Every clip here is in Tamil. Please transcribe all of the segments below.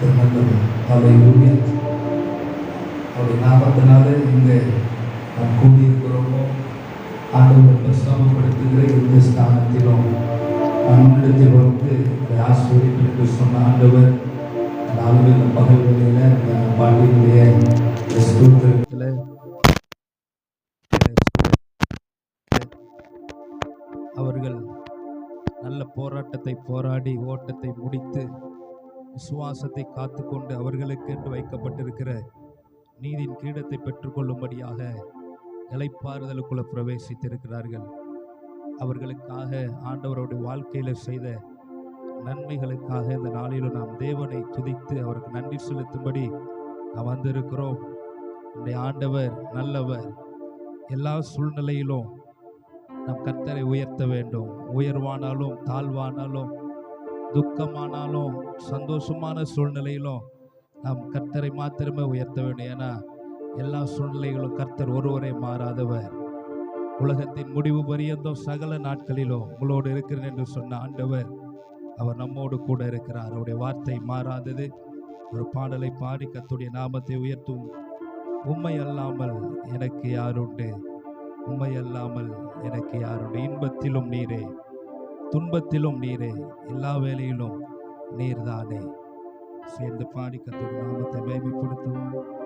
நல்லவர். ஹல்லேலூயா. அவருடைய நாமத்தினாலே இங்கே நாம் கூடியிருக்கிறோமோ, ஆண்டவர் பிரஸ்தாபப்படுத்துகிற எந்த ஸ்தானத்திலும் நம்மிடத்தில் வந்து ஆசிரியர் என்று சொன்ன ஆண்டவர் நாலு பகல் வேளையில் பாட்டினுடைய ஸ்தோத்திரத்தில் அவர்கள் நல்ல போராட்டத்தை போராடி ஓட்டத்தை முடித்து விசுவாசத்தை காத்துக்கொண்டு அவர்களுக்கு என்று வைக்கப்பட்டிருக்கிற நீதியின் கிரீடத்தை பெற்றுக்கொள்ளும்படியாக இளைப்பாறுதலுக்குள்ள பிரவேசித்திருக்கிறார்கள். அவர்களுக்காக ஆண்டவருடைய வாழ்க்கையில செய்த நன்மைகளுக்காக இந்த நாளிலும் நாம் தேவனை துதித்து அவருக்கு நன்றி செலுத்தும்படி நாம் வந்திருக்கிறோம். நம்முடைய ஆண்டவர் நல்லவர். எல்லா சூழ்நிலையிலும் நம் கர்த்தரை உயர்த்த வேண்டும். உயர்வானாலும் தாழ்வானாலும் துக்கமானாலும் சந்தோஷமான சூழ்நிலையிலும் நாம் கர்த்தரை மாத்திரமே உயர்த்த வேண்டும். ஏன்னா எல்லா சூழ்நிலைகளும் கர்த்தர் ஒருவரை மாறாதவர். உலகத்தின் முடிவு பரியந்தம் சகல நாட்களிலும் உங்களோடு இருக்கிறேன் என்று சொன்ன ஆண்டவர் அவர் நம்மோடு கூட இருக்கிறார். அவருடைய வார்த்தை மாறாதது. ஒரு பாடலை பாடி கர்த்தருடைய நாமத்தை உயர்த்தும். உம்மை அல்லாமல் எனக்கு யாருண்டு, உம்மை அல்லாமல் எனக்கு யாருண்டு. இன்பத்திலும் நீரே, துன்பத்திலும் நீரே, எல்லா வேளையிலும் நீர்தானே. சேர்ந்து பாடி கர்த்தருடைய நாமத்தை மகிமைப்படுத்துவோம்.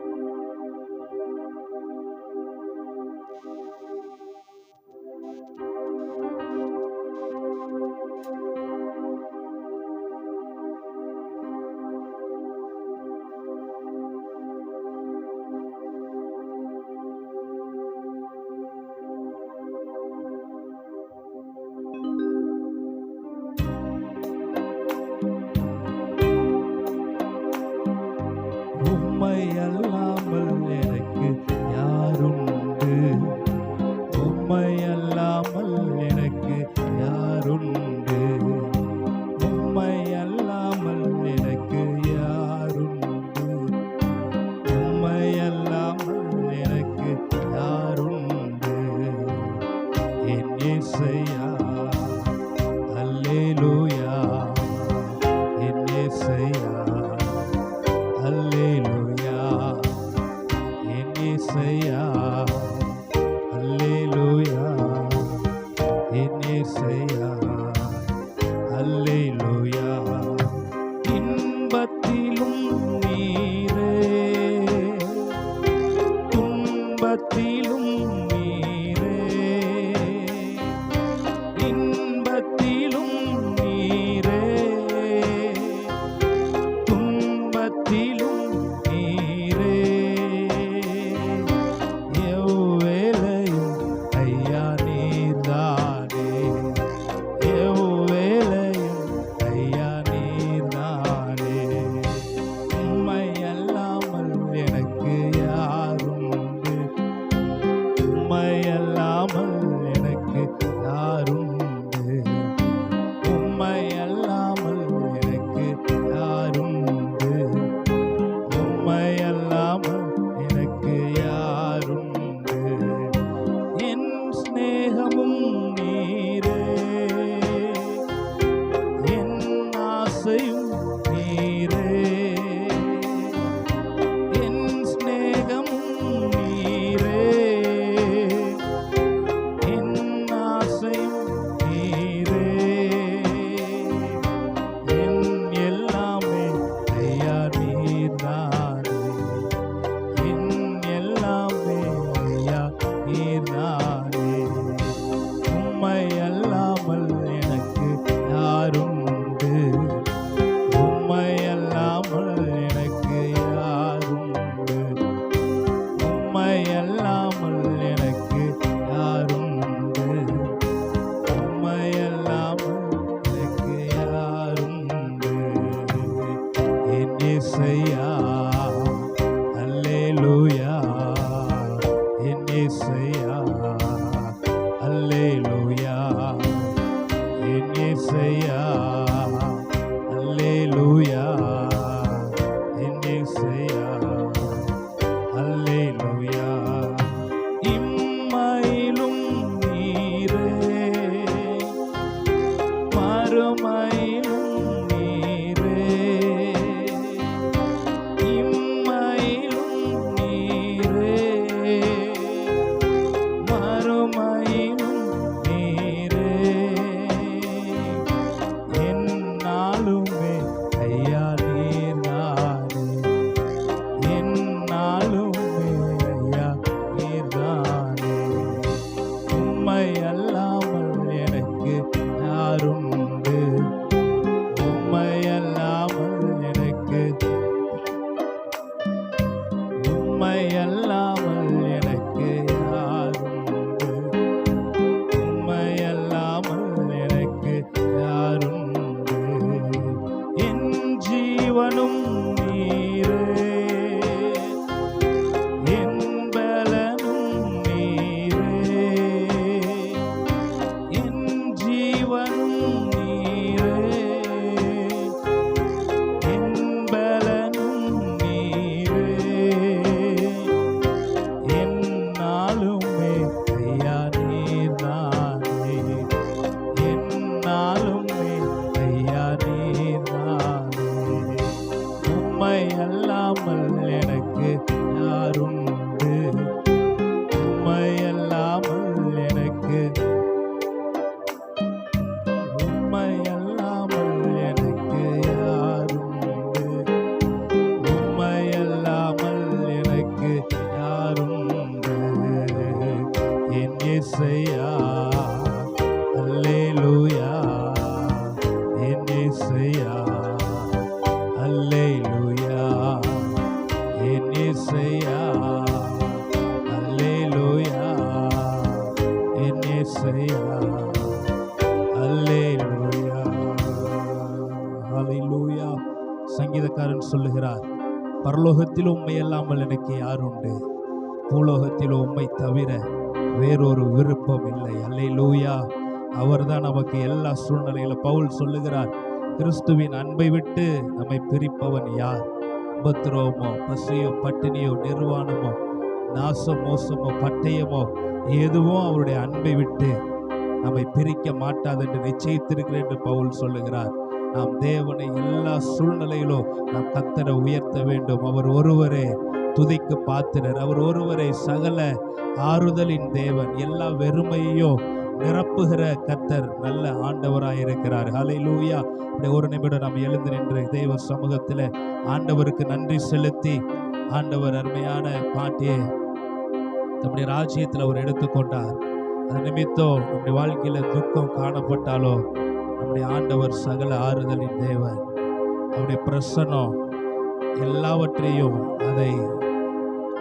இயேசையா, அல்லேலூயா, என் இயேசையா, அல்லேலூயா, என் இயேசையா, அல்லேலூயா, ஹல்லேலூயா. சங்கீதக்காரன் சொல்லுகிறார், பரலோகத்தில் உம்மை அல்லாமல் எனக்கு யார் உண்டு, பூலோகத்தில் உம்மை தவிர வேறொரு விருப்பம் இல்லை. அல்லேலூயா. அவர்தான் நமக்கு எல்லா சூழ்நிலையிலும். பவுல் சொல்லுகிறார், கிறிஸ்துவின் அன்பை விட்டு நம்மை பிரிப்பவன் யார்? உபத்திரவமோ, பசியோ, பட்டினியோ, நிர்வாணமோ, நாசம், மோசமோ, பட்டயமோ, எதுவும் அவருடைய அன்பை விட்டு நம்மை பிரிக்க மாட்டாது என்று நிச்சயித்திருக்கிறேன் என்று பவுல் சொல்லுகிறார். நாம் தேவனை எல்லா சூழ்நிலையிலும் நாம் கர்த்தரை உயர்த்த வேண்டும். அவர் ஒருவரே துதிக்கு பாத்திரர். அவர் ஒருவரே சகல ஆறுதலின் தேவன். எல்லா வெறுமையையும் நிரப்புகிற கர்த்தர் நல்ல ஆண்டவராயிருக்கிறார். ஹல்லேலூயா. ஒரு நிமிடம் நாம் எழுந்து நின்று தேவ சமூகத்தில் ஆண்டவருக்கு நன்றி செலுத்தி, ஆண்டவர் அருமையான பாட்டியை நம்முடைய ராஜ்யத்தில் அவர் எடுத்துக்கொண்டார். அது நிமித்தம் நம்முடைய வாழ்க்கையில துக்கம் காணப்பட்டாலோ நம்முடைய ஆண்டவர் சகல ஆறுதலின் தேவன். அவருடைய பிரசன்னம் எல்லாவற்றையும் அதை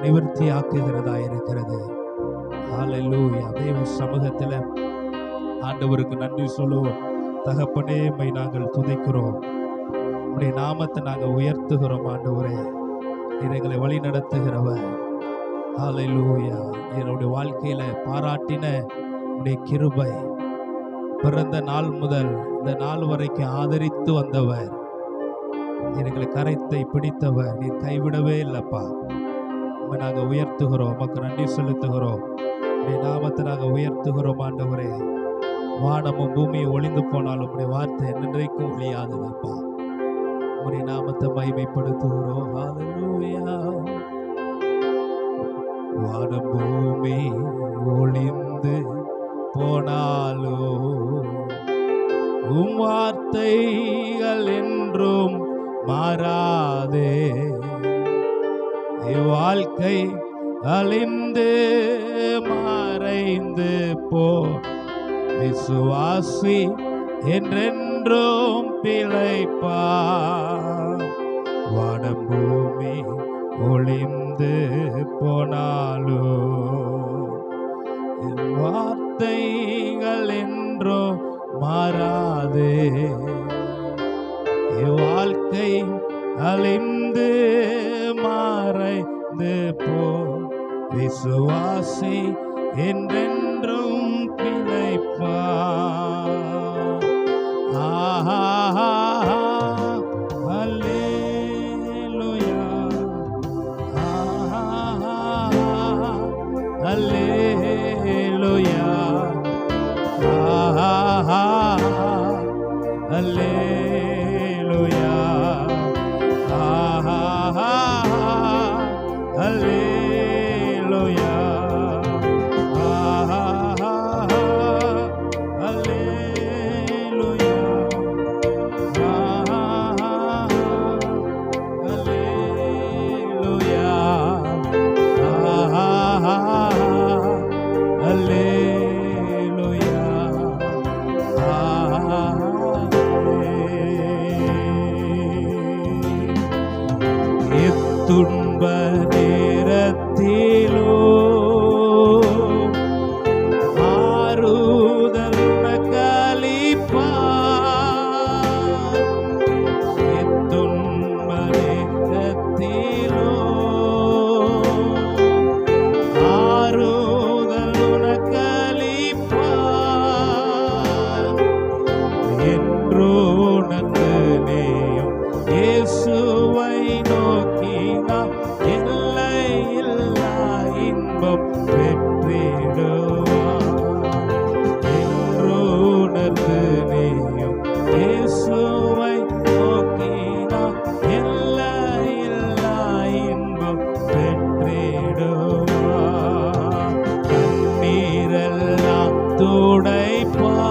நிவர்த்தி ஆக்குகிறதா இருக்கிறது. ஹல்லேலூயா. தேவ சமூகத்தில் ஆண்டவருக்கு நன்றி சொல்லுவோம். தகப்பனே, உம்மை நாங்கள் துதிக்கிறோம், உம்முடைய நாமத்தை நாங்கள் உயர்த்துகிறோம். ஆண்டவரே, நீர் எங்களை வழி நடத்துகிறவர். ஹல்லேலூயா. என்னுடைய வாழ்க்கையில பாராட்டின உம்முடைய கிருபை, பிறந்த நாள் முதல் இந்த நாள் வரைக்கும் ஆதரித்து வந்தவர், எங்களை கரைத்தை பிடித்தவர், நீர் கைவிடவே இல்லைப்பா. உம்மை நாங்கள் உயர்த்துகிறோம், உமக்கு நன்றி செலுத்துகிறோம். உம்முடைய நாமத்தை நாங்கள் உயர்த்துகிறோம். ஆண்டவரே, வானமும் பூமியும் ஒளிந்து போனாலும் உம்முடைய வார்த்தை என்றென்றைக்கும் ஒழியாததப்பா. உம்முடைய நாமத்தை மகிமைப்படுத்துகிறோம். ஹல்லேலூயா. வானம் பூமி ஒளிந்து போனாலோ உம் வார்த்தைகள் என்றும் மாறாதே. வாழ்க்கை அழிந்து மறைந்து போ, விசுவாசி என்றென்றும் பிழைப்பா. வானம் பூமி ஒளிந்து போனாலோ வார்த்தைகள் என்றோ மாறாதே. வாழ்க்கை அழிந்து மறைந்து போ, விசுவாசி என்றென்றும் பிழைப்பா. அல்லேலூயா, அல்லேலூயா, அல்லேலூயா, அல்லேலூயா, துன்ப நேரத்திலோ ஆறுதல் களிப்பா. துன்ப நேரத்திலோ ஆறுதல் களிப்பா. என்றோ நன்று நேயும் இயேசுவை நோக்கி நாம் எல்லையில்லா இன்பம் பெற்றிடுவார். என்றோ நன்று நேயும் இயேசுவை நோக்கி நாம் எல்லையில்லா இன்பம் பெற்றிடுவார். கண்ணீரெல்லாம் துடைப்பார்,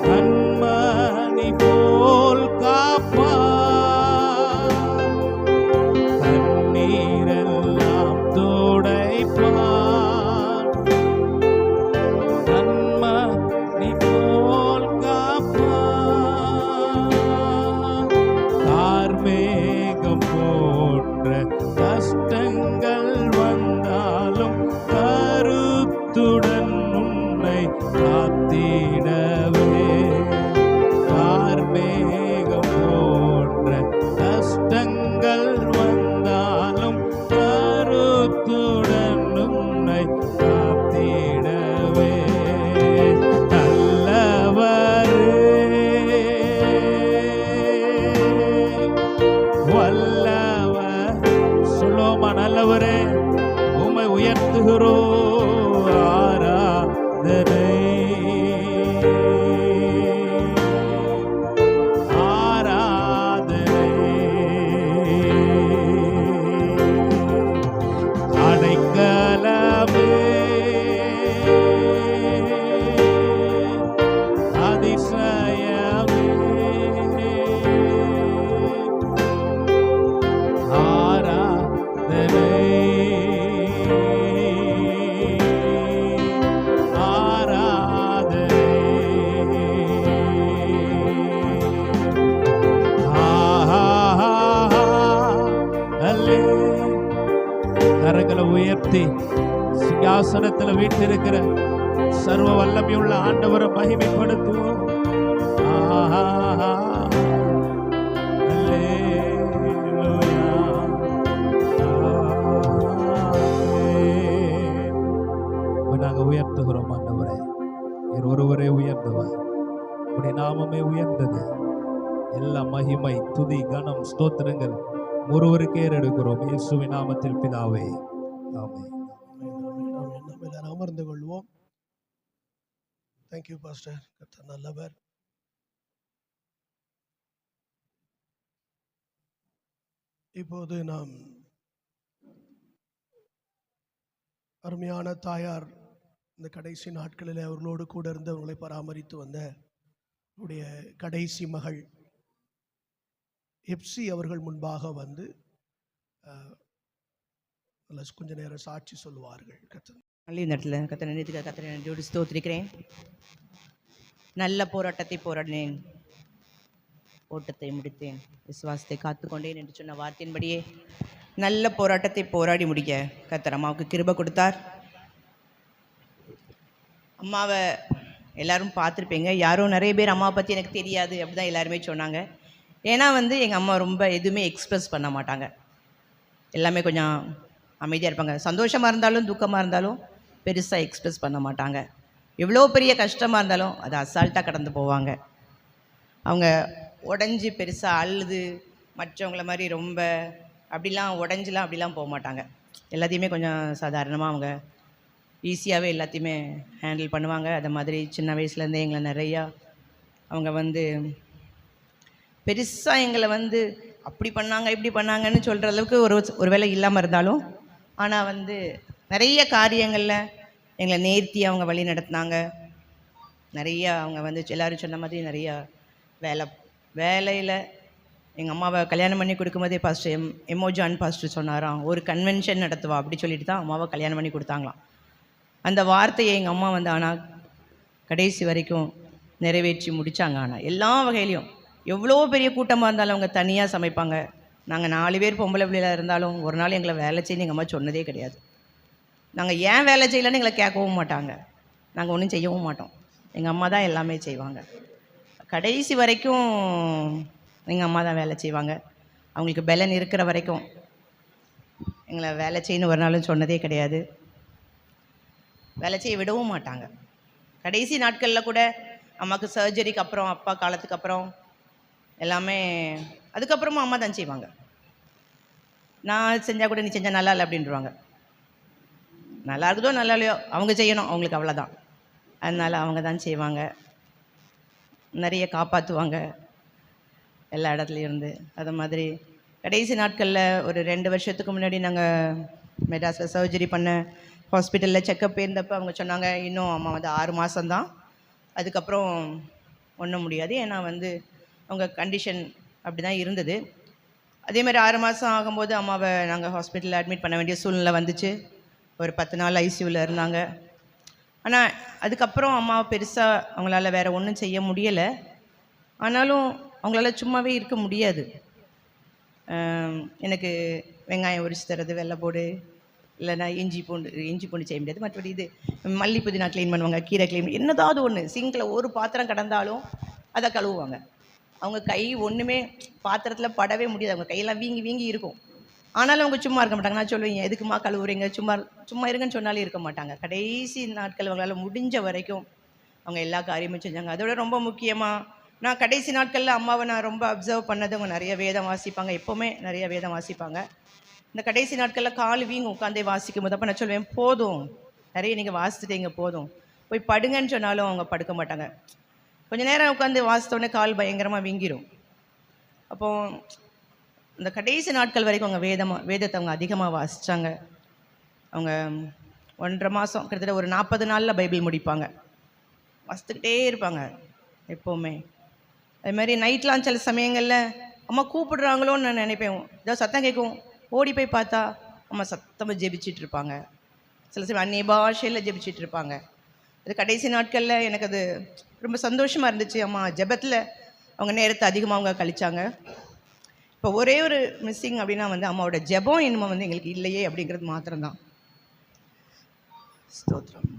கண்மணி போல் காப்பார். அதிசயமே ஆராதனை கரங்களை உயர்த்தி சிங்காசனத்தில் வீட்டிருக்கிற சர்வ வல்லமையுள்ள ஆண்டவரை மகிமைப்படுத்துவோம். நாங்கள் உயர்த்துகிறோம் ஆண்டவரே, நீர் ஒருவரே உயர்ந்தவர், உடைய நாமமே உயர்ந்தது. எல்லா மகிமை துதி கனம் ஸ்தோத்திரங்கள் ஒருவருக்கே எடுக்கிறோம் இயேசுவின் நாமத்தில் பிதாவே, ஆமென். அமர்ந்து கொள்வோம். Thank you pastor. கர்த்தர் நல்லவர். இப்போது நாம் அருமையான தாயார் இந்த கடைசி நாட்களில் அவர்களோடு கூட இருந்து அவர்களை பராமரித்து வந்த அவருடைய கடைசி மகள் எப்சி அவர்கள் முன்பாக வந்து கொஞ்ச நேரம் சாட்சி சொல்லுவார்கள். கர்த்தர் நினைத்துக்க கர்த்தரை நன்றியோடு ஸ்தோத்திரிக்கிறேன். நல்ல போராட்டத்தை போராடினேன், ஓட்டத்தை முடித்தேன், விசுவாசத்தை காத்துக்கொண்டேன் என்று சொன்ன வார்த்தையின்படியே நல்ல போராட்டத்தை போராடி முடிக்க கர்த்தர் அம்மாவுக்கு கிருபை கொடுத்தார். அம்மாவை எல்லாரும் பார்த்துருப்பீங்க. யாரும் நிறைய பேர் அம்மாவை பற்றி எனக்கு தெரியாது அப்படி தான் எல்லாருமே சொன்னாங்க. ஏன்னா எங்கள் அம்மா ரொம்ப எதுவுமே எக்ஸ்ப்ரெஸ் பண்ண மாட்டாங்க. எல்லாமே கொஞ்சம் அமைதியாக இருப்பாங்க. சந்தோஷமாக இருந்தாலும் துக்கமாக இருந்தாலும் பெருசாக எக்ஸ்ப்ரெஸ் பண்ண மாட்டாங்க. எவ்வளோ பெரிய கஷ்டமாக இருந்தாலும் அதை அசால்ட்டாக கடந்து போவாங்க. அவங்க உடஞ்சி பெருசாக அழுது மற்றவங்கள மாதிரி ரொம்ப அப்படிலாம் உடஞ்சிலாம் அப்படிலாம் போக மாட்டாங்க. எல்லாத்தையுமே கொஞ்சம் சாதாரணமாக அவங்க ஈஸியாகவே எல்லாத்தையுமே ஹேண்டில் பண்ணுவாங்க. அதை மாதிரி சின்ன வயசுலேருந்தே எங்களை நிறையா அவங்க பெருசாக எங்களை அப்படி பண்ணாங்க இப்படி பண்ணாங்கன்னு சொல்கிற அளவுக்கு ஒரு வேளை இல்லாமல் இருந்தாலும், ஆனால் நிறைய காரியங்களில் எங்களை நேர்த்தி அவங்க வழி நடத்தினாங்க. நிறையா அவங்க எல்லோரும் சொன்ன மாதிரி நிறையா வேலையில் எங்கள் அம்மாவை கல்யாணம் பண்ணி கொடுக்கும்போதே பாஸ்டர் எமோஜான் பாஸ்டர் சொன்னாராம், ஒரு கன்வென்ஷன் நடத்துவா அப்படி சொல்லிட்டு தான் அம்மாவை கல்யாணம் பண்ணி கொடுத்தாங்களாம். அந்த வார்த்தையை எங்கள் அம்மா ஆனால் கடைசி வரைக்கும் நிறைவேற்றி முடித்தாங்க. ஆனால் எல்லா வகையிலையும் எவ்வளோ பெரிய கூட்டமாக இருந்தாலும் அவங்க தனியாக சமைப்பாங்க. நாங்கள் 4 பேர் பொம்பளை பிள்ளைகளாக இருந்தாலும் ஒரு நாள் எங்களை வேலை செய்யணும் எங்கள் அம்மா சொன்னதே கிடையாது. நாங்கள் ஏன் வேலை செய்யலன்னு எங்களை கேட்கவும் மாட்டாங்க, நாங்கள் ஒன்றும் செய்யவும் மாட்டோம். எங்கள் அம்மா தான் எல்லாமே செய்வாங்க. கடைசி வரைக்கும் எங்கள் அம்மா தான் வேலை செய்வாங்க. அவங்களுக்கு பலன் இருக்கிற வரைக்கும் எங்களை வேலை செய்யணும் ஒரு நாளும் சொன்னதே கிடையாது. வேலை செய்ய விடவும் மாட்டாங்க. கடைசி நாட்களில் கூட அம்மாவுக்கு சர்ஜரிக்கு அப்புறம், அப்பா காலத்துக்கு அப்புறம் எல்லாமே அதுக்கப்புறமும் அம்மா தான் செய்வாங்க. நான் செஞ்சால் கூட நீ செஞ்சால் நல்லா இல்லை அப்படின்றாங்க. நல்லா இருக்குதோ நல்லா இல்லையோ அவங்க செய்யணும், அவங்களுக்கு அவ்வளோதான். அதனால் அவங்க தான் செய்வாங்க. நிறைய காப்பாற்றுவாங்க எல்லா இடத்துலையும் இருந்து. அது மாதிரி கடைசி நாட்களில் ஒரு 2 வருஷத்துக்கு முன்னாடி நாங்கள் மெட்ராஸில் சர்ஜரி பண்ண ஹாஸ்பிட்டலில் செக்கப் இருந்தப்போ அவங்க சொன்னாங்க, இன்னும் அம்மா 6 மாதம்தான், அதுக்கப்புறம் ஒன்றும் முடியாது. ஏன்னா அவங்க கண்டிஷன் அப்படி தான் இருந்தது. அதேமாதிரி 6 மாதம் ஆகும்போது அம்மாவை நாங்கள் ஹாஸ்பிட்டலில் அட்மிட் பண்ண வேண்டிய சூழ்நிலை வந்துச்சு. ஒரு 10 நாள் ஐசியூவில் இருந்தாங்க. ஆனால் அதுக்கப்புறம் அம்மாவை பெருசாக அவங்களால வேறு ஒன்றும் செய்ய முடியலை. ஆனாலும் அவங்களால சும்மாவே இருக்க முடியாது. எனக்கு வெங்காயம் உரிச்சு தரது, வெள்ளை போடு, இல்லைனா இஞ்சி பூண்டு செய்ய முடியாது. மற்றபடி இது மல்லி புதினா க்ளீன் பண்ணுவாங்க, கீரை க்ளீன் பண்ணி என்னதாவது ஒன்று. சிங்கில் ஒரு பாத்திரம் கடந்தாலும் அதை கழுவுவாங்க. அவங்க கை ஒன்றுமே பாத்திரத்தில் படவே முடியாது. அவங்க கையெல்லாம் வீங்கி வீங்கி இருக்கும். ஆனாலும் அவங்க சும்மா இருக்க மாட்டாங்க. நான் சொல்லுவீங்க, எதுக்குமா கழுவுறீங்க, சும்மா இருங்கன்னு சொன்னாலே இருக்க மாட்டாங்க. கடைசி நாட்கள் அவங்களால முடிஞ்ச வரைக்கும் அவங்க எல்லா காரியமும் செஞ்சாங்க. அதோட ரொம்ப முக்கியமாக நான் கடைசி நாட்களில் அம்மாவை நான் ரொம்ப அப்சர்வ் பண்ணது, அவங்க நிறைய வேதம் வாசிப்பாங்க. எப்போவுமே நிறைய வேதம் வாசிப்பாங்க. இந்த கடைசி நாட்களில் கால் வீங்கும் உட்காந்தே வாசிக்கும் போது. அப்போ நான் சொல்லுவேன், போதும் நிறைய நீங்கள் வாசித்துட்டீங்க, போதும் போய் படுங்கன்னு சொன்னாலும் அவங்க படுக்க மாட்டாங்க. கொஞ்சம் நேரம் உட்காந்து வாசித்தோடனே கால் பயங்கரமாக வீங்கிடும். அப்போது இந்த கடைசி நாட்கள் வரைக்கும் அவங்க வேதத்தை அவங்க அதிகமாக வாசித்தாங்க. அவங்க 1.5 மாதம் கிட்டத்தட்ட ஒரு 40 நாளில் பைபிள் முடிப்பாங்க. வாசித்துக்கிட்டே இருப்பாங்க. எப்போவுமே. அது மாதிரி நைட்லாம் சில சமயங்களில் அம்மா கூப்பிடுறாங்களோன்னு நான் நினைப்பேன். ஏதாவது சத்தம் கேட்கும், ஓடி போய் பார்த்தா அம்மா சத்தமாக ஜெபிச்சிட்டு இருப்பாங்க. சில சமயம் அந்நிய பாஷையில் ஜெபிச்சிட்டு இருப்பாங்க. அது கடைசி நாட்களில் எனக்கு அது ரொம்ப சந்தோஷமாக இருந்துச்சு. அம்மா ஜெபத்தில் அவங்க நேரத்தை அதிகமாக அவங்க கழிச்சாங்க. இப்போ ஒரே ஒரு மிஸ்ஸிங் அப்படின்னா வந்து அம்மாவோட ஜெபம் இன்னும் வந்து எங்களுக்கு இல்லையே அப்படிங்கிறது மாத்திரம்தான். ஸ்தோத்திரம்.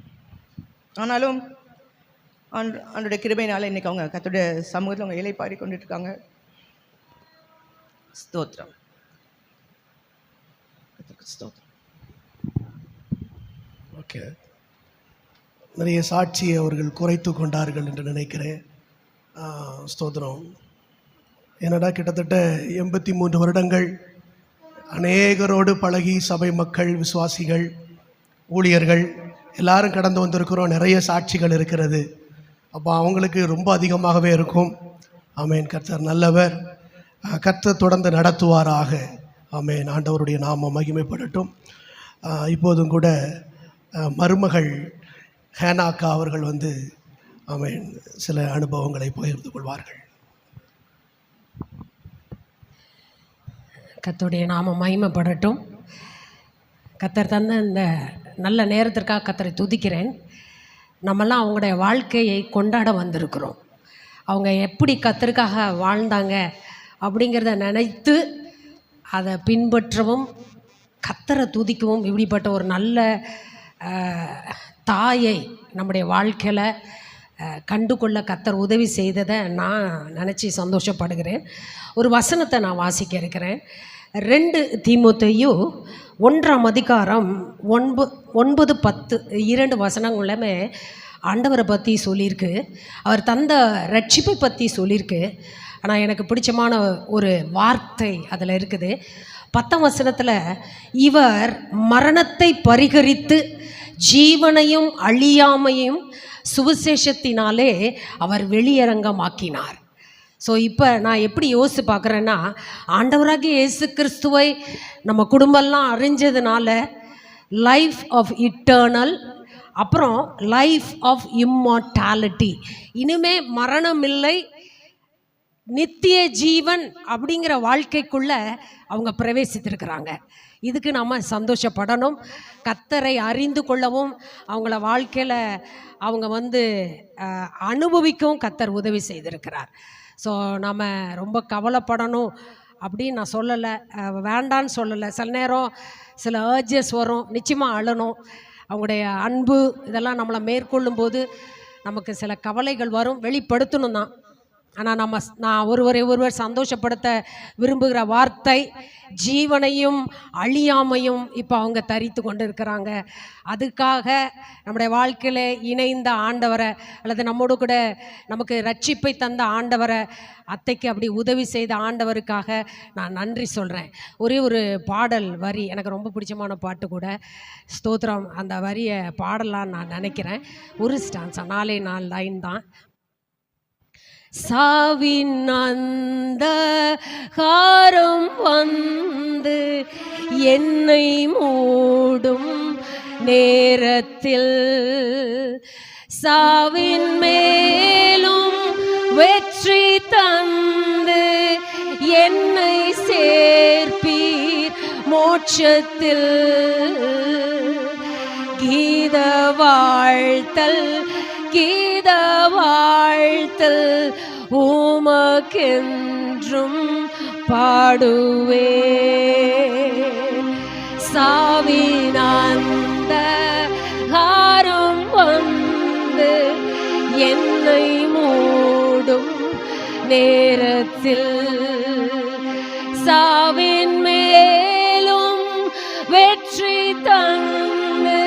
ஆனாலும் ஆண்டோட கிருபையினால இன்னைக்கு அவங்க கர்த்தருடைய சமூகத்தில் அவங்க இலைப்பாரி கொண்டுட்டு இருக்காங்க. ஸ்தோத்திரம். ஸ்தோத்திரம். ஓகே, நிறைய சாட்சியை அவர்கள் குறைத்து கொண்டார்கள் என்று நினைக்கிறேன். ஸ்தோத்திரம். என்னடா கிட்டத்தட்ட 83 வருடங்கள் அநேகரோடு பழகி சபை மக்கள், விசுவாசிகள், ஊழியர்கள் எல்லாரும் கடந்து வந்திருக்கிறோம். நிறைய சாட்சிகள் இருக்கிறது. அப்போ அவங்களுக்கு ரொம்ப அதிகமாகவே இருக்கும். ஆமேன். கர்த்தர் நல்லவர். கர்த்தர் தொடர்ந்து நடத்துவாராக. ஆமேன். ஆண்டவருடைய நாமம் மகிமைப்படட்டும். இப்போதும் கூட மருமகள் ஹேனாக்கா அவர்கள் வந்து ஆமேன் சில அனுபவங்களை பகிர்ந்து கொள்வார்கள். கர்த்தருடைய நாமம் மகிமைப்படட்டும். கர்த்தர் தந்த இந்த நல்ல நேரத்திற்காக கர்த்தரை துதிக்கிறேன். நம்மெல்லாம் அவங்களுடைய வாழ்க்கையை கொண்டாட வந்திருக்கிறோம். அவங்க எப்படி கர்த்தருக்காக வாழ்ந்தாங்க அப்படிங்கிறத நினைத்து அதை பின்பற்றவும் கர்த்தரை துதிக்கவும் இப்படிப்பட்ட ஒரு நல்ல தாயை நம்முடைய வாழ்க்கையில் கண்டு கொள்ள கர்த்தர் உதவி செய்ததை நான் நினச்சி சந்தோஷப்படுகிறேன். ஒரு வசனத்தை நான் வாசிக்க இருக்கிறேன். 2 தீமோத்தேயு 1ஆம் அதிகாரம் 9-10 2 வசனங்களுமே ஆண்டவரை பற்றி சொல்லியிருக்கு. அவர் தந்த ரட்சிப்பை பற்றி சொல்லியிருக்கு. ஆனால் எனக்கு பிடிச்சமான ஒரு வார்த்தை அதில் இருக்குது. 10ஆம் வசனத்தில், இவர் மரணத்தை பரிகரித்து ஜீவனையும் அழியாமையும் சுவிசேஷத்தினாலே அவர் வெளியரங்கமாக்கினார். ஸோ இப்போ நான் எப்படி யோசித்து பார்க்குறேன்னா, ஆண்டவராகிய இயேசு கிறிஸ்துவை நம்ம குடும்பம்லாம் அறிஞ்சதுனால லைஃப் ஆஃப் இட்டர்னல், அப்புறம் லைஃப் ஆஃப் இம்மார்டாலிட்டி, இனிமே மரணம் இல்லை, நித்திய ஜீவன் அப்படிங்கிற வாழ்க்கைக்குள்ளே அவங்க பிரவேசித்திருக்கிறாங்க. இதுக்கு நம்ம சந்தோஷப்படணும். கர்த்தரை அறிந்து கொள்ளவும் அவங்கள வாழ்க்கையில் அவங்க வந்து அனுபவிக்கவும் கர்த்தர் உதவி செய்திருக்கிறார். ஸோ நம்ம ரொம்ப கவலைப்படணும் அப்படின்னு நான் சொல்லலை, வேண்டான்னு சொல்லலை. சில நேரம் சில ஏர்ஜஸ் வரும், நிச்சயமாக அழணும். அவங்களுடைய அன்பு இதெல்லாம் நம்மளை மேற்கொள்ளும் போது நமக்கு சில கவலைகள் வரும், வெளிப்படுத்தணும் தான். ஆனால் நான் ஒருவர் சந்தோஷப்படுத்த விரும்புகிற வார்த்தை, ஜீவனையும் அழியாமையும் இப்போ அவங்க தரித்து கொண்டு இருக்கிறாங்க. அதுக்காக நம்முடைய வாழ்க்கையில் இணைந்த ஆண்டவரை, அல்லது நம்மோடு கூட நமக்கு ரட்சிப்பை தந்த ஆண்டவரை, அத்தைக்கு அப்படி உதவி செய்த ஆண்டவருக்காக நான் நன்றி சொல்கிறேன். ஒரே ஒரு பாடல் வரி எனக்கு ரொம்ப பிடிச்சமான பாட்டு கூட, ஸ்தோத்திரம். அந்த வரியை பாடலான்னு நான் நினைக்கிறேன். ஒரு ஸ்டான்ஸா 4 லைன் தான். சாவின் அந்த காரம் வந்து என்னை மூடும் நேரத்தில், சாவின் மேலும் வெற்றி தந்து என்னை சேர்ப்பீர் மோட்சத்தில். கீத வாழ்த்தல் கீத வாழ்த்தல் உமக்கென்றும் பாடுவே. சாவினாந்த காரம் வந்து என்னை மூடும் நேரத்தில், சாவின் மேலும் வெற்றி தந்து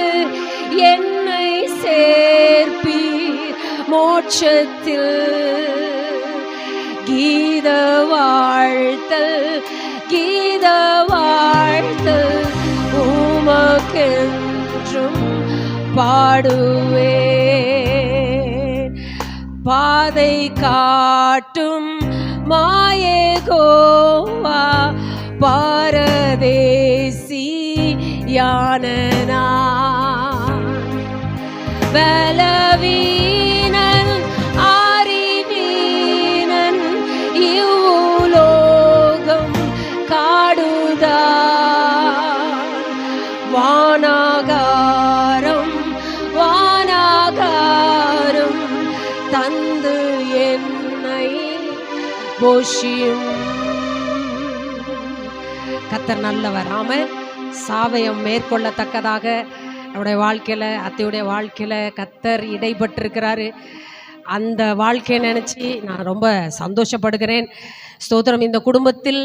என்னை சேர்ப்பீர் மோட்சத்தில். கீத வாழ்த்தல் கீத வாழ்த்தல் உமக்கென்றும் பாடுவே. பாதை காட்டும் மாயேகோவா பாரதேசி யானனா, பலவீனன் அறிவீனன் போஷியும். கர்த்தர் நல்லவர். ஆமென். சாவயம் மேற்கொள்ளத்தக்கதாக நம்முடைய வாழ்க்கையில், அத்தையுடைய வாழ்க்கையில் கர்த்தர் இடைப்பட்டிருக்கிறாரு. அந்த வாழ்க்கையை நினச்சி நான் ரொம்ப சந்தோஷப்படுகிறேன். ஸ்தோத்திரம். இந்த குடும்பத்தில்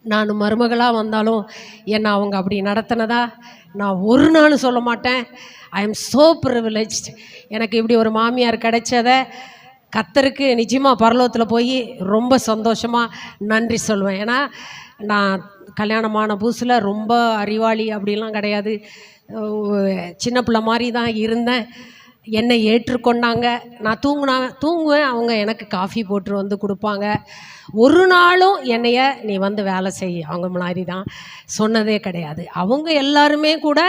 நான் மருமகளாக வந்தாலும் என்னை அவங்க அப்படி நடத்தினதா நான் ஒரு நாள் சொல்ல மாட்டேன். I am so privileged. எனக்கு இப்படி ஒரு மாமியார் கிடைச்சத கர்த்தருக்கு நிச்சயமாக பரலோகத்தில் போய் ரொம்ப சந்தோஷமாக நன்றி சொல்வேன். ஏன்னா நான் கல்யாணமான புதுசில் ரொம்ப அறிவாளி அப்படிலாம் கிடையாது. சின்ன பிள்ளை மாதிரி தான் இருந்தேன். என்னை ஏற்றுக்கொண்டாங்க. நான் தூங்குவேன், அவங்க எனக்கு காஃபி போட்டு வந்து கொடுப்பாங்க. ஒரு நாளும் என்னைய நீ வந்து வேலை செய் அவங்க மாதிரி தான் சொன்னதே கிடையாது. அவங்க எல்லாருமே கூட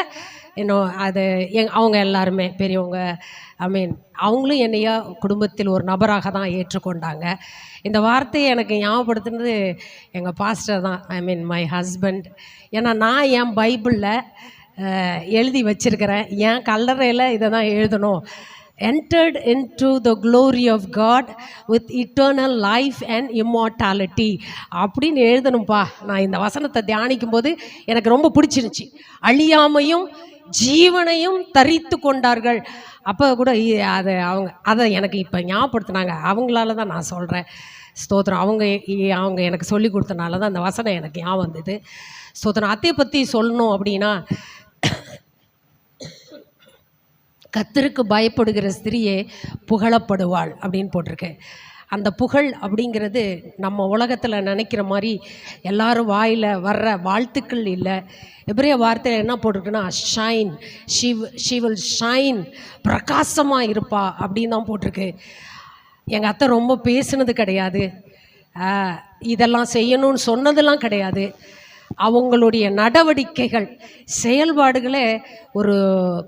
அது அவங்க எல்லாருமே பெரியவங்க, அவங்களும் என்னைய குடும்பத்தில் ஒரு நபராக தான் ஏற்றுக்கொண்டாங்க. இந்த வார்த்தையை எனக்கு ஞாபகப்படுத்துனது எங்கள் பாஸ்டர் தான், மை ஹஸ்பண்ட். ஏன்னா நான் என் பைபிளில் எழுதி வச்சிருக்கிறேன், என் கல்லறையில் இதை தான் எழுதணும். entered into the glory of God with eternal life and immortality அப்படின்னு எழுதணும்ப்பா. நான் இந்த வசனத்தை தியானிக்கும் போது எனக்கு ரொம்ப பிடிச்சிருந்துச்சி. அழியாமையும் ஜீவனையும் தரித்து கொண்டார்கள். அப்போ கூட அதை எனக்கு இப்போ ஞாபகப்படுத்தினாங்க. அவங்களால தான் நான் சொல்கிறேன். ஸ்தோத்திரம். அவங்க எனக்கு சொல்லி கொடுத்தனால தான் அந்த வசனம் எனக்கு ஞாபகம் வந்தது. ஸ்தோத்திரம். அத்தையை பற்றி சொல்லணும் அப்படின்னா, கர்த்தருக்கு பயப்படுகிற ஸ்திரியே புகழப்படுவாள் அப்படின்னு போட்டிருக்கு. அந்த புகழ் அப்படிங்கிறது நம்ம உலகத்தில் நினைக்கிற மாதிரி எல்லாரும் வாயில் வர்ற வாழ்த்துக்கள் இல்லை. எபிரேய வார்த்தையில் என்ன போட்டிருக்குன்னா, ஷைன், ஷி வில் ஷைன், பிரகாசமாக இருப்பா அப்படின்னு தான் போட்டிருக்கு. எங்கள் அத்தை ரொம்ப பேசுனது கிடையாது, இதெல்லாம் செய்யணும்னு சொன்னதெல்லாம் கிடையாது. அவங்களுடைய நடவடிக்கைகள், செயல்பாடுகளே ஒரு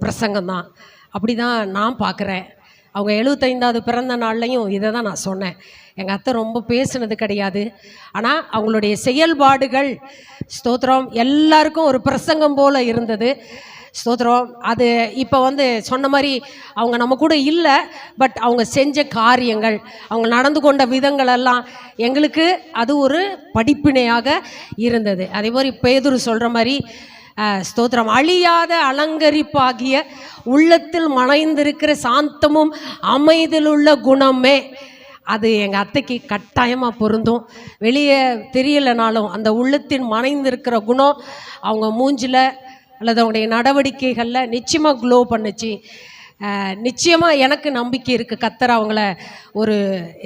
பிரசங்கம்தான். அப்படி தான் நான் பார்க்குறேன். அவங்க 75வது பிறந்த நாள்லையும் இதை தான் நான் சொன்னேன். எங்கள் அத்தை ரொம்ப பேசுனது கிடையாது, ஆனால் அவங்களுடைய செயல்பாடுகள், ஸ்தோத்திரம், எல்லாருக்கும் ஒரு பிரசங்கம் போல் இருந்தது. ஸ்தோத்திரம். அது இப்போ சொன்ன மாதிரி அவங்க நம்ம கூட இல்லை, பட் அவங்க செஞ்ச காரியங்கள், அவங்க நடந்து கொண்ட விதங்கள் எல்லாம் எங்களுக்கு அது ஒரு படிப்பினையாக இருந்தது. அதே மாதிரி பேதுரு சொல்கிற மாதிரி, ஸ்தோத்திரம், அழியாத அலங்கரிப்பாகிய உள்ளத்தில் மறைந்திருக்கிற சாந்தமும் அமைதியிலுள்ள குணமே, அது எங்கள் அத்தைக்கு கட்டாயமாக பொருந்தும். வெளியே தெரியலைனாலும் அந்த உள்ளத்தின் மறைந்திருக்கிற குணம் அவங்க மூஞ்சில் அல்லது அவங்களுடைய நடவடிக்கைகளில் நிச்சயமாக க்ளோ பண்ணுச்சு. நிச்சயமாக எனக்கு நம்பிக்கை இருக்குது, கர்த்தர் அவங்கள ஒரு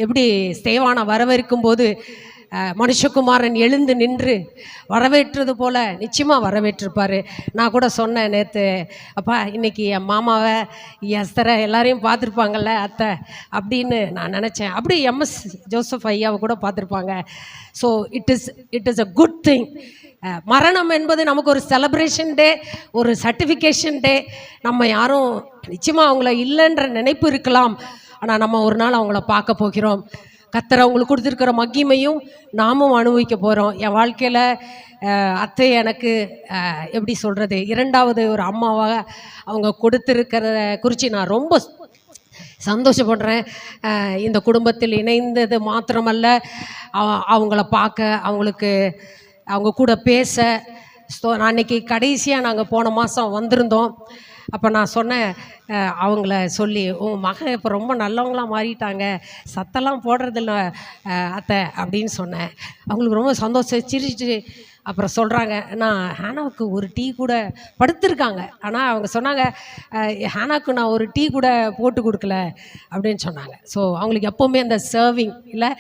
எப்படி ஸ்தேவானை வரவேற்கும் போது மனுஷகுமாரன் எழுந்து நின்று வரவேற்றது போல் நிச்சயமாக வரவேற்றிருப்பார். நான் கூட சொன்னேன் நேற்று, அப்பா இன்னைக்கு என் மாமாவை, எஸ்தரை எல்லாரையும் பார்த்துருப்பாங்கல்ல அத்தை அப்படின்னு நான் நினச்சேன். அப்படி எம்எஸ் ஜோசப் ஐயாவை கூட பார்த்துருப்பாங்க. So it is a good thing. மரணம் என்பது நமக்கு ஒரு செலப்ரேஷன் டே, ஒரு சர்டிஃபிகேஷன் டே. நம்ம யாரும் நிச்சயமாக அவங்கள இல்லைன்ற நினைப்பு இருக்கலாம், ஆனால் நம்ம ஒரு நாள் அவங்கள பார்க்க போகிறோம். கர்த்தர் அவங்களுக்கு கொடுத்துருக்கிற மகிமையும் நாமும் அனுபவிக்க போகிறோம். என் வாழ்க்கையில் அத்தை எனக்கு எப்படி சொல்கிறது, இரண்டாவது ஒரு அம்மாவாக அவங்க கொடுத்துருக்கிறத குறித்து நான் ரொம்ப சந்தோஷப்படுறேன். இந்த குடும்பத்தில் இணைந்தது மாத்திரமல்ல, அவங்கள பார்க்க, அவங்க கூட பேச. நான் அன்றைக்கி கடைசியாக நாங்கள் போன மாதம் வந்திருந்தோம். அப்போ நான் சொன்னேன், அவங்கள சொல்லி, உங்கள் மகன் இப்போ ரொம்ப நல்லவங்களாம் மாறிட்டாங்க, சத்தெல்லாம் போடுறதில்ல அத்தை அப்படின்னு சொன்னேன். அவங்களுக்கு ரொம்ப சந்தோஷம், சிரிச்சு. அப்புறம் சொல்கிறாங்க, நான் ஹேனாவுக்கு ஒரு டீ கூட படுத்திருக்காங்க, ஆனால் அவங்க சொன்னாங்க, ஹேனாவுக்கு நான் ஒரு டீ கூட போட்டு கொடுக்கல அப்படின்னு சொன்னாங்க. ஸோ அவங்களுக்கு எப்போவுமே அந்த சர்விங் இல்லை,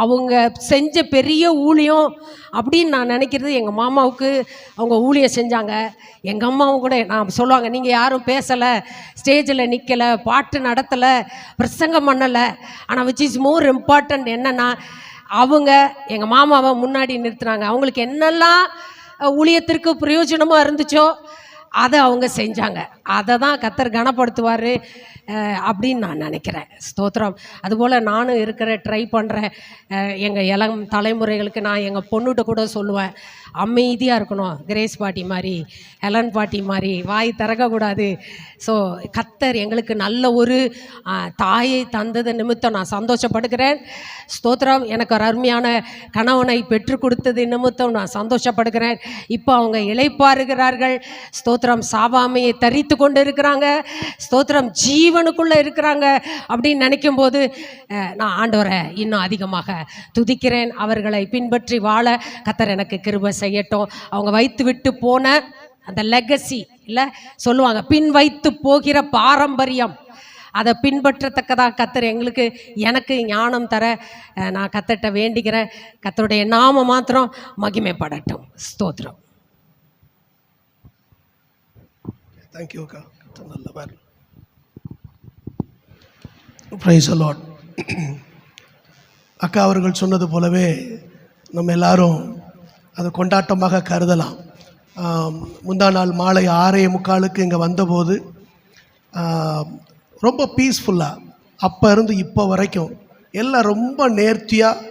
அவங்க செஞ்ச பெரிய ஊழியம் அப்படின்னு நான் நினைக்கிறது, எங்கள் மாமாவுக்கு அவங்க ஊழியம் செஞ்சாங்க. எங்கள் அம்மாவும் கூட நான் சொல்லுவாங்க, நீங்கள் யாரும் பேசலை, ஸ்டேஜில் நிற்கலை, பாட்டு நடத்தலை, பிரசங்கம் பண்ணலை, ஆனால் விச் இஸ் மோர் இம்பார்ட்டண்ட் என்னென்னா, அவங்க எங்கள் மாமாவை முன்னாடி நிறுத்துனாங்க. அவங்களுக்கு என்னெல்லாம் ஊழியத்திற்கு பிரயோஜனமாக இருந்துச்சோ அதை அவங்க செஞ்சாங்க. அதை தான் கர்த்தர் கனப்படுத்துவார் அப்படின்னு நான் நினைக்கிறேன். ஸ்தோத்திரம். அதுபோல் நானும் ட்ரை பண்ணுறேன். எங்கள் இளம் தலைமுறைகளுக்கு நான் எங்கள் பொண்ணுகிட்ட கூட சொல்லுவேன், அமைதியாக இருக்கணும், கிரேஸ் பாட்டி மாதிரி, ஹெலன் பாட்டி மாதிரி வாய் திறக்கக்கூடாது. ஸோ கர்த்தர் எங்களுக்கு நல்ல ஒரு தாயை தந்தது நிமித்தம் நான் சந்தோஷப்படுகிறேன். ஸ்தோத்திரம். எனக்கு ஒரு அருமையான கணவனை பெற்றுக் கொடுத்தது நிமித்தம் நான் சந்தோஷப்படுகிறேன். இப்போ அவங்க இளைப்பாறுகிறார்கள். ஸ்தோத்திரம். சாவாமையை தரித்து கொண்டு இருக்கிறாங்க. ஸ்தோத்திரம். ஜீவனுக்குள்ளே இருக்கிறாங்க அப்படின்னு நினைக்கும் போது நான் ஆண்டவரை இன்னும் அதிகமாக துதிக்கிறேன். அவர்களை பின்பற்றி வாழ கர்த்தர் எனக்கு கிருபை செய்யட்டும். அவங்க வைத்து விட்டு போன அந்த லெகசி இல்லை சொல்லுவாங்க, பின் வைத்து போகிற பாரம்பரியம், அதை பின்பற்றத்தக்கதாக கர்த்தர் எனக்கு ஞானம் தர நான் கர்த்தர்ட்ட வேண்டிக்கிறேன். கர்த்தருடைய நாம மாத்திரம் மகிமைப்படட்டும். ஸ்தோத்திரம். தேங்க்யூ அக்கா. நல்லவர். Praise the Lord. அக்கா அவர்கள் சொன்னது போலவே நம்ம எல்லாரும் அதை கொண்டாட்டமாக கருதலாம். முந்தா நாள் மாலை 6:45 இங்கே வந்தபோது ரொம்ப பீஸ்ஃபுல்லாக அப்போ இருந்து இப்போ வரைக்கும் எல்லாம் ரொம்ப நேர்த்தியாக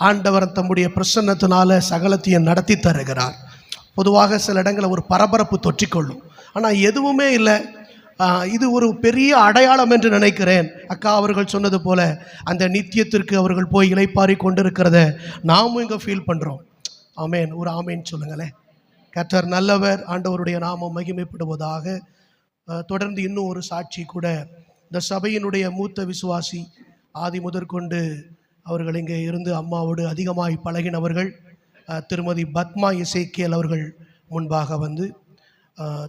ஆண்டவர் தம்முடைய பிரசன்னத்தினால சகலத்தையும் நடத்தி தருகிறார். பொதுவாக சில இடங்களில் ஒரு பரபரப்பு தொற்றிக்கொள்ளும், ஆனால் எதுவுமே இல்லை. இது ஒரு பெரிய அடையாளம் என்று நினைக்கிறேன். அக்கா அவர்கள் சொன்னது போல் அந்த நித்தியத்திற்கு அவர்கள் போய் இளைப்பாரி கொண்டிருக்கிறத நாமும் இங்கே ஃபீல் பண்ணுறோம். ஆமேன். ஒரு ஆமேன் சொல்லுங்களேன். கர்த்தர் நல்லவர். ஆண்டவருடைய நாமம் மகிமைப்படுவதாக. தொடர்ந்து இன்னும் ஒரு சாட்சி கூட, இந்த சபையினுடைய மூத்த விசுவாசி ஆதி முதற்கொண்டு அவர்கள் இங்கே இருந்து அம்மாவோடு அதிகமாய் பழகினவர்கள் திருமதி பத்மா எசேக்கியல் அவர்கள் முன்பாக வந்து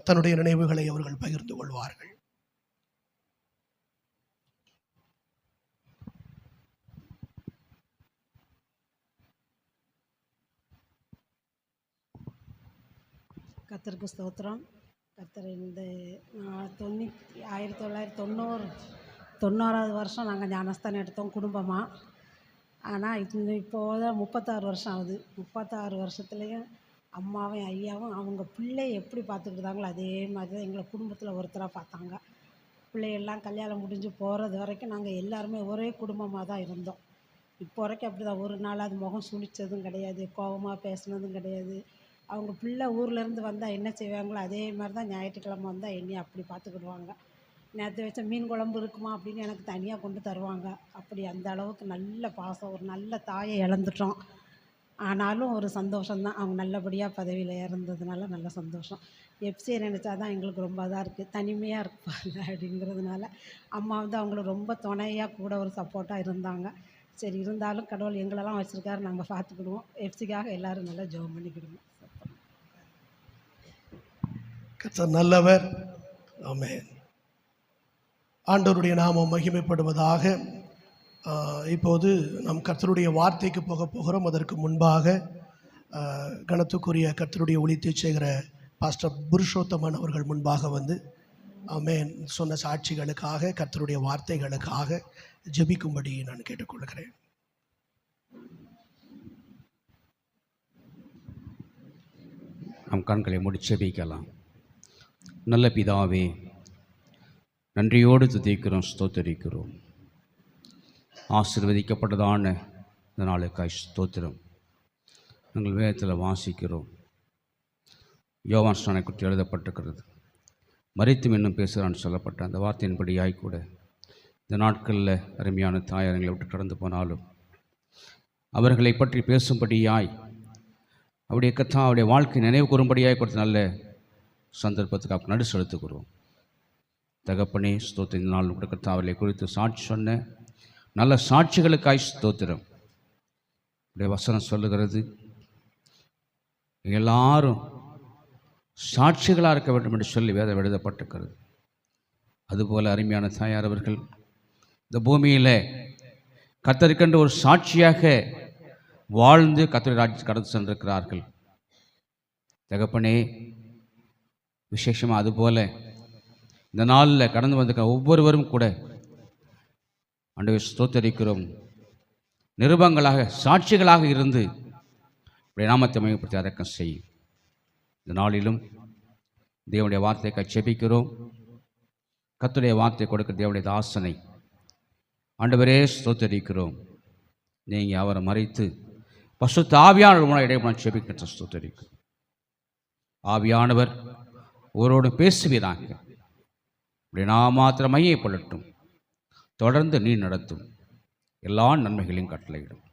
தன்னுடைய நினைவுகளை அவர்கள் பகிர்ந்து கொள்வார்கள். கர்த்தருக்கு ஸ்தோத்திரம். கர்த்தர் இந்த 1990 வருஷம் நாங்கள் ஞானஸ்தானம் எடுத்தோம் குடும்பமாக. ஆனால் இப்போது 36 வருஷம் ஆகுது. 36 வருஷத்துலேயும் அம்மாவும் ஐயாவும் அவங்க பிள்ளையை எப்படி பார்த்துக்கிட்டாங்களோ அதே மாதிரி தான் எங்களை குடும்பத்தில் ஒருத்தராக பார்த்தாங்க. பிள்ளைகள்லாம் கல்யாணம் முடிஞ்சு போகிறது வரைக்கும் நாங்கள் எல்லாருமே ஒரே குடும்பமாக தான் இருந்தோம். இப்போ வரைக்கும் அப்படி தான். ஒரு நாள் அது முகம் சுழித்ததும் கிடையாது, கோபமாக பேசுனதும் கிடையாது. அவங்க பிள்ளை ஊர்லேருந்து வந்தால் என்ன செய்வாங்களோ அதே மாதிரி தான் ஞாயிற்றுக்கிழமை வந்தால் என்னையும் அப்படி பார்த்துக்கிடுவாங்க. நேற்று வச்ச மீன் குழம்பு இருக்குமா அப்படின்னு எனக்கு தனியாக கொண்டு தருவாங்க. அப்படி அந்த அளவுக்கு நல்ல பாசம். ஒரு நல்ல தாயை இழந்துட்டோம். ஆனாலும் ஒரு சந்தோஷம்தான், அவங்க நல்லபடியாக பதவியில் இறந்ததுனால நல்ல சந்தோஷம். எஃப்சியை நினச்சா தான் எங்களுக்கு ரொம்ப இதாக இருக்குது, தனிமையாக இருப்பாங்க அப்படிங்கிறதுனால. அம்மா வந்து அவங்களுக்கு ரொம்ப துணையாக கூட ஒரு சப்போர்ட்டாக இருந்தாங்க. சரி, இருந்தாலும் கடவுள் எங்களெல்லாம் வச்சுருக்காரு, நாங்கள் பார்த்துக்கிடுவோம். எஃப்சிக்காக எல்லோரும் நல்லா ஜெபம் பண்ணிக்கிடுவோம். கர்த்தர் நல்லவர். ஆமென். ஆண்டவருடைய நாமம் மகிமைப்படுவதாக. இப்போது நம் கர்த்தருடைய வார்த்தைக்கு போகிறோம். அதற்கு முன்பாக கனத்துக்குரிய கர்த்தருடைய ஊழியத்தை செய்கிற பாஸ்டர் புருஷோத்தமன் அவர்கள் முன்பாக வந்து ஆமென் சொன்ன சாட்சிகளுக்காக, கர்த்தருடைய வார்த்தைகளுக்காக ஜெபிக்கும்படி நான் கேட்டுக்கொள்கிறேன். நம் கண்களை மூடி ஜெபிக்கலாம். நல்ல பிதாவே, நன்றியோடு துதிக்கிறோம், ஸ்தோத்தரிக்கிறோம். ஆசீர்வதிக்கப்பட்டதான இந்த நாளுக்காய் ஸ்தோத்திரம். நாங்கள் வேதத்தில் வாசிக்கிறோம், யோவான் ஸ்நானை குறித்து எழுதப்பட்டிருக்கிறது, மரித்தும் இன்னும் பேசுகிறான்னு சொல்லப்பட்ட அந்த வார்த்தையின்படியாய் கூட இந்த நாட்களில் அருமையான தாயாரங்களை விட்டு கடந்து போனாலும் அவர்களை பற்றி பேசும்படியாய் அவருடைய கத்தா அவருடைய வாழ்க்கை நினைவு கூறும்படியாய் கொடுத்த நல்ல சந்தர்ப்பத்துக்கு நடு செலுத்துகிறோம். தகப்பனே ஸ்தோத்திர, இந்த நாள் கத்தா அவர்களை குறித்து சாட்சி சொன்ன நல்ல சாட்சிகளுக்காய் ஸ்தோத்திரம். உடைய வசனம் சொல்லுகிறது, எல்லாரும் சாட்சிகளாக இருக்க வேண்டும் என்று சொல்லி வேதம் எழுதப்பட்டிருக்கிறது. அதுபோல் அருமையான தாயார் அவர்கள் இந்த பூமியில் கர்த்தருக்கென்று ஒரு சாட்சியாக வாழ்ந்து கர்த்தருடைய ராஜ்யத்தை கடந்து சென்றிருக்கிறார்கள். தகப்பனே, விசேஷமாக அதுபோல் இந்த நாளில் கடந்து வந்திருக்கிற ஒவ்வொருவரும் கூட ஆண்டவரை ஸ்தோத்தரிக்கிறோம். நிருபங்களாக சாட்சிகளாக இருந்து உடைய நாமத்தை மையப்படுத்தி அரக்கம் செய்யும். இந்த நாளிலும் தேவனுடைய வார்த்தையை செபிக்கிறோம். கர்த்தருடைய வார்த்தை கொடுக்கிற தேவனுடைய தாசனை ஆண்டவரே ஸ்தோத்தரிக்கிறோம். நீங்கள் அவரை மறைத்து பசுத்த ஆவியானவர் மூலம் இடைப்பட செபிக்கிற ஸ்தோத்தரிக்கிறோம். ஆவியானவர் ஒருவரோடு பேசுவீராங்க. இப்படி நான் மாத்திரம் மையப்படட்டும். தொடர்ந்து நீ நடத்தும் எல்லா நன்மைகளையும் கட்டளையிடும்.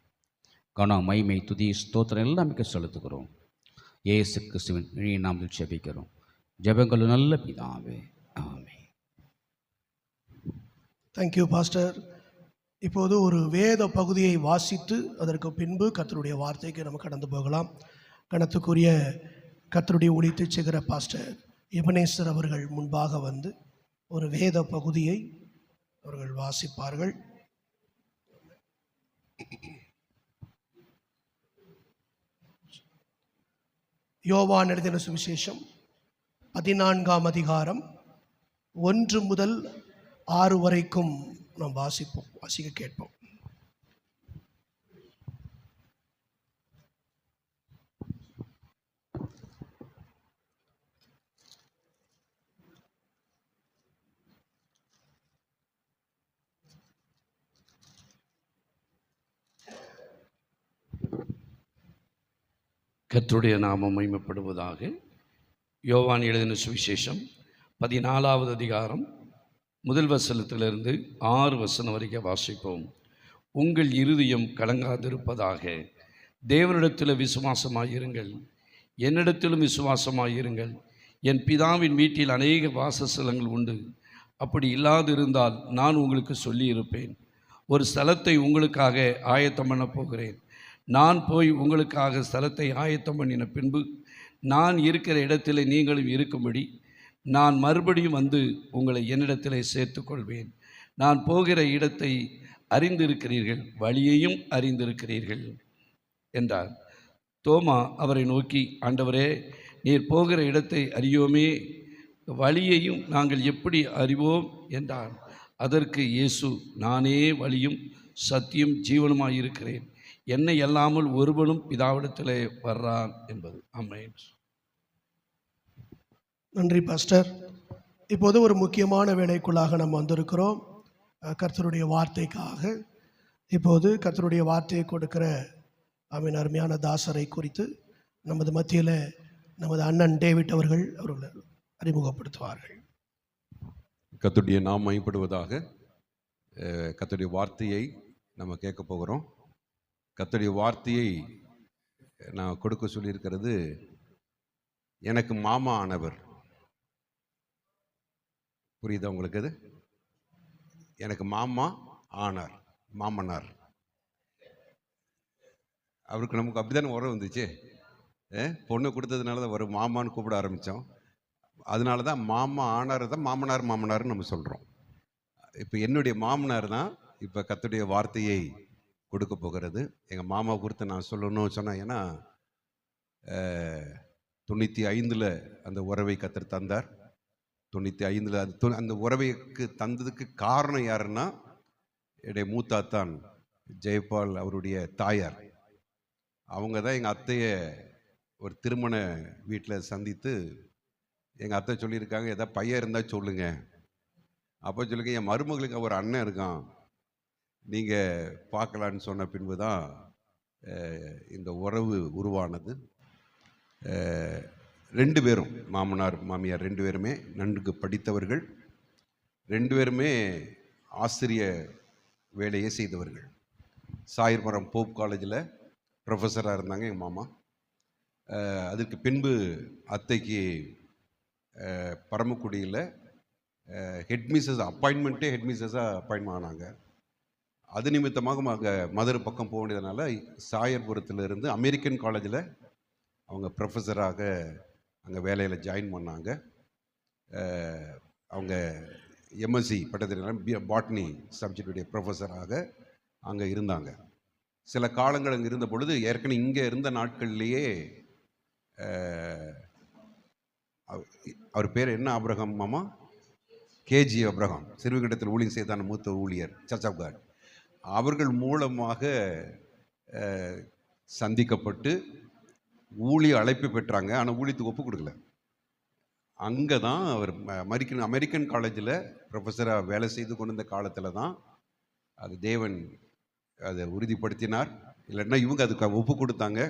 கனம், மைமை, துதி, ஸ்தோத்திரம் எல்லாம் மிக்க செலுத்துகிறோம். இயேசு கிறிஸ்துவின் இனிய நாமத்தில் ஜெபிக்கிறோம். ஜெபங்கள் நல்ல பிதாவே, ஆமென். Thank you pastor. இப்போது ஒரு வேத பகுதியை வாசித்து அதற்கு பின்பு கர்த்தருடைய வார்த்தைக்கு நம்ம கடந்து போகலாம். கணத்துக்குரிய கர்த்தருடைய ஊழியத்தை செய்கிற பாஸ்டர் எபனேசர் அவர்கள் முன்பாக வந்து ஒரு வேத பகுதியை அவர்கள் வாசிப்பார்கள். யோவான் எழுதின சுவிசேஷம் 14ஆம் அதிகாரம் 1 முதல் 6 வரைக்கும் நாம் வாசிக்க கேட்போம். கர்த்தருடைய நாமம் மகிமைப்படுவதாக. யோவான் எழுதின சுவிசேஷம் 14ஆவது அதிகாரம் 1 வசனத்திலிருந்து 6 வசனம் வரைக்கும் வாசிப்போம். உங்கள் இருதயம் கலங்காதிருப்பதாக. தேவனிடத்தில் விசுவாசமாயிருங்கள், என்னிடத்திலும் விசுவாசமாயிருங்கள். என் பிதாவின் வீட்டில் அநேக வாசஸ்தலங்கள் உண்டு. அப்படி இல்லாதிருந்தால் நான் உங்களுக்கு சொல்லியிருப்பேன். ஒரு ஸ்தலத்தை உங்களுக்காக ஆயத்தம் பண்ண போகிறேன். நான் போய் உங்களுக்காக ஸ்தலத்தை ஆயத்தம் பண்ணின பின்பு நான் இருக்கிற இடத்திலே நீங்களும் இருக்கும்படி நான் மறுபடியும் வந்து உங்களை என்னிடத்திலே சேர்த்துக்கொள்வேன். நான் போகிற இடத்தை அறிந்திருக்கிறீர்கள், வழியையும் அறிந்திருக்கிறீர்கள் என்றார். தோமா அவரை நோக்கி, ஆண்டவரே, நீர் போகிற இடத்தை அறியோமே, வழியையும் நாங்கள் எப்படி அறிவோம் என்றார். அதற்கு இயேசு, நானே வழியும் சத்தியம் ஜீவனுமாயிருக்கிறேன். என்னை அல்லாமல் ஒருவனும் பிதாவிடத்திலே வர்றான் என்பது. ஆமென். நன்றி பாஸ்டர். இப்போது ஒரு முக்கியமான வேலைக்குள்ளாக நம்ம வந்திருக்கிறோம், கர்த்தருடைய வார்த்தைக்காக. இப்போது கர்த்தருடைய வார்த்தையை கொடுக்கிற அவன் அருமையான தாசரை குறித்து நமது மத்தியில் நமது அண்ணன் டேவிட் அவர்கள் அறிமுகப்படுத்துவார்கள். கர்த்தருடைய நாமம் மகிமைப்படுவதாக. கர்த்தருடைய வார்த்தையை நம்ம கேட்க போகிறோம். கர்த்தருடைய வார்த்தையை நான் கொடுக்க சொல்லியிருக்கிறது, எனக்கு மாமா ஆனவர். புரியுதா உங்களுக்கு? அது எனக்கு மாமா ஆனார், மாமனார். அவருக்கு நமக்கு அப்படித்தானே உறவு வந்துச்சு. பொண்ணு கொடுத்ததுனால தான் ஒரு மாமான்னு கூப்பிட ஆரம்பித்தோம். அதனால தான் மாமா ஆனார் தான் மாமனார் மாமனார்னு நம்ம சொல்கிறோம். இப்போ என்னுடைய மாமனார் தான் இப்போ கர்த்தருடைய வார்த்தையை கொடுக்க போகிறது. எங்கள் மாமா குறித்து நான் சொல்லணும்னு சொன்னேன். ஏன்னா 95 அந்த உறவை கர்த்தர் தந்தார். 95 அந்த உறவைக்கு தந்ததுக்கு காரணம் யாருன்னா, என்னுடைய மூத்தாத்தான் ஜெயபால் அவருடைய தாயார். அவங்க தான் எங்கள் அத்தையை ஒரு திருமண வீட்டில் சந்தித்து எங்கள் அத்தை சொல்லியிருக்காங்க, ஏதாவது பையன் இருந்தால் சொல்லுங்கள். அப்போ சொல்லுங்க, என் மருமகளுக்கு ஒரு அண்ணன் இருக்கான், நீங்கள் பார்க்கலான்னு சொன்ன பின்பு தான் இந்த உறவு உருவானது. 2 பேரும், மாமனார் மாமியார் 2 பேருமே நன்கு படித்தவர்கள், 2 பேருமே ஆசிரிய வேலையை செய்தவர்கள். சாயர்மரம் போப் காலேஜில் ப்ரொஃபஸராக இருந்தாங்க எங்கள் மாமா. அதுக்கு பின்பு அத்தைக்கு பரமக்குடியில் ஹெட்மிஸ்ஸஸ் அப்பாயின்மெண்ட்டே ஹெட்மிஸ்ஸஸாக அப்பாயின்மெண்ட் ஆனாங்க. அது நிமித்தமாக அங்கே மதுரை பக்கம் போக வேண்டியதுனால சாயர்புரத்திலிருந்து அமெரிக்கன் காலேஜில் அவங்க ப்ரொஃபஸராக அங்கே வேலையில் ஜாயின் பண்ணாங்க. அவங்க எம்எஸ்சி பட்டத்தினால பாட்னி சப்ஜெக்டுடைய ப்ரொஃபஸராக அங்கே இருந்தாங்க. சில காலங்கள் அங்கே இருந்த பொழுது, ஏற்கனவே இங்கே இருந்த நாட்கள்லேயே அவர் பேர் என்ன, ஆபிரகாம் மாமா, கேஜி ஆபிரகாம், சிறுவிகிடத்தில் ஊழியம் செய்தான மூத்த ஊழியர், சர்ச் ஆஃப் காட், அவர்கள் மூலமாக சந்திக்கப்பட்டு ஊழிய அழைப்பு பெற்றாங்க. ஆனால் ஊழியத்துக்கு ஒப்பு கொடுக்கல. அங்கே தான் அவர் அமெரிக்கன் காலேஜில் ப்ரொஃபஸராக வேலை செய்து கொண்டிருந்த காலத்தில் தான் அது தேவன் அதை உறுதிப்படுத்தினார். இல்லைன்னா இவங்க அதுக்கு ஒப்பு கொடுத்தாங்க.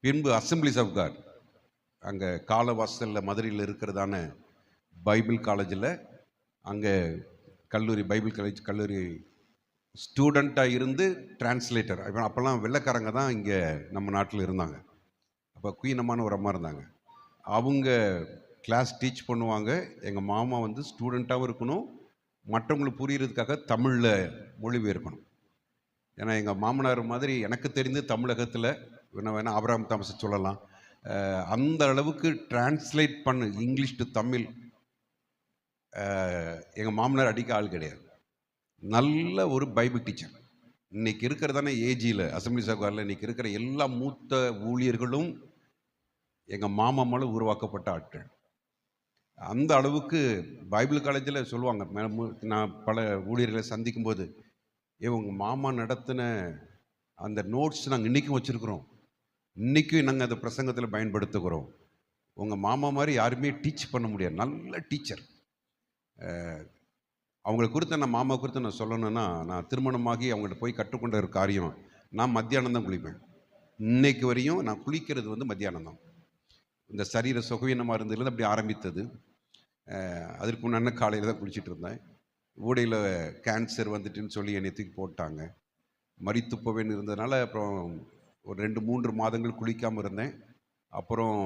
பின்பு அசம்பிளிஸ் ஆஃப் காட் அங்கே காலவாசலில் மதுரையில் இருக்கிறதான பைபிள் காலேஜில் அங்கே பைபிள் கல்லூரி ஸ்டூடெண்ட்டாக இருந்து டிரான்ஸ்லேட்டர். அப்போல்லாம் வெள்ளைக்காரங்க தான் இங்கே நம்ம நாட்டில் இருந்தாங்க. அப்போ குயினமான ஒரு அம்மா இருந்தாங்க. அவங்க கிளாஸ் டீச் பண்ணுவாங்க. எங்கள் மாமா வந்து ஸ்டூடெண்ட்டாகவும் இருக்கணும், மற்றவங்களுக்கு புரிகிறதுக்காக தமிழில் மொழிபெயர்க்கணும். ஏன்னா எங்கள் மாமனார் மாதிரி எனக்கு தெரிந்து தமிழகத்தில் வேணால் ஆபிரகாம் தாமஸை சொல்லலாம், அந்த அளவுக்கு டிரான்ஸ்லேட் பண்ணு இங்கிலீஷ் டு தமிழ் எங்கள் மாமனார் அடிக்க ஆள் கிடையாது. நல்ல ஒரு பைபிள் டீச்சர். இன்னைக்கு இருக்கிறதான ஏஜியில் அசம்பிளிஸ் ஆஃப் காட்ல இன்னைக்கு இருக்கிற எல்லா மூத்த ஊழியர்களும் எங்கள் மாமா மேலே உருவாக்கப்பட்ட ஆட்கள். அந்த அளவுக்கு பைபிள் காலேஜில் சொல்லுவாங்க. நான் பல ஊழியர்களை சந்திக்கும் போது, உங்கள் மாமா நடத்தின அந்த நோட்ஸ் நாங்கள் இன்றைக்கும் வச்சுருக்குறோம், இன்றைக்கும் நாங்கள் அந்த பிரசங்கத்தில் பயன்படுத்துகிறோம். உங்கள் மாமா மாதிரி யாருமே டீச் பண்ண முடியாது. நல்ல டீச்சர். அவங்களை குறித்து நான் மாமா குறித்து நான் சொல்லணும்னா, நான் திருமணமாகி அவங்கள்ட்ட போய் கற்றுக்கொண்ட ஒரு காரியம், நான் மத்தியானம் தான் குளிப்பேன். இன்னைக்கு வரையும் நான் குளிக்கிறது வந்து மத்தியானம் தான். இந்த சரீர சுகவீனமாக இருந்ததுலேருந்து அப்படி ஆரம்பித்தது. அதற்கு முன்னாடி காலையில் தான் குளிச்சுட்டு இருந்தேன். ஊடையில் கேன்சர் வந்துட்டுன்னு சொல்லி என்னை தூக்கி போட்டாங்க. மரித்து போவேன்னு இருந்ததுனால அப்புறம் ஒரு 2-3 மாதங்கள் குளிக்காமல் இருந்தேன். அப்புறம்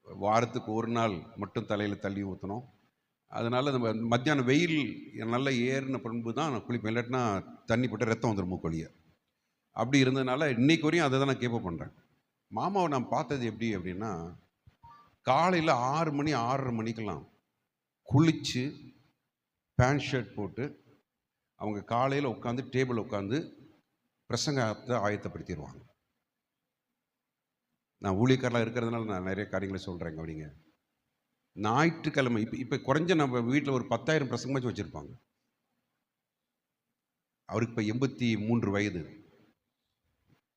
வாரத்துக்கு ஒரு நாள் மட்டும் தலையில் தள்ளி ஊற்றணும். அதனால் நம்ம மத்தியானம் வெயில் நல்லா ஏறின பண்பு தான் நான் குளிப்பேன். இல்லாட்டினா தண்ணி போட்டு ரத்தம் வந்துடும் மூக்கொழிய. அப்படி இருந்ததுனால இன்றைக்கு வரையும் அதை தான் நான் கேப்ப பண்ணுறேன். மாமாவை நான் பார்த்தது எப்படி அப்படின்னா, காலையில் 6 மணி 6:30 மணிக்கெல்லாம் குளித்து பேண்ட் ஷர்ட் போட்டு அவங்க காலையில் உட்காந்து டேபிள் உட்காந்து பிரசங்கத்தை ஆயத்தப்படுத்திடுவாங்க. நான் ஊழியக்காரலாக இருக்கிறதுனால நான் நிறைய காரியங்களை சொல்கிறேங்க. அப்படிங்க ஞாயிற்றுக்கிழமை இப்போ குறைஞ்ச நம்ம வீட்டில் ஒரு 10,000 பிரசங்கமாச்சும் வச்சுருப்பாங்க. அவருக்கு இப்போ 83 வயது.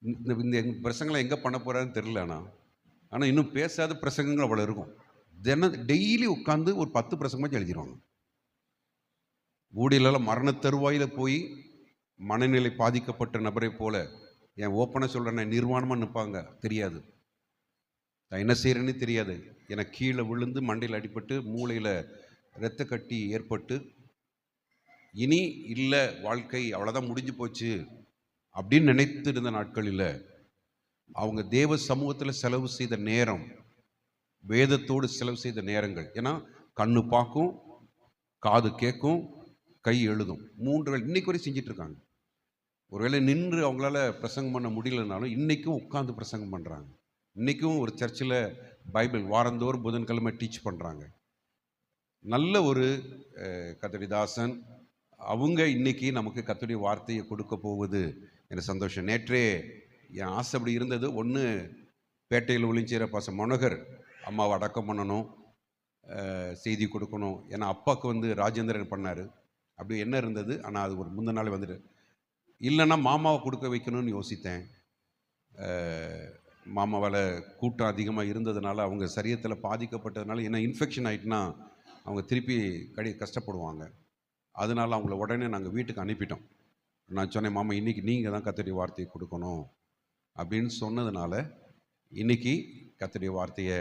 இந்த பிரசங்களை எங்கே பண்ண போகிறாருன்னு தெரில. ஆனால் இன்னும் பேசாத பிரசங்கங்கள் அவ்வளோ இருக்கும். டெய்லி உட்காந்து ஒரு 10 பிரசங்கமாச்சும் எழுதிடுவாங்க. ஊழியெல்லாம் மரண தருவாயில் போய் மனநிலை பாதிக்கப்பட்ட நபரை போல என் ஓப்பனாக சொல்கிறேன், நிர்வாணமாக நிற்பாங்க. தெரியாது நான் என்ன செய்கிறேன்னு தெரியாது. எனக்கு கீழே விழுந்து மண்டையில் அடிபட்டு மூளையில் இரத்த கட்டி ஏற்பட்டு இனி இல்லை வாழ்க்கை அவ்வளோதான் முடிஞ்சு போச்சு அப்படின்னு நினைத்து இருந்த நாட்கள் இல்லை. அவங்க தேவ சமூகத்தில் செலவு செய்த நேரம், வேதத்தோடு செலவு செய்த நேரங்கள். ஏன்னா கண்ணு பார்க்கும், காது கேட்கும், கை எழுதும். 3 வேளை இன்னைக்கு வரை செஞ்சிட்ருக்காங்க. ஒருவேளை நின்று அவங்களால பிரசங்கம் பண்ண முடியலனாலும் இன்றைக்கும் உட்காந்து பிரசங்கம் பண்ணுறாங்க. இன்றைக்கும் ஒரு சர்ச்சில் பைபிள் வாரந்தோறும் புதன்கிழமை டீச் பண்ணுறாங்க. நல்ல ஒரு கர்த்தரிதாசன். அவங்க இன்னைக்கு நமக்கு கர்த்தருடைய வார்த்தையை கொடுக்க போவது எனக்கு சந்தோஷம். நேற்றே என் ஆசை அப்படி இருந்தது. ஒன்று, பேட்டையில் ஒளிஞ்சேர பாச மனோகர் அம்மாவை அடக்கம் பண்ணணும், செய்தி கொடுக்கணும். ஏன்னா அப்பாவுக்கு வந்து ராஜேந்திரன் பண்ணார். அப்படி என்ன இருந்தது. ஆனால் அது ஒரு முந்தின நாள் வந்துட்டு இல்லைன்னா மாமாவை கொடுக்க வைக்கணும்னு யோசித்தேன். மாமாவால் கூட்டம் அதிகமாக இருந்ததுனால, அவங்க சரீரத்தில் பாதிக்கப்பட்டதுனால, என்ன இன்ஃபெக்ஷன் ஆகிட்டுனா அவங்க திருப்பி கஷ்டப்படுவாங்க. அதனால் அவங்கள உடனே நாங்கள் வீட்டுக்கு அனுப்பிட்டோம். நான் சொன்னேன், மாமா இன்றைக்கி நீங்கள் தான் கர்த்தருடைய வார்த்தையை கொடுக்கணும் அப்படின்னு சொன்னதுனால இன்றைக்கி கர்த்தருடைய வார்த்தையை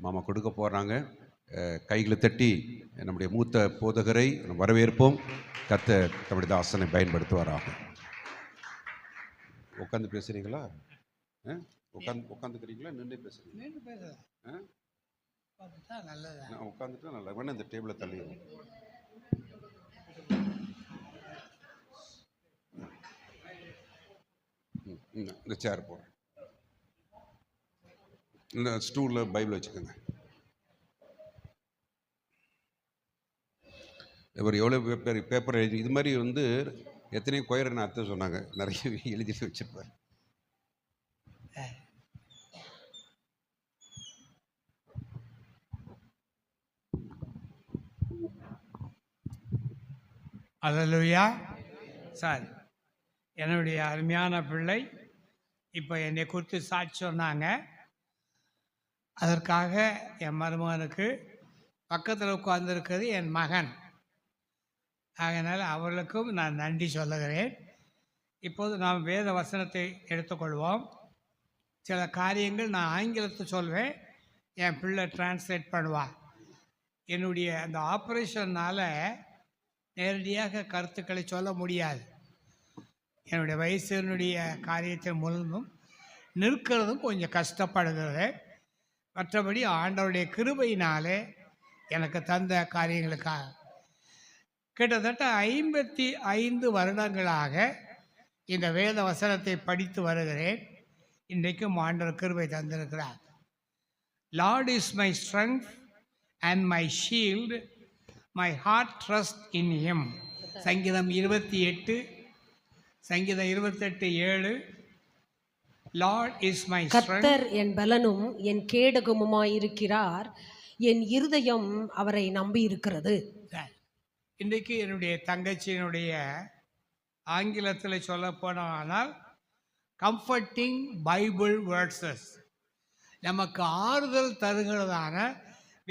மாமா கொடுக்க போகிறாங்க. கைகளை தட்டி நம்முடைய மூத்த போதகரை வரவேற்போம். கர்த்தர் தம்முடைய தாசனை பயன்படுத்துவாராக. உட்காந்து பேசுகிறீங்களா? உட்காந்துக்கிறீங்களா? நின்று பேசுகிறீங்களா? நான் உட்காந்துட்டா நல்லா வேணா இந்த டேபிளை தள்ளிடுவோம். இந்த சேர் போடுறேன். இந்த ஸ்டூலில் பைபிள் வச்சுக்கோங்க. இவர் எவ்வளோ பேப்பர் எழுதி இது மாதிரி வந்து எத்தனையோ கொயர்னு அர்த்தம் சொன்னாங்க. நிறைய எழுதி வச்சிருப்பார். அல்லேலூயா. சார், என்னுடைய அருமையான பிள்ளை இப்போ என்னை குறித்து சாட்சி சொன்னாங்க. அதற்காக என் மருமகனுக்கு பக்கத்தில் உட்கார்ந்திருக்கிறது என் மகன். அதனால் அவர்களுக்கும் நான் நன்றி சொல்லுகிறேன். இப்போது நாம் வேத வசனத்தை எடுத்துக்கொள்வோம். சில காரியங்கள் நான் ஆங்கிலத்தை சொல்வேன், என் பிள்ளை டிரான்ஸ்லேட் பண்ணுவாள். என்னுடைய அந்த ஆப்ரேஷன்னால் நேரடியாக கருத்துக்களை சொல்ல முடியாது. என்னுடைய வயசினுடைய காரியத்தை முழுதும் நிற்கிறதும் கொஞ்சம் கஷ்டப்படுகிறது. மற்றபடி ஆண்டவருடைய கிருபையினாலே எனக்கு தந்த காரியங்களுக்காக கிட்டத்தட்ட 55 வருடங்களாக இந்த வேத வசனத்தை படித்து வருகிறேன். இன்றைக்கும் ஆண்டவர் கிருபை தந்திருக்கிறார். Lord is my strength and my shield, my heart trust in him. சங்கீதம் 28, சங்கீதம் 28:7. லார்ட் இஸ் மை கர்த்தர் என் பலனும் என் கேடகமுமாயிருக்கிறார், என் இருதயம் அவரை நம்பி இருக்கிறது. இன்றைக்கு என்னுடைய தங்கச்சியினுடைய ஆங்கிலத்தில் சொல்ல போனால் கம்ஃபர்டிங் பைபிள் வேர்ட்ஸஸ், நமக்கு ஆறுதல் தருகிறதான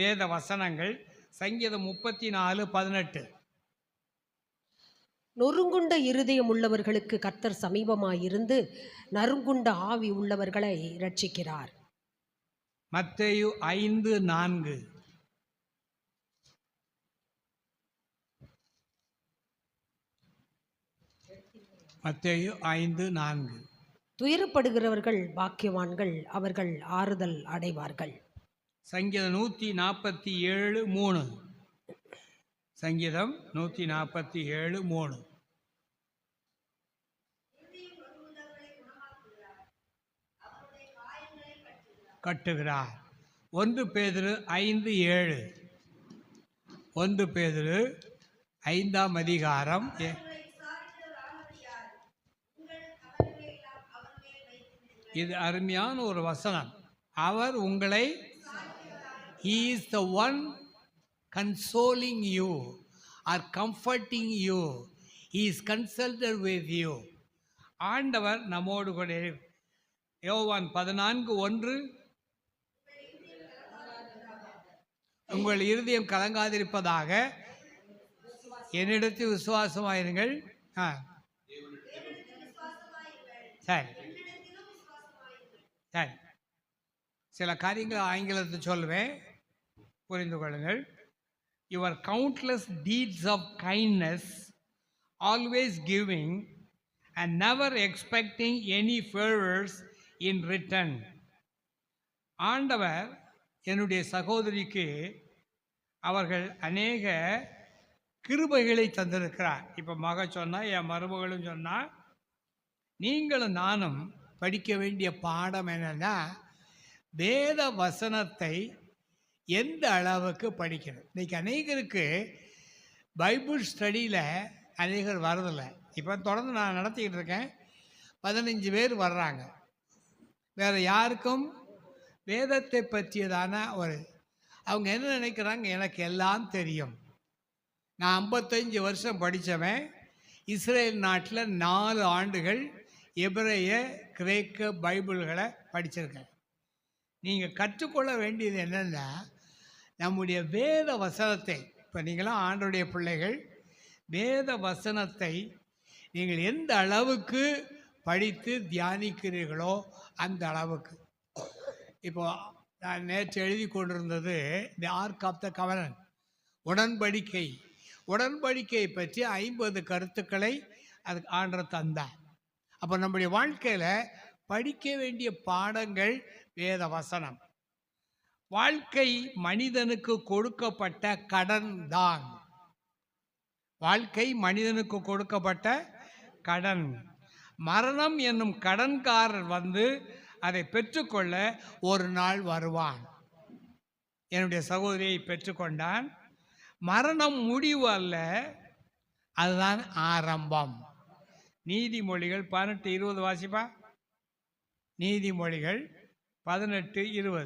வேத வசனங்கள். சங்கீதம் 34:18. நொறுங்குண்ட இருதயம் உள்ளவர்களுக்கு கர்த்தர் சமீபமாயிருந்து நறுங்குண்ட ஆவி உள்ளவர்களை இரட்சிக்கிறார். மத்தேயு 5:4. மத்தேயு 5:4. துயரப்படுகிறவர்கள் பாக்கியவான்கள், அவர்கள் ஆறுதல் அடைவார்கள். சங்கீதம் 147:3. சங்கீதம் 147:3. கட்டுகிறார். 1 பேதுரு 5:7. 1 பேதுரு 5ஆம் அதிகாரம். இது அருமையான ஒரு வசனம். அவர் உங்களை, he is the one consoling you or comforting you, he is consulted with you. ஆண்டவர் நம்மோடு கூட. யோவான் 14:1. உங்கள் இருதயம் கலங்காதிருப்பதாக என்னிடத்தில் விசுவாசமாயிருங்கள். சரி சரி, சில காரியங்கள் ஆங்கிலத்தில் சொல்வேன், புரிந்து கொள்ளுங்கள். Your countless deeds of kindness, always giving and never expecting any favours in return. ஆண்டவர் என்னுடைய சகோதரிக்கு அவர்கள் அநேக கிருபைகளை தந்திருக்கிறார். இப்போ மக சொன்னால், என் மருமகளும் சொன்னால், நீங்களும் நானும் படிக்க வேண்டிய பாடம் என்னென்னா, வேத வசனத்தை எந்த அளவுக்கு படிக்கணும். இன்றைக்கி அநேகருக்கு பைபிள் ஸ்டடியில் அநேகர் வரதில்லை. இப்போ தொடர்ந்து நான் நடத்திக்கிட்டு இருக்கேன், 15 பேர் வர்றாங்க. வேறு யாருக்கும் வேதத்தை பற்றியதான அவங்க என்ன நினைக்கிறாங்க, எனக்கு எல்லாம் தெரியும். நான் 55 வருஷம் படித்தவன். இஸ்ரேல் நாட்டில் 4 ஆண்டுகள் எபிரேய கிரேக்க பைபிள்களை படிச்சிருக்கேன். நீங்கள் கற்றுக்கொள்ள வேண்டியது என்னென்னா, நம்முடைய வேத வசனத்தை, இப்போ நீங்களாம் ஆண்டவருடைய பிள்ளைகள், வேத வசனத்தை நீங்கள் எந்த அளவுக்கு படித்து தியானிக்கிறீர்களோ அந்த அளவுக்கு. இப்போ நான் நேற்று எழுதி கொண்டிருந்தது தி ஆர்க் ஆஃப் த கவனன்ட், உடன்படிக்கை. உடன்படிக்கையை பற்றி 50 கருத்துக்களை அதுக்கு ஆண்டவர் தந்தார். அப்போ நம்முடைய வாழ்க்கையில் படிக்க வேண்டிய பாடங்கள் வேத வசனம். வாழ்க்கை மனிதனுக்கு கொடுக்கப்பட்ட கடன் தான். வாழ்க்கை மனிதனுக்கு கொடுக்கப்பட்ட கடன். மரணம் என்னும் கடன்காரர் வந்து அதை பெற்றுக்கொள்ள ஒரு நாள் வருவான். என்னுடைய சகோதரியை பெற்றுக்கொண்டான். மரணம் முடிவு அல்ல, அதுதான் ஆரம்பம். நீதிமொழிகள் 18:20 வாசிப்பா. நீதிமொழிகள் 18:20.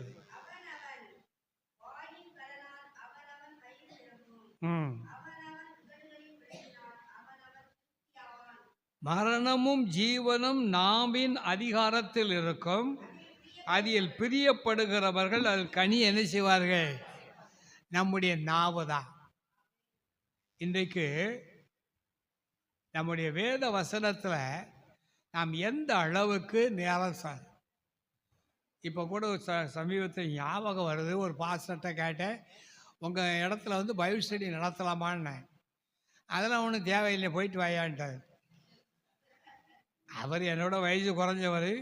மரணமும் ஜீவனும் நாவின் அதிகாரத்தில் இருக்கும், அதில் பிரியப்படுகிறவர்கள் அதில் கனி என்ன செய்வார்கள்? நம்முடைய நாவு தான். இன்றைக்கு நம்முடைய வேத வசனத்தில் நாம் எந்த அளவுக்கு நேரம் இப்போ கூட ஒரு சமீபத்தில் ஞாபகம் வருது, ஒரு பாஸ்டர்கிட்ட கேட்டேன், உங்கள் இடத்துல வந்து பைபிள் ஸ்டடி நடத்தலாமான்னு. அதெல்லாம் ஒன்றும் தேவையில்லை, போயிட்டு வாயான்ட்டார். அவர் என்னோட வயசு குறைஞ்சவர்.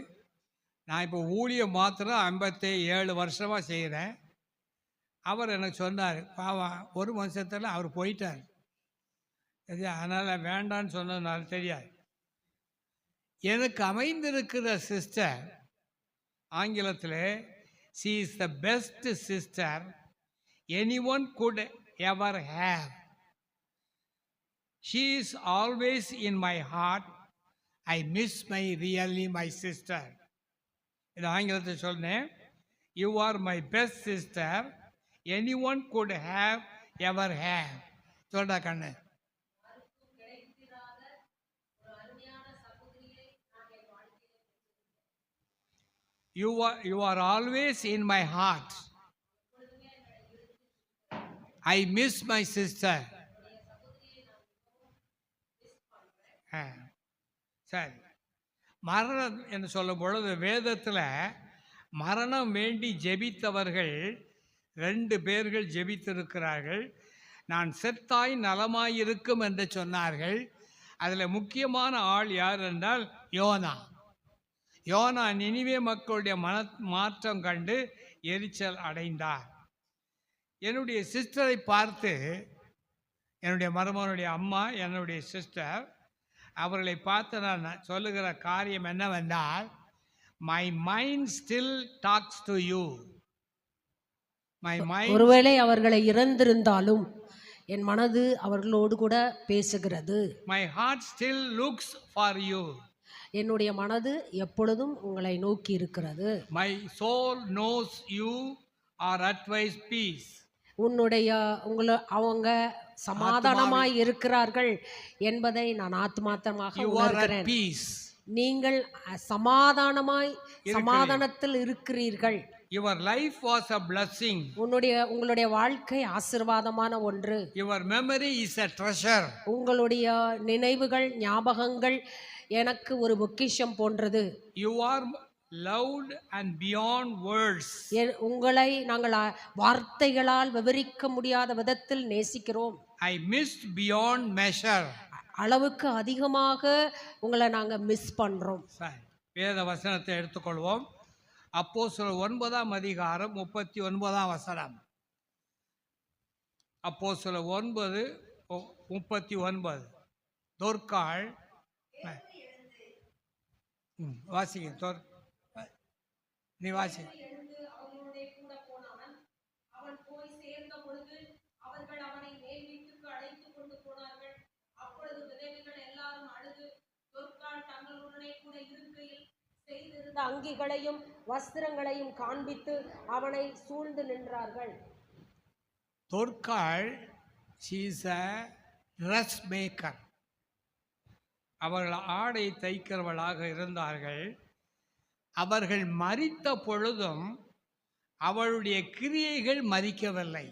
நான் இப்போ ஊழியம் மாத்திரம் 57 வருஷமாக செய்கிறேன். அவர் எனக்கு சொன்னார், பாவம் ஒரு வருஷத்தில் அவர் போயிட்டார். அதனால் வேண்டான்னு சொன்னதுனால தெரியாது. எனக்கு அமைந்திருக்கிற சிஸ்டர் ஆங்கிலத்தில் she is the best sister anyone could ever have. She is always in my heart. I miss my sister. இது ஆங்கிலத்தில் சொன்னேன். You are my best sister anyone could have ever have. சொல்றா கண்ணு. You are always in my heart. I miss my sister. சரி, மரணம் என்று சொல்லும் பொழுது வேதத்தில் மரணம் வேண்டி ஜெபித்தவர்கள் 2 பேர்கள் ஜெபித்திருக்கிறார்கள். நான் செத்தாய் நலமாயிருக்கும் என்று சொன்னார்கள். அதில் முக்கியமான ஆள் யார் என்றால் யோனா. யோனா நினிவே மக்களுடைய மாற்றம் கண்டு எரிச்சல் அடைந்தார். என்னுடைய சிஸ்டரை பார்த்து, என்னுடைய மருமகனுடைய அம்மா என்னுடைய சிஸ்டர், அவர்களை பார்த்து நான் சொல்லுகிற காரியம் என்னவென்றால், my mind still talks to you. My mind, ஒருவேளை அவர்களை இறந்திருந்தாலும் என் மனது அவர்களோடு கூட பேசுகிறது. My heart still looks for you. என்னுடைய மனது எப்பொழுதும் உங்களை நோக்கி இருக்கிறது. My soul knows you are advice peace. அவங்க சமாதானமாய் இருக்கிறார்கள் என்பதை நான் ஆத்மார்த்தமாக உணர்கிறேன். நீங்கள் சமாதானத்தில் இருக்கிறீர்கள். Your life was a blessing. உங்களுடைய வாழ்க்கை ஆசீர்வாதமான ஒன்று. Your memory is a treasure. உங்களுடைய நினைவுகள், ஞாபகங்கள் எனக்கு ஒரு பொக்கிஷம் போன்றது. You are loved and beyond words. உங்களை நாங்கள் வார்த்தைகளால் விவரிக்க முடியாத விதத்தில் நேசிக்கிறோம். I missed beyond measure. அளவுக்கு அதிகமாக உங்களை நாங்கள் மிஸ் பண்றோம். வேத வசனத்தை எடுத்துக்கொள்வோம். அப்போஸ்தலர் 9ஆம் அதிகாரம் 39ஆம் வசனம். அப்போஸ்தலர் 9:39. தோர்க்காள் வாசிங்க. நீ வாசி. அங்கிகளையும் வஸ்திரங்களையும் காண்பித்து அவனை சூழ்ந்து நின்றார்கள். தோர்க்காள் she is a dress maker. அவர்கள் ஆடை தைக்கிறவளாக இருந்தார்கள். அவர்கள் மரித்த பொழுதும் அவளுடைய கிரியைகள் மரிக்கவில்லை.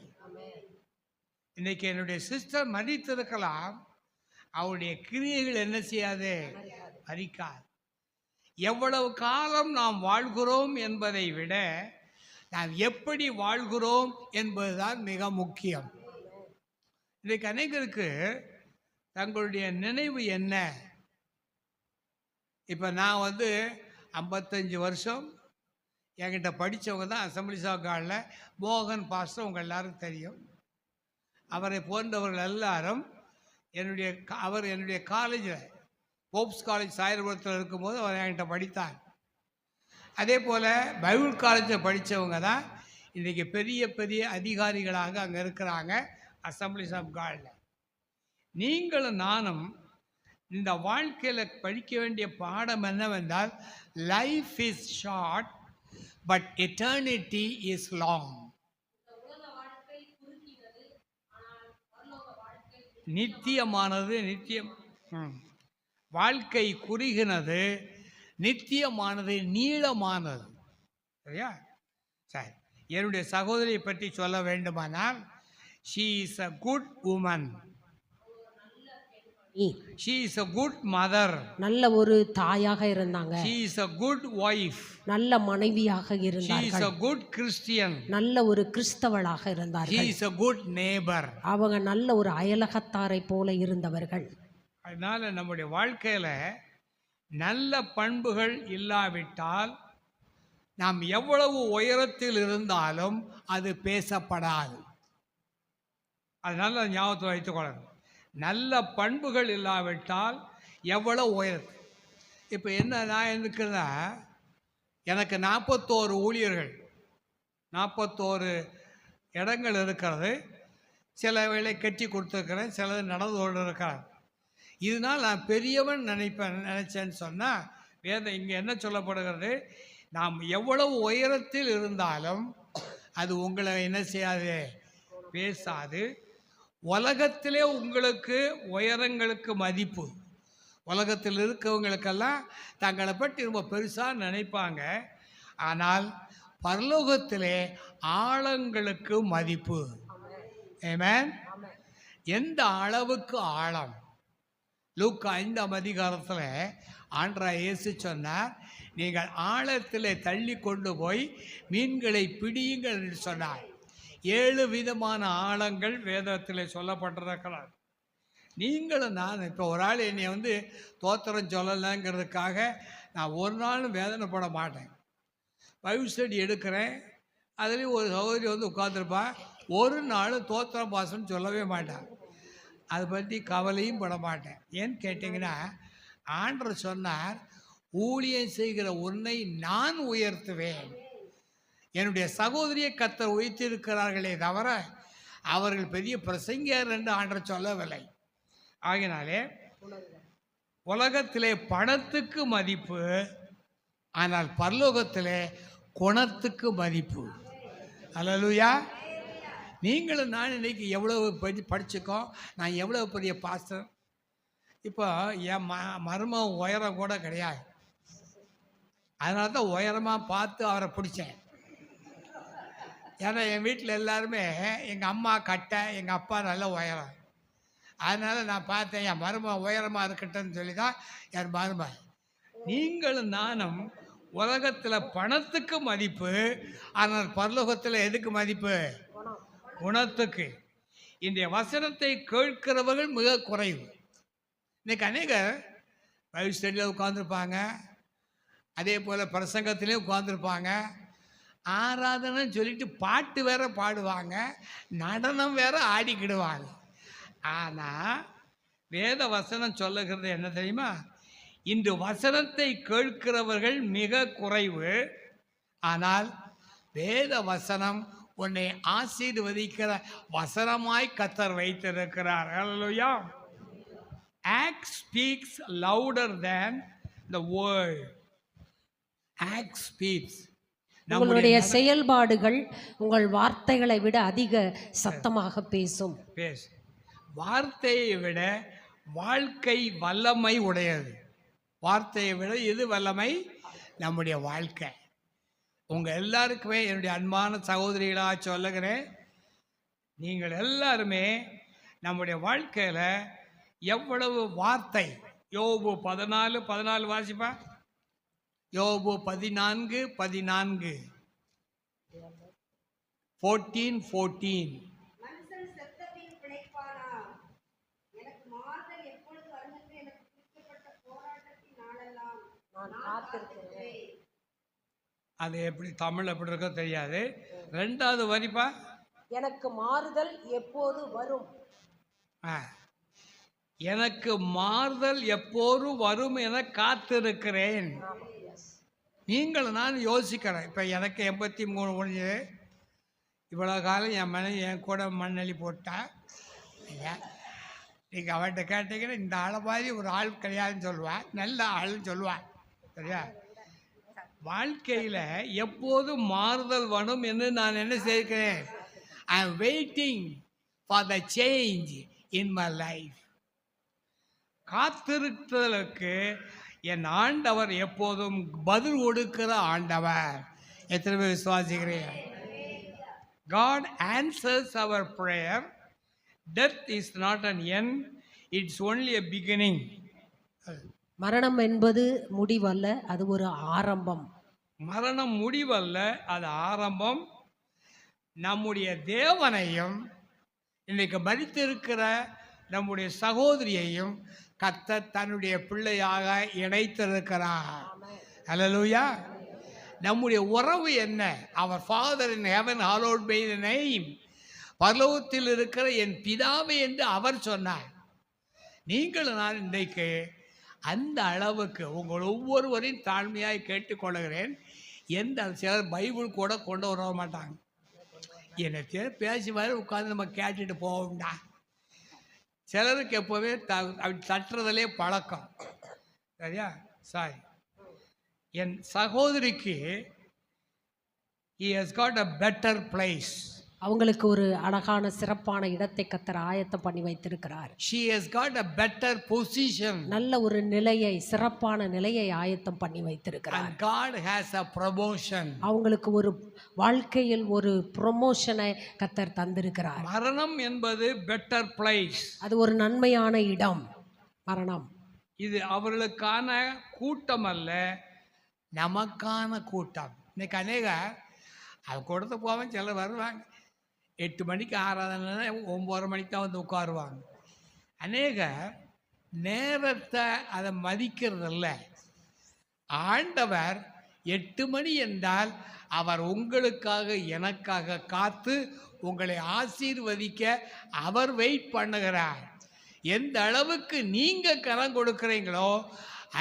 இன்னைக்கு என்னுடைய சிஸ்டர் மரித்திருக்கலாம், அவளுடைய கிரியைகள் என்ன செய்யாது? மரிக்காது. எவ்வளவு காலம் நாம் வாழ்கிறோம் என்பதை விட நாம் எப்படி வாழ்கிறோம் என்பதுதான் மிக முக்கியம். இன்றைக்கு அநேகருக்கு தங்களுடைய நினைவு என்ன? இப்போ நான் 55 வருஷம் என்கிட்ட படித்தவங்க தான் அசம்பிளிஸ் ஆஃப் காடில் மோகன் பாஸ்டர், உங்கள் எல்லாருக்கும் தெரியும். அவரை போன்றவர்கள் எல்லாரும் அவர் என்னுடைய காலேஜில் போப்ஸ் காலேஜ் சாயர்புரத்தில் இருக்கும்போது அவர் என்கிட்ட படித்தார். அதே போல் பைபிள் காலேஜில் படித்தவங்க தான் இன்றைக்கி பெரிய பெரிய அதிகாரிகளாக அங்கே இருக்கிறாங்க அசம்பிளிஸ் ஆஃப் காடில். நீங்களும் நானும் இந்த வாழ்க்கையில் படிக்க வேண்டிய பாடம் என்னவென்றால், life is short but eternity is long. நித்தியமானது வாழ்க்கை குறுகினது, நித்தியமானது நீளமானது. சரியா? சரி, என்னுடைய சகோதரியை பற்றி சொல்ல வேண்டுமானால், she is a good woman, she is a good mother, நல்ல ஒரு தாயாக இருந்தாங்க, she is a good wife, நல்ல மனைவியாக ஷீ இஸ் இருந்தார்கள், அ குட் கிறிஸ்டியன், நல்ல ஒரு கிறிஸ்தவளாக ஷீ இருந்தார்கள், இஸ் அ குட் நேபர். அவங்க நல்ல ஒரு அயலகத்தாரை போல இருந்தவர்கள். அதனால நம்முடைய வாழ்க்கையில நல்ல பண்புகள் இல்லாவிட்டால் நாம் எவ்வளவு உயரத்தில் இருந்தாலும் அது பேசப்படாது. அதனால ஞாபகத்தில் வைத்துக்கொள்ளணும், நல்ல பண்புகள் இல்லாவிட்டால் எவ்வளவு உயரத்து. இப்போ என்ன நான் இருக்கிறதா, எனக்கு 41 ஊழியர்கள், 41 இடங்கள் இருக்கிறது. சில வேளை கட்டி கொடுத்துருக்கிறேன், சிலது நடந்து கொண்டு இருக்கிறேன். இதனால் நான் பெரியவன் நினைச்சேன்னு சொன்னால், வேதம் இங்கே என்ன சொல்லப்படுகிறது, நாம் எவ்வளவு உயரத்தில் இருந்தாலும் அது உங்களை என்ன செய்யாது, பேசாது. உலகத்திலே உங்களுக்கு உயரங்களுக்கு மதிப்பு, உலகத்தில் இருக்கவங்களுக்கெல்லாம் தங்களை பற்றி ரொம்ப பெருசாக நினைப்பாங்க. ஆனால் பரலோகத்திலே ஆழங்களுக்கு மதிப்பு. ஆமென். எந்த அளவுக்கு ஆழம்? லூக்கா 5ஆம் அதிகாரத்தில் ஆண்டவராய் இயேசு சொன்னார், நீங்கள் ஆழத்தில் தள்ளி கொண்டு போய் மீன்களை பிடியுங்கள் என்று சொன்னார். 7 விதமான ஆழங்கள் வேதத்தில் சொல்லப்பட்டிருக்கிறார். நீங்களும் நான் இப்போ ஒரு ஆள் என்னை தோத்திரம் சொல்லலைங்கிறதுக்காக நான் ஒரு நாளும் வேதனைப்பட மாட்டேன். பைபிள் ஸ்டடி எடுக்கிறேன், அதுலேயும் ஒரு சகோதரி உட்காந்துருப்பா, ஒரு நாள் தோத்திரம் பாசம்னு சொல்லவே மாட்டான். அதை பற்றி கவலையும் பட மாட்டேன். ஏன்னு கேட்டிங்கன்னா, ஆண்டவர் சொன்னார், ஊழியம் செய்கிற உன்னை நான் உயர்த்துவேன். என்னுடைய சகோதரியை கர்த்தர் உயர்த்தியிருக்கிறார்களே தவிர அவர்கள் பெரிய பிரசங்கியார் என்று ஆண்டவர் சொல்லவில்லை. ஆகினாலே உலகத்திலே பணத்துக்கு மதிப்பு, ஆனால் பரலோகத்திலே குணத்துக்கு மதிப்பு. அல்லேலூயா. நீங்களும் நான் இன்னைக்கு எவ்வளவு படிச்சுக்கோம், நான் எவ்வளோ பெரிய பாஸ்டர். இப்போ என் மருமகன் உயரம் கூட கிடையாது, அதனால தான் உயரமாக பார்த்து அவரை பிடிச்சேன். ஏன்னா என் வீட்டில் எல்லாருமே எங்கள் அம்மா கட்டை, எங்கள் அப்பா நல்ல உயரம். அதனால் நான் பார்த்தேன், என் மருமகன் உயரமாக இருக்கட்டும்னு சொல்லி தான் என் மருமகன். நீங்களும் நானும் உலகத்தில் பணத்துக்கு மதிப்பு, ஆனால் பரலோகத்தில் எதுக்கு மதிப்பு? குணத்துக்கு. இன்றைய வசனத்தை கேட்கிறவர்கள் மிக குறைவு. இன்றைக்கி அநேகர் பைபிள் ஸ்டடியில் உட்காந்துருப்பாங்க, அதே போல் பிரசங்கத்திலே உட்காந்துருப்பாங்க, ஆராதனைன்னு சொல்லிட்டு பாட்டு வேற பாடுவாங்க, நடனம் வேற ஆடிக்கிடுவாங்க. ஆனால் வேத வசனம் சொல்லுகிறது என்ன தெரியுமா? இன்று வசனத்தை கேட்கிறவர்கள் மிக குறைவு, ஆனால் வேத வசனம் உன்னை ஆசீர்வதிக்கிற வசனமாய் கர்த்தர் வைத்திருக்கிறார். ஹல்லேலூயா. Act speaks louder than the word. Act speaks. உங்களுடைய செயல்பாடுகள் உங்கள் வார்த்தைகளை விட அதிக சத்தமாக பேசும். வார்த்தையை விட வாழ்க்கை வல்லமை உடையது. வார்த்தையை விட எது வல்லமை? நம்முடைய வாழ்க்கை. உங்கள் எல்லாருக்குமே என்னுடைய அன்பான சகோதரிகளாக சொல்லுகிறேன், நீங்கள் எல்லாருமே நம்முடைய வாழ்க்கையில் எவ்வளவு வார்த்தை. யோபு 14:14 வாசிப்பா. யோபு 14:14 14:14. அது எப்படி தமிழ் எப்படி இருக்கோ தெரியாது. 2வது வரிப்பா. எனக்கு மாறுதல் எப்போது வரும்? எனக்கு மாறுதல் எப்போது வரும் என காத்திருக்கிறேன். நீங்கள் நான் யோசிக்கிறேன். இப்போ எனக்கு 83 முடிஞ்சது. இவ்வளோ காலம் என் மனைவி என் கூட மண்ணெளி போட்டா. நீங்கள் அவர்கிட்ட கேட்டீங்கன்னா இந்த ஆளை மாதிரி ஒரு ஆள் கிடையாதுன்னு சொல்லுவாள், நல்ல ஆள்னு சொல்லுவாள். சரியா? வாழ்க்கையில் எப்போதும் மாறுதல் வரும் என்று நான் என்ன செய்கிறேன்? I am waiting for the change in my life. காத்திருத்தலுக்கு என் ஆண்டவர் எப்போதும் பதில் கொடுக்கிற ஆண்டவர். எத்தனை பேர் விசுவாசிக்கிறீங்க? God answers our prayer. Death is not an end, it's only a beginning. மரணம் என்பது முடிவல்ல, அது ஒரு ஆரம்பம். மரணம் முடிவல்ல, அது ஆரம்பம். நம்முடைய தேவனையும் இன்னைக்கு மரித்திருக்கிற நம்முடைய சகோதரியையும் கர்த்தர் தன்னுடைய பிள்ளையாக இணைத்திருக்கிறார். அல்லேலூயா. நம்முடைய உறவு என்ன? அவர் father in heaven hallowed by the name. பரலோகத்தில் இருக்கிற என் பிதாவே என்று அவர் சொன்னார். நீங்கள் நான் இன்றைக்கு அந்த அளவுக்கு உங்கள் ஒவ்வொருவரையும் தாழ்மையாய் கேட்டுக்கொள்கிறேன். எந்த சிலர் பைபிள் கூட கொண்டு வர மாட்டாங்க. என்னை பேசி மாதிரி உட்காந்து நம்ம கேட்டுட்டு போவோம்டா. சிலருக்கு எப்போவே அப்படி தட்டுறதுலே பழக்கம். சரியா? சாரி. என் சகோதரிக்கு he has got a better place. அவங்களுக்கு ஒரு அழகான சிறப்பான இடத்தை கர்த்தர் ஆயத்தம் பண்ணி வைத்திருக்கிறார். She has got a better position. நல்ல ஒரு நிலையை, சிறப்பான நிலையை ஆயத்தம் பண்ணி வைத்திருக்கிறார். And God has a promotion. அவங்களுக்கு ஒரு வாழ்க்கையில் ஒரு ப்ரொமோஷனை கர்த்தர் தந்திருக்கிறார். மரணம் என்பது better place. அது ஒரு நன்மையான இடம். மரணம் இது அவர்களுக்கான கூட்டம் அல்ல, நமக்கான கூட்டம். இன்னைக்கு அநேக அது கொடுத்து போவேன். சிலர் வருவாங்க 8 மணிக்கு ஆராதனை, 9 மணிக்கு தான் வந்து உட்காருவாங்க. அநேக நேரத்தை அதை மதிக்கிறதில்ல. ஆண்டவர் 8 மணி என்றால் அவர் உங்களுக்காக எனக்காக காத்து உங்களை ஆசீர்வதிக்க அவர் வெயிட் பண்ணுகிறார். எந்த அளவுக்கு நீங்கள் கரம் கொடுக்குறீங்களோ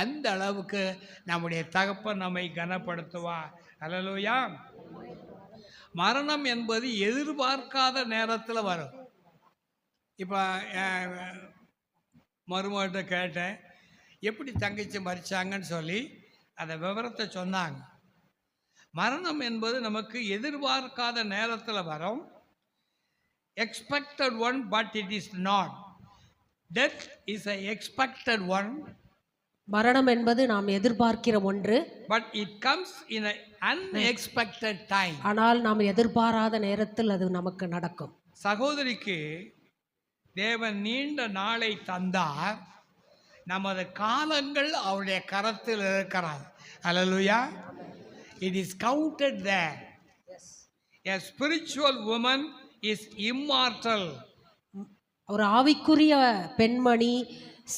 அந்த அளவுக்கு நம்முடைய தகப்பன் நம்மை கனப்படுத்துவார். அல்லேலூயா. மரணம் என்பது எதிர்பார்க்காத நேரத்தில் வரும். இப்போ மருமகிட்ட கேட்டேன், எப்படி தங்கச்சி மறிச்சாங்கன்னு சொல்லி அந்த விவரத்தை சொன்னாங்க. மரணம் என்பது நமக்கு எதிர்பார்க்காத நேரத்தில் வரும். Expected one, but it is not. Death is a expected one. மரணம் என்பது நாம் எதிர்பார்க்கிற ஒன்று. But it comes in an unexpected time. ஆனால் நாம் எதிர்பாராத நேரத்தில் அது நமக்கு நடக்கும். சகோதரிக்கு தேவன் நீண்ட நாளை தந்தார். நமது காலங்கள் அவருடைய கரத்தில் இருக்கிறது. அல்லேலூயா. It is counted there. A spiritual woman is immortal. ஒரு ஆவிக்குரிய பெண்மணி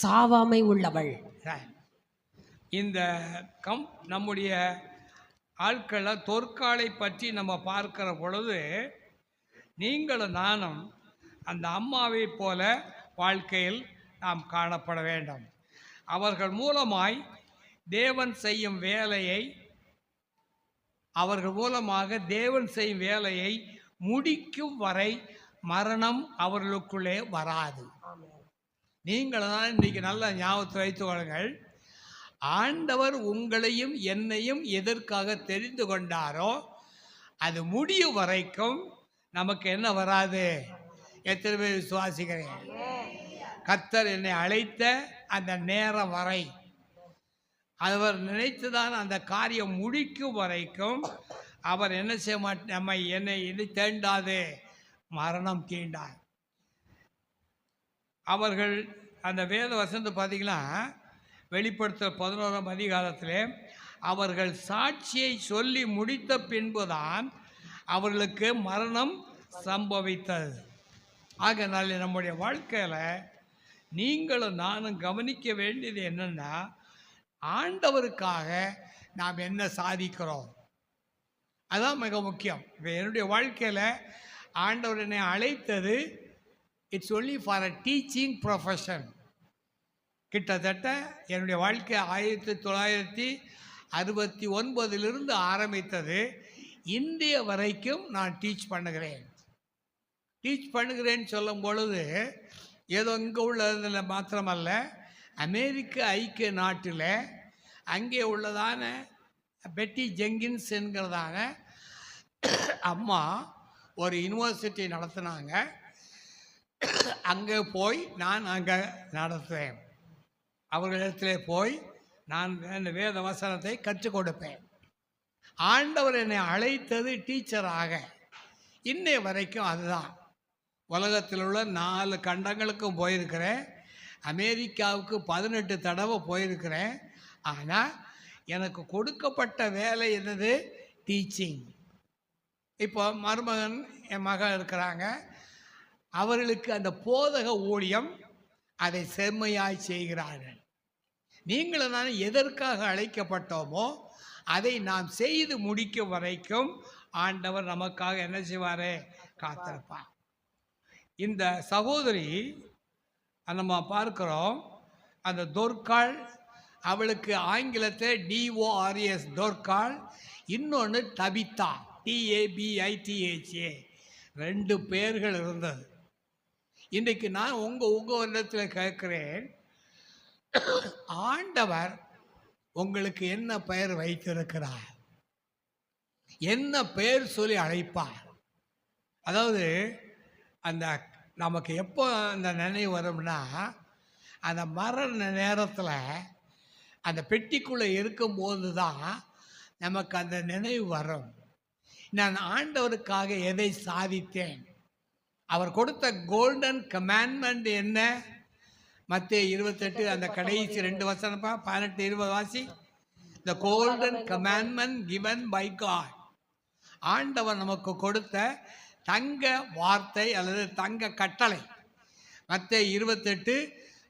சாவாமை உள்ளவள். இந்த நம்முடைய ஆட்களை தொற்காலை பற்றி நம்ம பார்க்கிற பொழுது நீங்களும் நானும் அந்த அம்மாவை போல வாழ்க்கையில் நாம் காணப்பட வேண்டும். அவர்கள் மூலமாய் தேவன் செய்யும் வேலையை முடிக்கும் வரை மரணம் அவர்களுக்குள்ளே வராது. நீங்கள் தான் இன்றைக்கி நல்ல ஞாபகத்தை வைத்து கொள்ளுங்கள். ஆண்டவர் உங்களையும் என்னையும் எதற்காக தெரிந்து கொண்டாரோ அது முடியும் வரைக்கும் நமக்கு என்ன வராது. எத்தனை பேர் விசுவாசிக்கிறேன்? கர்த்தர் என்னை அழைத்த அந்த நேரம் வரை அவர் நினைத்துதான் அந்த காரியம் முடிக்கும் வரைக்கும் அவர் என்ன செய்ய என்னை இது தேண்டாது, மரணம் தீண்டார். அவர்கள் அந்த வேத வசனத்தை பார்த்தீங்கன்னா வெளிப்படுத்தல் 11ஆம் அதிகாரத்திலே அவர்கள் சாட்சியை சொல்லி முடித்த பின்புதான் அவர்களுக்கு மரணம் சம்பவித்தது. ஆகையினால நம்முடைய வாழ்க்கையில் நீங்களும் நானும் கவனிக்க வேண்டியது என்னென்னா, ஆண்டவருக்காக நாம் என்ன சாதிக்கிறோம், அதுதான் மிக முக்கியம். இப்போ என்னுடைய வாழ்க்கையில் ஆண்டவர் என்னை அழைத்தது it's only for a teaching profession. கிட்டத்தட்ட என்னுடைய வாழ்க்கை 1969 ஆரம்பித்தது. இந்திய வரைக்கும் நான் டீச் பண்ணுகிறேன்னு சொல்லும் பொழுது ஏதோ இங்கே உள்ளதில் மாத்திரமல்ல, அமெரிக்க ஐக்கிய நாட்டில் அங்கே உள்ளதான பெட்டி ஜெங்கின்ஸ் என்கிறதான அம்மா ஒரு யூனிவர்சிட்டி நடத்தினாங்க. அங்கே போய் நான் அங்கே நடத்துவேன். அவர்களிடத்தில் போய் நான் இந்த வேத வசனத்தை கற்றுக் கொடுப்பேன். ஆண்டவர் என்னை அழைத்தது டீச்சராக. இன்னை வரைக்கும் அதுதான். உலகத்தில் உள்ள 4 கண்டங்களுக்கும் போயிருக்கிறேன். அமெரிக்காவுக்கு 18 தடவை போயிருக்கிறேன். ஆனால் எனக்கு கொடுக்கப்பட்ட வேலை என்னது? டீச்சிங். இப்போ மருமகன் என் மகள் இருக்கிறாங்க. அவர்களுக்கு அந்த போதக ஊழியம் அதை செம்மையாய் செய்கிறார்கள். நீங்களும் நான் எதற்காக அழைக்கப்பட்டோமோ அதை நாம் செய்து முடிக்கும் வரைக்கும் ஆண்டவர் நமக்காக என்ன செய்வார்? காத்திருப்பார். இந்த சகோதரி நம்ம பார்க்கிறோம், அந்த தொர்க்காள், அவளுக்கு ஆங்கிலத்தில் DORS தொர்க்காள், இன்னொன்று தபித்தா TABITHA, 2 பேர்கள் இருந்தது. இன்றைக்கு நான் உங்கள் இடத்துல கேட்குறேன், ஆண்டவர் உங்களுக்கு என்ன பெயர் வைத்திருக்கிறார்? என்ன பெயர் சொல்லி அழைப்பார்? அதாவது அந்த நமக்கு எப்போ அந்த நினைவு வரும்னா, அந்த மரண நேரத்தில் அந்த பெட்டிக்குள்ளே இருக்கும்போது தான் நமக்கு அந்த நினைவு வரும். நான் ஆண்டவருக்காக எதை சாதித்தேன்? அவர் கொடுத்த கோல்டன் கமாண்ட்மெண்ட் என்ன? மத்தேயு 28 அந்த கடைசி 2 வசனப்பா, 18-20 வாசி. The golden commandment given by God. ஆண்டவர் நமக்கு கொடுத்த தங்க வார்த்தை அல்லது தங்க கட்டளை. மத்தேயு 28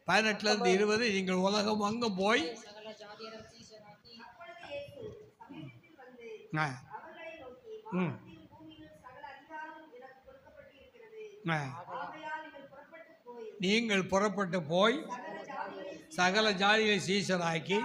18-20, நீங்கள் உலகம் அங்கும் போய் நீங்கள் புறப்பட்டு போய் சகல ஜாதிகளை சீஷராக்கி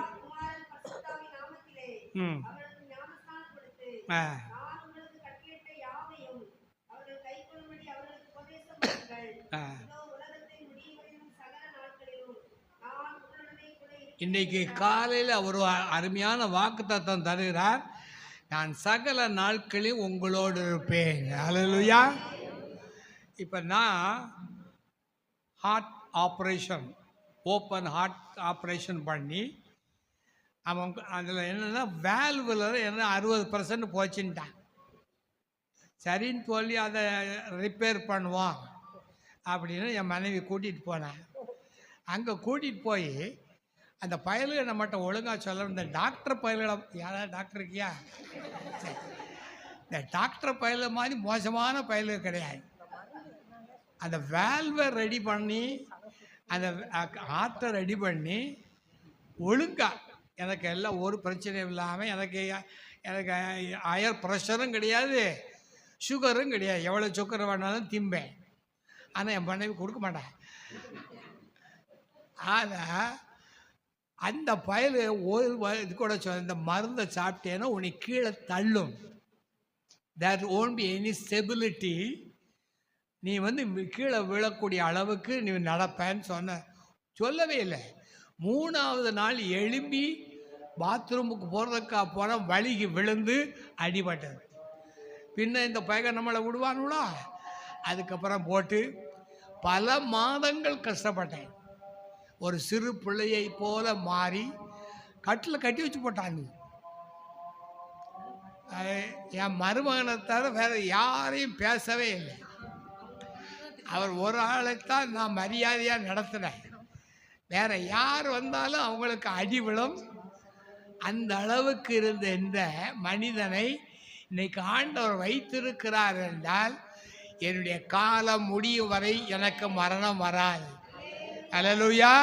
இன்னைக்கு காலையில் அவர் அருமையான வாக்குத்தத்தம் தருகிறார். நான் சகல நாட்களில் உங்களோடு இருப்பேன். அல்லேலூயா. இப்போ நான் heart operation, open heart operation பண்ணி அவன் அதில் என்னென்னா வேல்வில் என்ன 60% போச்சுன்ட்டான். சரின்னு சொல்லி அதை ரிப்பேர் பண்ணுவான் அப்படின்னு என் மனைவி கூட்டிகிட்டு போனேன். அங்கே கூட்டிகிட்டு போய் அந்த பயலுக நம்மகிட்ட ஒழுங்காக சொல்ல, இந்த டாக்டர் பயல்களை, யாராவது டாக்டர் இருக்கியா? இந்த டாக்டர் பயல மாதிரி மோசமான பயலுக கிடையாது. அந்த வேல்வை ரெடி பண்ணி அந்த ஆற்றை ரெடி பண்ணி ஒழுங்கா எனக்கு எல்லாம் ஒரு பிரச்சனையும் இல்லாமல் எனக்கு ஹையர் ப்ரெஷரும் கிடையாது, சுகரும் கிடையாது. எவ்வளோ சுகர் வேணாலும் திம்பேன். ஆனால் என் மனைவி கொடுக்க மாட்டேன். ஆனால் அந்த பயல் ஒரு இது கூட சொல்ல, இந்த மருந்தை சாப்பிட்டேன்னா உன்னை கீழே தள்ளும். There won't be any stability. நீ கீழே விழக்கூடிய அளவுக்கு நீ நடப்பேன்னு சொல்லவே இல்லை. 3ஆவது நாள் எழும்பி பாத்ரூமுக்கு போகிறதுக்காக போனால் வலிக்கு விழுந்து அடிபட்டது. பின்ன இந்த பையன் நம்மளை விடுவானுங்களா? அதுக்கப்புறம் போட்டு பல மாதங்கள் கஷ்டப்பட்டேன். ஒரு சிறு பிள்ளையை போல மாறி கட்டில் கட்டி வச்சு போட்டாங்க. என் மருமகனை தவிர வேற யாரையும் பேசவே இல்லை. அவர் ஒரு ஆளைத்தான் நான் மரியாதையாக நடத்தினேன். வேற யார் வந்தாலும் அவங்களுக்கு அடி விழும். அந்த அளவுக்கு இருந்த இந்த மனிதனை இன்னைக்கு ஆண்டவர் வைத்திருக்கிறார் என்றால் என்னுடைய காலம் முடியும் வரை எனக்கு மரணம் வராது. அல்லேலூயா.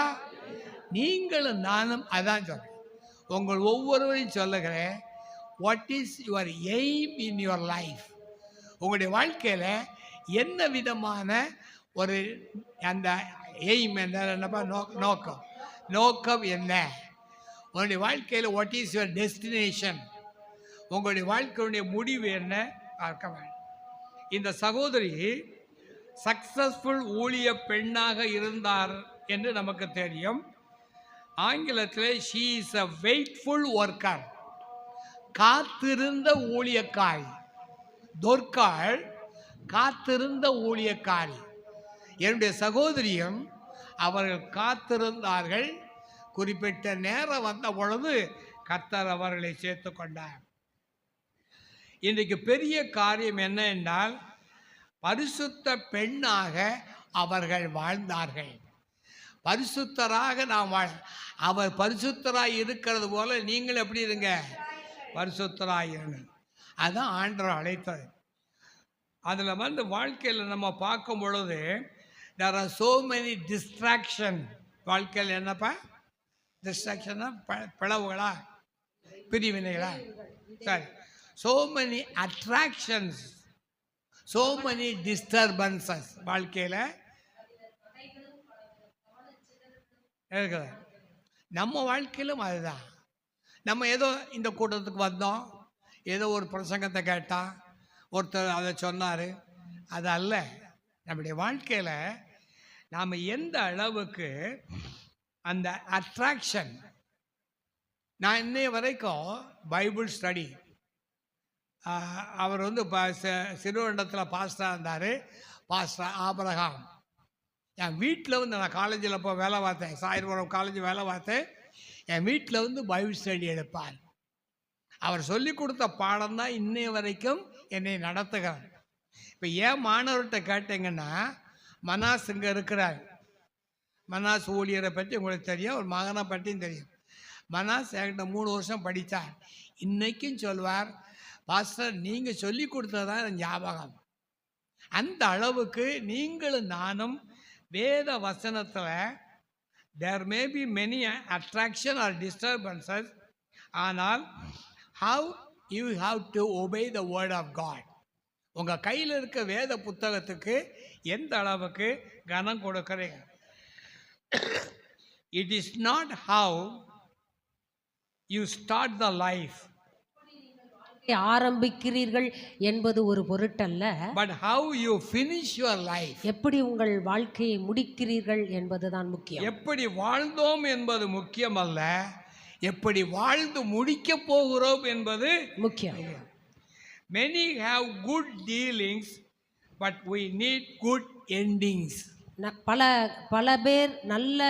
நீங்களும் நானும் அதான் சொல்கிறேன். உங்கள் ஒவ்வொருவரையும் சொல்லுகிறேன், what is your aim in your life? உங்களுடைய வாழ்க்கையில் என்ன விதமான ஒரு அந்த எய்ம் என்னப்பா, நோக்கம் என்ன? உங்களுடைய வாழ்க்கையில் வாட் இஸ் யுவர் டெஸ்டினேஷன்? உங்களுடைய வாழ்க்கையுடைய முடிவு என்ன பார்க்க வேண்டும். இந்த சகோதரி சக்சஸ்ஃபுல் ஊழிய பெண்ணாக இருந்தார் என்று நமக்கு தெரியும். ஆங்கிலத்தில் ஷீ இஸ் அ வெயிட்ஃபுல் ஒர்க்கர், காத்திருந்த ஊழியக்காரி. தொர்க்காள் காத்திருந்த ஊழியக்காரி. என்னுடைய சகோதரியும் அவர்கள் காத்திருந்தார்கள். குறிப்பிட்ட நேரம் வந்த பொழுது கர்த்தர் அவர்களை சேர்த்து கொண்டார். இன்றைக்கு பெரிய காரியம் என்ன என்றால், பரிசுத்த பெண்ணாக அவர்கள் வாழ்ந்தார்கள். பரிசுத்தராக நாம் அவர் பரிசுத்தராய் இருக்கிறது போல நீங்கள் எப்படி இருங்க, பரிசுத்தராய் இருங்க. அதுதான் ஆண்டவர் அழைத்தது. அதில் வந்து வாழ்க்கையில் நம்ம பார்க்கும் பொழுது there are so many distraction. வாழ்க்கையில் என்னப்பா டிஸ்ட்ராக்ஷன்னா பிளவுகளா, பிரிவினைகளா, சரி, so many attractions, so many disturbances வாழ்க்கையில் இருக்குது. நம்ம வாழ்க்கையிலும் அதுதான். நம்ம ஏதோ இந்த கூட்டத்துக்கு வந்தோம், ஏதோ ஒரு பிரசங்கத்தை கேட்டால் ஒருத்தர் அதை சொன்னார், அது அல்ல. நம்முடைய வாழ்க்கையில் நாம் எந்த அளவுக்கு அந்த அட்ராக்ஷன். நான் இன்னைய வரைக்கும் பைபிள் ஸ்டடி, அவர் வந்து சிறுவண்டத்தில் பாஸ்டராக இருந்தார், பாஸ்டர் ஆபிரகாம். என் வீட்டில் வந்து நான் காலேஜில் இப்போ வேலை பார்த்தேன், சாயிரபுரம் காலேஜ் வேலை பார்த்தேன். என் வீட்டில் வந்து பைபிள் ஸ்டடி எடுப்பார். அவர் சொல்லி கொடுத்த பாடம் தான் இன்னைய வரைக்கும் என்னை நடத்துகிறார். இப்போ ஏன் மாணவர்கிட்ட கேட்டீங்கன்னா, மனாஸ் இங்கே இருக்கிறார். மனாஸ் ஊழியரை பற்றி உங்களுக்கு தெரியும், ஒரு மகனை பற்றியும் தெரியும். மனாஸ் என்கிட்ட 3 வருஷம் படித்தார். இன்றைக்கும் சொல்வார், பாஸ்டர் நீங்கள் சொல்லி கொடுத்ததான் ஞாபகம். அந்த அளவுக்கு நீங்களும் நானும் வேத வசனத்தில் there may be many attraction or disturbances, ஆனால் how you have to obey the word of God. உங்கள் கையில் இருக்க வேத புத்தகத்துக்கு எந்த அளவுக்கு கனம் கொடுக்குறீங்க. It is not how you start the life, ஆரம்பிக்கிறீர்கள் என்பது ஒரு பொருட்டல்ல, but how you finish your life. எப்படி உங்கள் வாழ்க்கையை முடிக்கிறீர்கள் என்பதுதான் முக்கியம். எப்படி வாழ்ந்தோம் என்பது முக்கியம் அல்ல, எப்படி வாழ்ந்து முடிக்க போகிறோம் என்பது முக்கியம். Many have good dealings, but we need good endings. பல பேர் நல்ல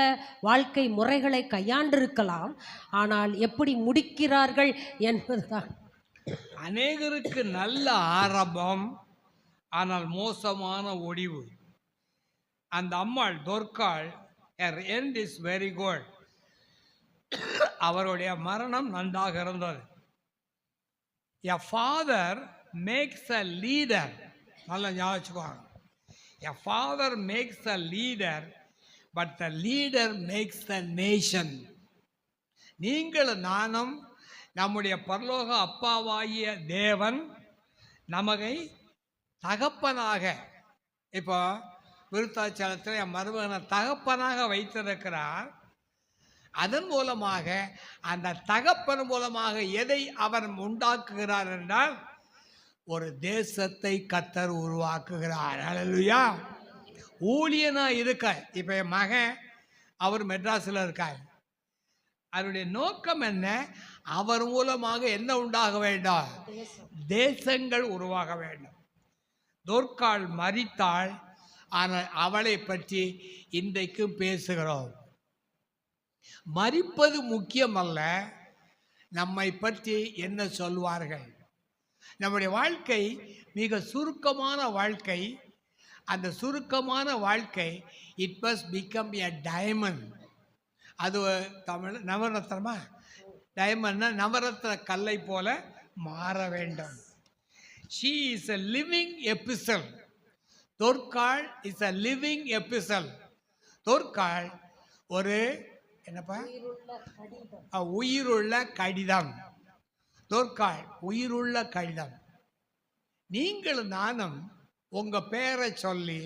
வாழ்க்கை முறைகளை கையாண்டிருக்கலாம், ஆனால் எப்படி முடிக்கிறார்கள் என்பதுதான். அநேகருக்கு நல்ல ஆரம்பம், ஆனால் மோசமான முடிவு. அந்த அம்மாள் தொர்க்காள், her end is very good. அவருடைய மரணம் நன்றாக இருந்தது. A father makes a leader. நல்லா ஞாபகம். A father makes a leader, but the leader makes the nation. நீங்கள் நானும் நம்முடைய பரலோக அப்பாவாகிய தேவன் நமகை தகப்பனாக, இப்போ விருத்தாச்சலத்தில் என் மருமகனை தகப்பனாக வைத்திருக்கிறார். அதன் மூலமாக அந்த தகப்பன் மூலமாக எதை அவர் உண்டாக்குகிறார் என்றால், ஒரு தேசத்தை கர்த்தர் உருவாக்குகிறார். அல்லேலூயா. ஊழியனா இருக்க, இப்போ என் மகன் அவர் மெட்ராஸில் இருக்கார். அவருடைய நோக்கம் என்ன? அவர் மூலமாக என்ன உண்டாக வேண்டும்? தேசங்கள் உருவாக வேண்டும். தொர்க்காள் மரித்தாள், ஆனால் அவளை பற்றி இன்றைக்கும் பேசுகிறோம். மரிப்பது முக்கியமல்ல, நம்மை பற்றி என்ன சொல்வார்கள். நம்முடைய வாழ்க்கை மிக சுருக்கமான வாழ்க்கை. அந்த சுருக்கமான வாழ்க்கை it must become a diamond. அது தமிழ் நவரத்னமா? டைமண்ட்னா நவரத்ன கல்லை போல மாற வேண்டும். She is a living epistle. Dorcas is a living epistle. Dorcas ஒரு என்னப்பா? உயிருள்ள கடிதம். தொர்க்காள் உயிருள்ள கடிதம். நீங்கள் நானும் உங்க பேரை சொல்லி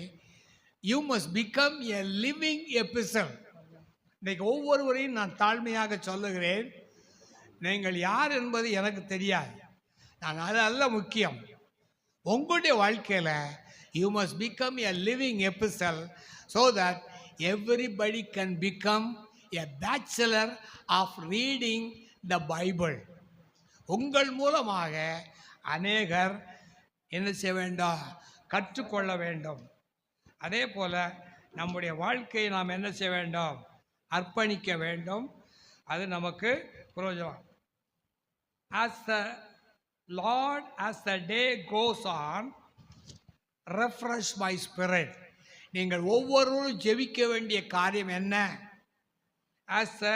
you must become a living epistle. இன்றைக்கு ஒவ்வொருவரையும் நான் தாழ்மையாக சொல்லுகிறேன், நீங்கள் யார் என்பது எனக்கு தெரியாது. நான் அது அல்ல முக்கியம். உங்களுடைய வாழ்க்கையில் you must become a living epistle so that everybody can become a bachelor of reading the Bible. உங்கள் மூலமாக அநேகர் என்ன செய்ய வேண்டும்? கற்றுக்கொள்ள வேண்டும். அதே போல் நம்முடைய வாழ்க்கையை நாம் என்ன செய்ய வேண்டும்? அர்ப்பணிக்க வேண்டும். அது நமக்கு பிரயோஜனம். As the Lord, as the day goes on, refresh my spirit. நீங்கள் ஒவ்வொருவரும் ஜெபிக்க வேண்டிய காரியம் என்ன? as the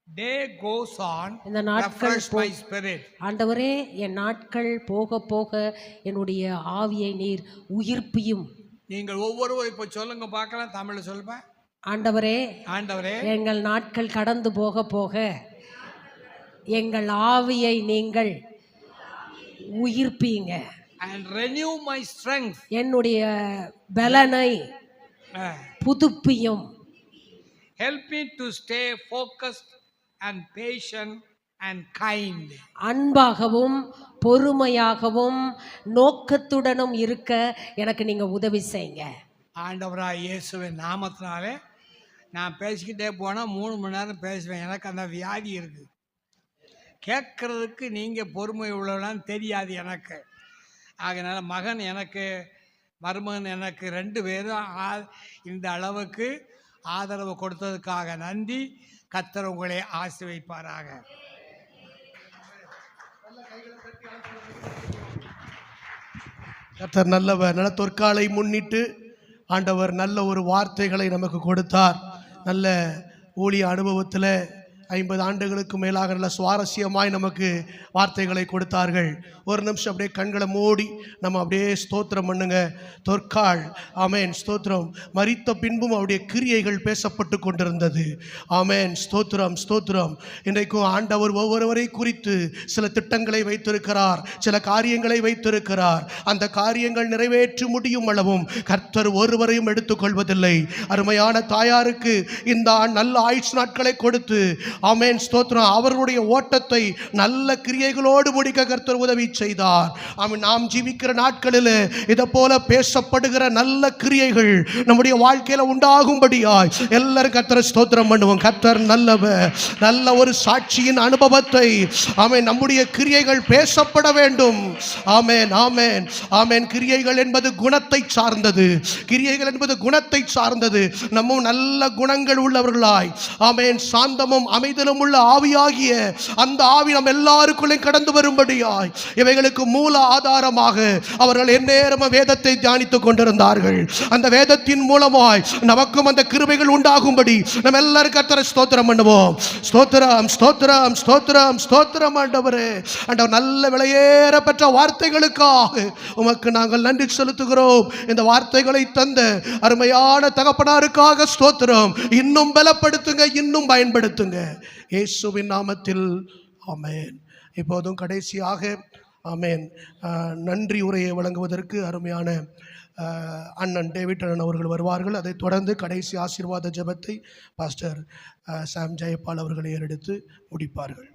day goes on, இந்த நாட்கள் refresh my spirit. ஆண்டவரே, என் நாட்கள் போக போக என்னுடைய ஆவியை நீர் உயிர்ப்பியும். நீங்கள் ஒவ்வொருவரும் இப்போ சொல்லுங்க பார்க்கலாம், தமிழ்ல சொல்லுவேன். ஆண்டவரே, ஆண்டவரே, எங்கள் நாட்கள் கடந்து போக போக எங்கள் ஆவியை நீங்கள் உயிர்ப்பீங்க. and renew my strength. என்னுடைய பலனை புதுப்பியும். help me to stay focused and patient and kind. அன்பாகவும் பொறுமையாகவும் நோக்கத்துடனும் இருக்க எனக்கு நீங்க உதவி செய்யுங்க. ஆண்டவராய் இயேசுவின் நாமத்தினாலே நான் பேசிக்கிட்டே போனால் 3 மணி நேரம் பேசுவேன். எனக்கு அந்த வியாதி இருக்குது. கேட்குறதுக்கு நீங்கள் பொறுமை உள்ளவளான்னு தெரியாது எனக்கு. அதனால் மகன் எனக்கு, மருமகன் எனக்கு 2 பேரும் இந்த அளவுக்கு ஆதரவு கொடுத்ததுக்காக நன்றி. கர்த்தர் உங்களை ஆசீர்வதிப்பாராக. கர்த்தர் நல்லவர். நல்ல தொற்காலை முன்னிட்டு ஆண்டவர் நல்ல ஒரு வார்த்தைகளை நமக்கு கொடுத்தார். நல்ல ஊழிய அனுபவத்தில் 50 ஆண்டுகளுக்கு மேலாக நல்ல சுவாரஸ்யமாய் நமக்கு வார்த்தைகளை கொடுத்தார்கள். ஒரு நிமிஷம் அப்படியே கண்களை மூடி நம்ம அப்படியே ஸ்தோத்திரம் பண்ணுங்க. தொற்காள், ஆமேன், ஸ்தோத்திரம். மரித்த பின்பும் அவருடைய கிரியைகள் பேசப்பட்டு கொண்டிருந்தது. ஆமேன், ஸ்தோத்திரம், ஸ்தோத்திரம். இன்றைக்கும் ஆண்டவர் ஒவ்வொருவரை குறித்து சில திட்டங்களை வைத்திருக்கிறார், சில காரியங்களை வைத்திருக்கிறார். அந்த காரியங்கள் நிறைவேற்றி முடியும் அளவும் கர்த்தர் ஒருவரையும் எடுத்துக்கொள்வதில்லை. அருமையான தாயாருக்கு இந்த நல்ல ஆயுஷ் நாட்களை கொடுத்து, ஆமென், ஸ்தோத்திரம், அவர்களுடைய ஓட்டத்தை நல்ல கிரியைகளோடு முடிக்க கர்த்தர் உதவி செய்தார். ஆமென். நாம் ஜீவிக்கிற நாட்களில் இதை போல பேசப்படுகிற நல்ல கிரியைகள் நம்முடைய வாழ்க்கையில உண்டாகும்படியாய் எல்லாரும் கர்த்தரை ஸ்தோத்திரம் பண்ணுவோம். கர்த்தர் நல்லவர். நல்ல ஒரு சாட்சியின் அனுபவத்தை, ஆமென், நம்முடைய கிரியைகள் பேசப்பட வேண்டும். ஆமென், ஆமென், ஆமென். கிரியைகள் என்பது குணத்தை சார்ந்தது. கிரியைகள் என்பது குணத்தை சார்ந்தது. நம்ம நல்ல குணங்கள் உள்ளவர்களாய், ஆமென், சாந்தமும் அமைதலும் உள்ள ஆவியாகிய அந்த ஆவி நம் எல்லாருக்குள்ளே கடந்து வரும்படியாய் இவைகளுக்கு மூல ஆதாரமாக அவர்கள் எந்நேரமும் வேதத்தை தியானித்துக் கொண்டிருந்தார்கள். அந்த வேதத்தின் மூலமாய் நமக்கும் அந்த கிருபைகள் உண்டாகும்படி நம்ம எல்லாரும் கர்த்தரை ஸ்தோத்திரம் பண்ணுவோம். ஸ்தோத்திரம், ஸ்தோத்திரம், ஸ்தோத்திரம், ஸ்தோத்திரம். ஆண்டவரே, ஆண்டவர் நல்ல விலையேற பெற்ற வார்த்தைகளுக்காக உமக்கு நாங்கள் நன்றி செலுத்துகிறோம். இந்த வார்த்தைகளை தந்த அருமையான தகப்பனாருக்காக ஸ்தோத்திரம். இன்னும் பலப்படுத்துங்க, இன்னும் பயன்படுத்துங்க, இயேசுவின் நாமத்தில், ஆமென். இப்போதும் கடைசியாக, ஆமென், நன்றி உரையை வழங்குவதற்கு அருமையான அண்ணன் டேவிட் அண்ணன் அவர்கள் வருவார்கள். அதைத் தொடர்ந்து கடைசி ஆசீர்வாத ஜெபத்தை பாஸ்டர் சாம் ஜெயபால் அவர்கள் ஏறெடுத்து முடிப்பார்கள்.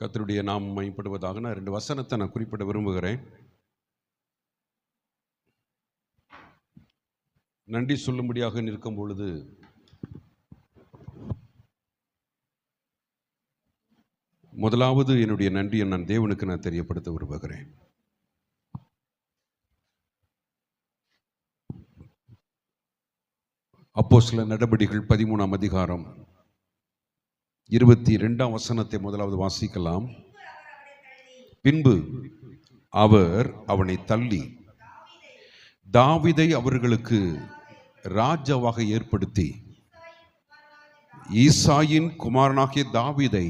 கர்த்தருடைய நாமம் மகிமைப்படுவதாக. நான் 2 வசனத்தை நான் குறிப்பிட விரும்புகிறேன். நன்றி சொல்லும்படியாக நிற்கும் பொழுது முதலாவது என்னுடைய நன்றியை நான் தேவனுக்கு நான் தெரியப்படுத்த விரும்புகிறேன். அப்போஸ்தலர் நடபடிகள் 13ஆம் அதிகாரம் 22ஆம் வசனத்தை முதலாவது வாசிக்கலாம். பின்பு அவர் அவனை தள்ளி தாவீதை அவர்களுக்கு ராஜாவாக ஏற்படுத்தி ஈசாயின் குமாரனாகிய தாவீதை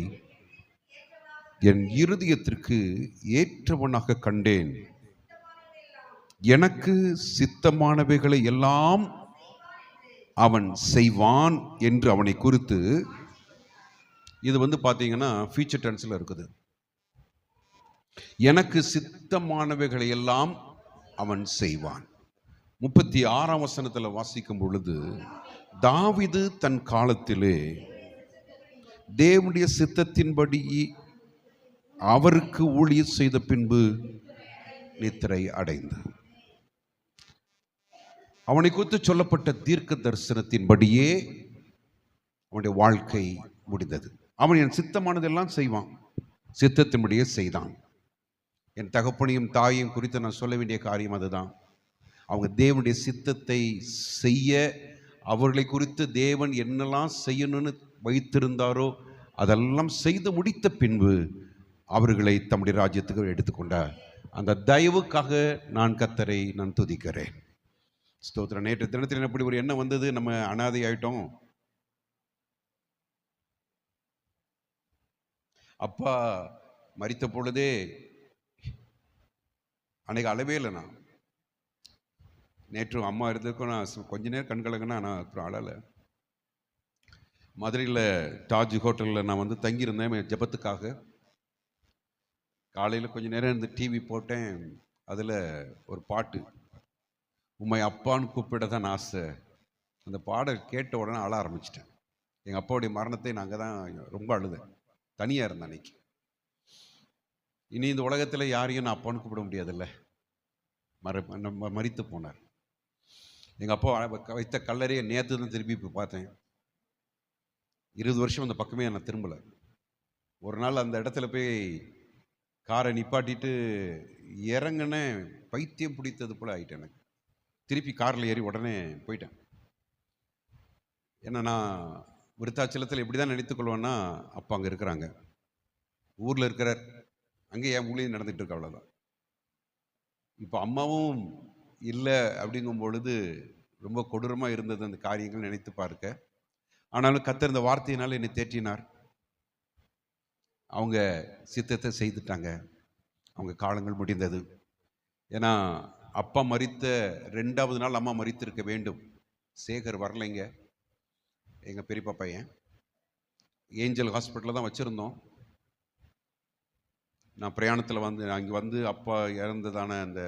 என் இருதயத்திற்கு ஏற்றவனாக கண்டேன். எனக்கு சித்தமானவைகளை எல்லாம் அவன் செய்வான் என்று அவனை குறித்து, இது பார்த்தீங்கன்னா ஃபியூச்சர் டென்ஸில் இருக்குது. எனக்கு சித்தமானவைகளை எல்லாம் அவன் செய்வான். 36ஆம் வசனத்தில் வாசிக்கும் பொழுது, தாவீது தன் காலத்திலே தேவனுடைய சித்தத்தின்படி அவருக்கு ஊழியம் செய்த பின்பு நித்திரை அடைந்து, அவனை குறித்து சொல்லப்பட்ட தீர்க்க தரிசனத்தின்படியே அவனுடைய வாழ்க்கை முடிந்தது. அவன் என் சித்தமானதெல்லாம் செய்வான், சித்தத்தின்படியே செய்தான். என் தகப்பனையும் தாயையும் குறித்து நான் சொல்ல வேண்டிய காரியம் அதுதான். அவங்க தேவனுடைய சித்தத்தை செய்ய, அவர்களை குறித்து தேவன் என்னெல்லாம் செய்யணும்னு வைத்திருந்தாரோ அதெல்லாம் செய்து முடித்த பின்பு அவர்களை தம்முடைய ராஜ்யத்துக்கு எடுத்துக்கொண்டார். அந்த தயவுக்காக நான் கர்த்தரை நான் துதிக்கிறேன். ஸ்தோத்திரம். நேற்று தினத்தில் எப்படி ஒரு எண்ணம் வந்தது, நம்ம அனாதை ஆயிட்டோம், அப்பா மரித்த பொழுதே அன்னைக்கு அளவே இல்லை. நான் நேற்று அம்மா இருந்திருக்கும், நான் கொஞ்ச நேரம் கண்கலங்கன்னா நான் அப்புறம் அழலை. மதுரையில் தாஜ் ஹோட்டலில் நான் வந்து தங்கியிருந்தேன் ஜெபத்துக்காக. காலையில் கொஞ்ச நேரம் இருந்து டிவி போட்டேன். அதில் ஒரு பாட்டு, உம்மை அப்பான்னு கூப்பிட தான் ஆசை. அந்த பாடல் கேட்ட உடனே அழ ஆரம்பிச்சிட்டேன். எங்கள் அப்பாவுடைய மரணத்தை நாங்கள் தான் ரொம்ப அழுதேன். தனியாக இருந்தேன் அன்னைக்கு. இனி இந்த உலகத்தில் யாரையும் நான் அப்பான்னு கூப்பிட முடியாதுல்ல, மரித்து போனார். எங்கள் அப்பா வைத்த கல்லறையை நேற்று தான் திரும்பி இப்போ பார்த்தேன். 20 வருஷம் அந்த பக்கமே நான் திரும்பலை. ஒரு நாள் அந்த இடத்துல போய் காரை நிப்பாட்டிட்டு இறங்கினேன், பைத்தியம் பிடித்தது போல் ஆகிட்டேன். எனக்கு திருப்பி காரில் ஏறி உடனே போயிட்டேன். ஏன்னா நான் விருத்தாச்சலத்தில் எப்படி தான் நினைத்துக்கொள்வேன்னா, அப்பா அங்கே இருக்கிறாங்க, ஊரில் இருக்கிறார், அங்கே என் ஊழியம் நடந்துகிட்டு இருக்கு, அவ்வளோதான். இப்போ அம்மாவும் இல்லை அப்படிங்கும் பொழுது ரொம்ப கொடூரமாக இருந்தது அந்த காரியங்கள் நினைத்து பார்க்க. ஆனாலும் கர்த்தர் இந்த வார்த்தையினால் என்னை தேற்றினார். அவங்க சித்தத்தை செய்துட்டாங்க, அவங்க காலங்கள் முடிந்தது. ஏன்னா அப்பா மரித்த 2வது நாள் அம்மா மரித்திருக்க வேண்டும். சேகர் வரலைங்க, எங்கள் பெரியப்பா பையன். ஏஞ்சல் ஹாஸ்பிட்டலில் தான் வச்சுருந்தோம். நான் பிரயாணத்தில் வந்து அங்கே வந்து அப்பா இறந்ததான அந்த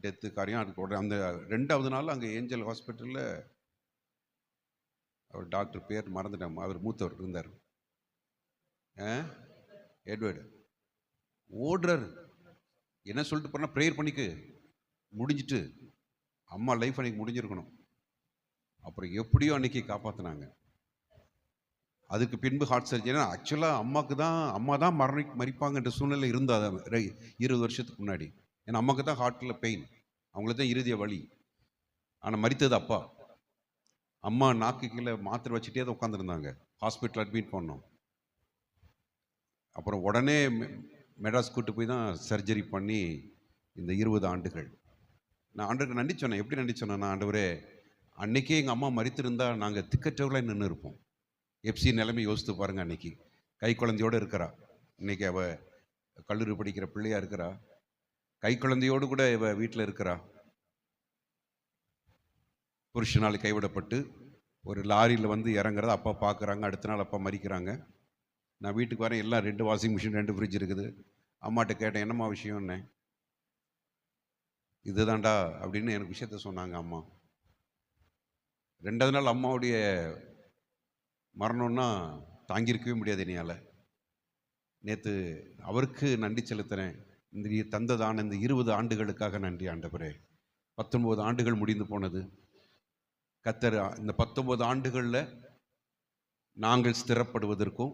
டெத்து காரியம், அதுக்கு உடனே அந்த 2வது நாள் அங்கே ஏஞ்சல் ஹாஸ்பிட்டலில் அவர் டாக்டர் பேர் மறந்துட்டேன், அவர் மூத்தவர் இருந்தார், எட்வர்டு. ஓடுறார். என்ன சொல்லிட்டு போனால், ப்ரேயர் பண்ணிக்கு முடிஞ்சிட்டு அம்மா லைஃப் அன்றைக்கி முடிஞ்சிருக்கணும். அப்புறம் எப்படியோ அன்றைக்கி காப்பாற்றினாங்க. அதுக்கு பின்பு ஹார்ட் சர்ஜரி. ஆக்சுவலாக அம்மா தான் மறிப்பாங்கன்ற சூழ்நிலை இருந்தால் 20 வருஷத்துக்கு முன்னாடி. ஏன்னா அம்மாவுக்கு தான் ஹார்ட்டில் பெயின், அவங்களுக்கு தான் இறுதிய வலி. ஆனால் மரித்தது அப்பா. அம்மா நாக்கு கீழே மாத்திரை வச்சுட்டே தான் உட்காந்துருந்தாங்க. ஹாஸ்பிட்டல் அட்மிட் பண்ணோம். அப்புறம் உடனே மெட்ராஸ் கூட்டு போய் தான் சர்ஜரி பண்ணி இந்த 20 ஆண்டுகள் நான் ஆண்டவருக்கு நன்றி சொன்னேன். எப்படி நன்றி சொன்னேன்? ஆண்டவரே, அன்னைக்கே எங்கள் அம்மா மரித்திருந்தா நாங்கள் திக்கற்றவர்களாக நின்று இருப்போம். எப்சி நிலைமை யோசித்து பாருங்கள். அன்னைக்கு கை குழந்தையோடு இருக்கிறா, இன்னைக்கு அவள் கல்லூரி படிக்கிற பிள்ளையா இருக்கிறா, கை குழந்தையோடு கூட இவ வீட்டில் இருக்கிறா. புருஷனால் கைவிடப்பட்டு ஒரு லாரியில் வந்து இறங்குறத அப்பா பார்க்குறாங்க. அடுத்த நாள் அப்பா மறிக்கிறாங்க. நான் வீட்டுக்கு வரேன், எல்லாம் 2 வாஷிங் மிஷின் 2 ஃப்ரிட்ஜ் இருக்குது. அம்மாட்ட கேட்டேன், என்னம்மா விஷயம்னே. இதுதான்டா அப்படின்னு எனக்கு விஷயத்த சொன்னாங்க அம்மா. 2வது நாள் அம்மாவுடைய மரணம்னா தாங்கியிருக்கவே முடியாது என்னால். நேற்று அவருக்கு நன்றி செலுத்துகிறேன். இந்த தந்ததான இந்த 20 ஆண்டுகளுக்காக நன்றி ஆண்டவரே. 19 ஆண்டுகள் முடிந்து போனது. கர்த்தர் இந்த 19 ஆண்டுகளில் நாங்கள் ஸ்திரப்படுவதற்கும்,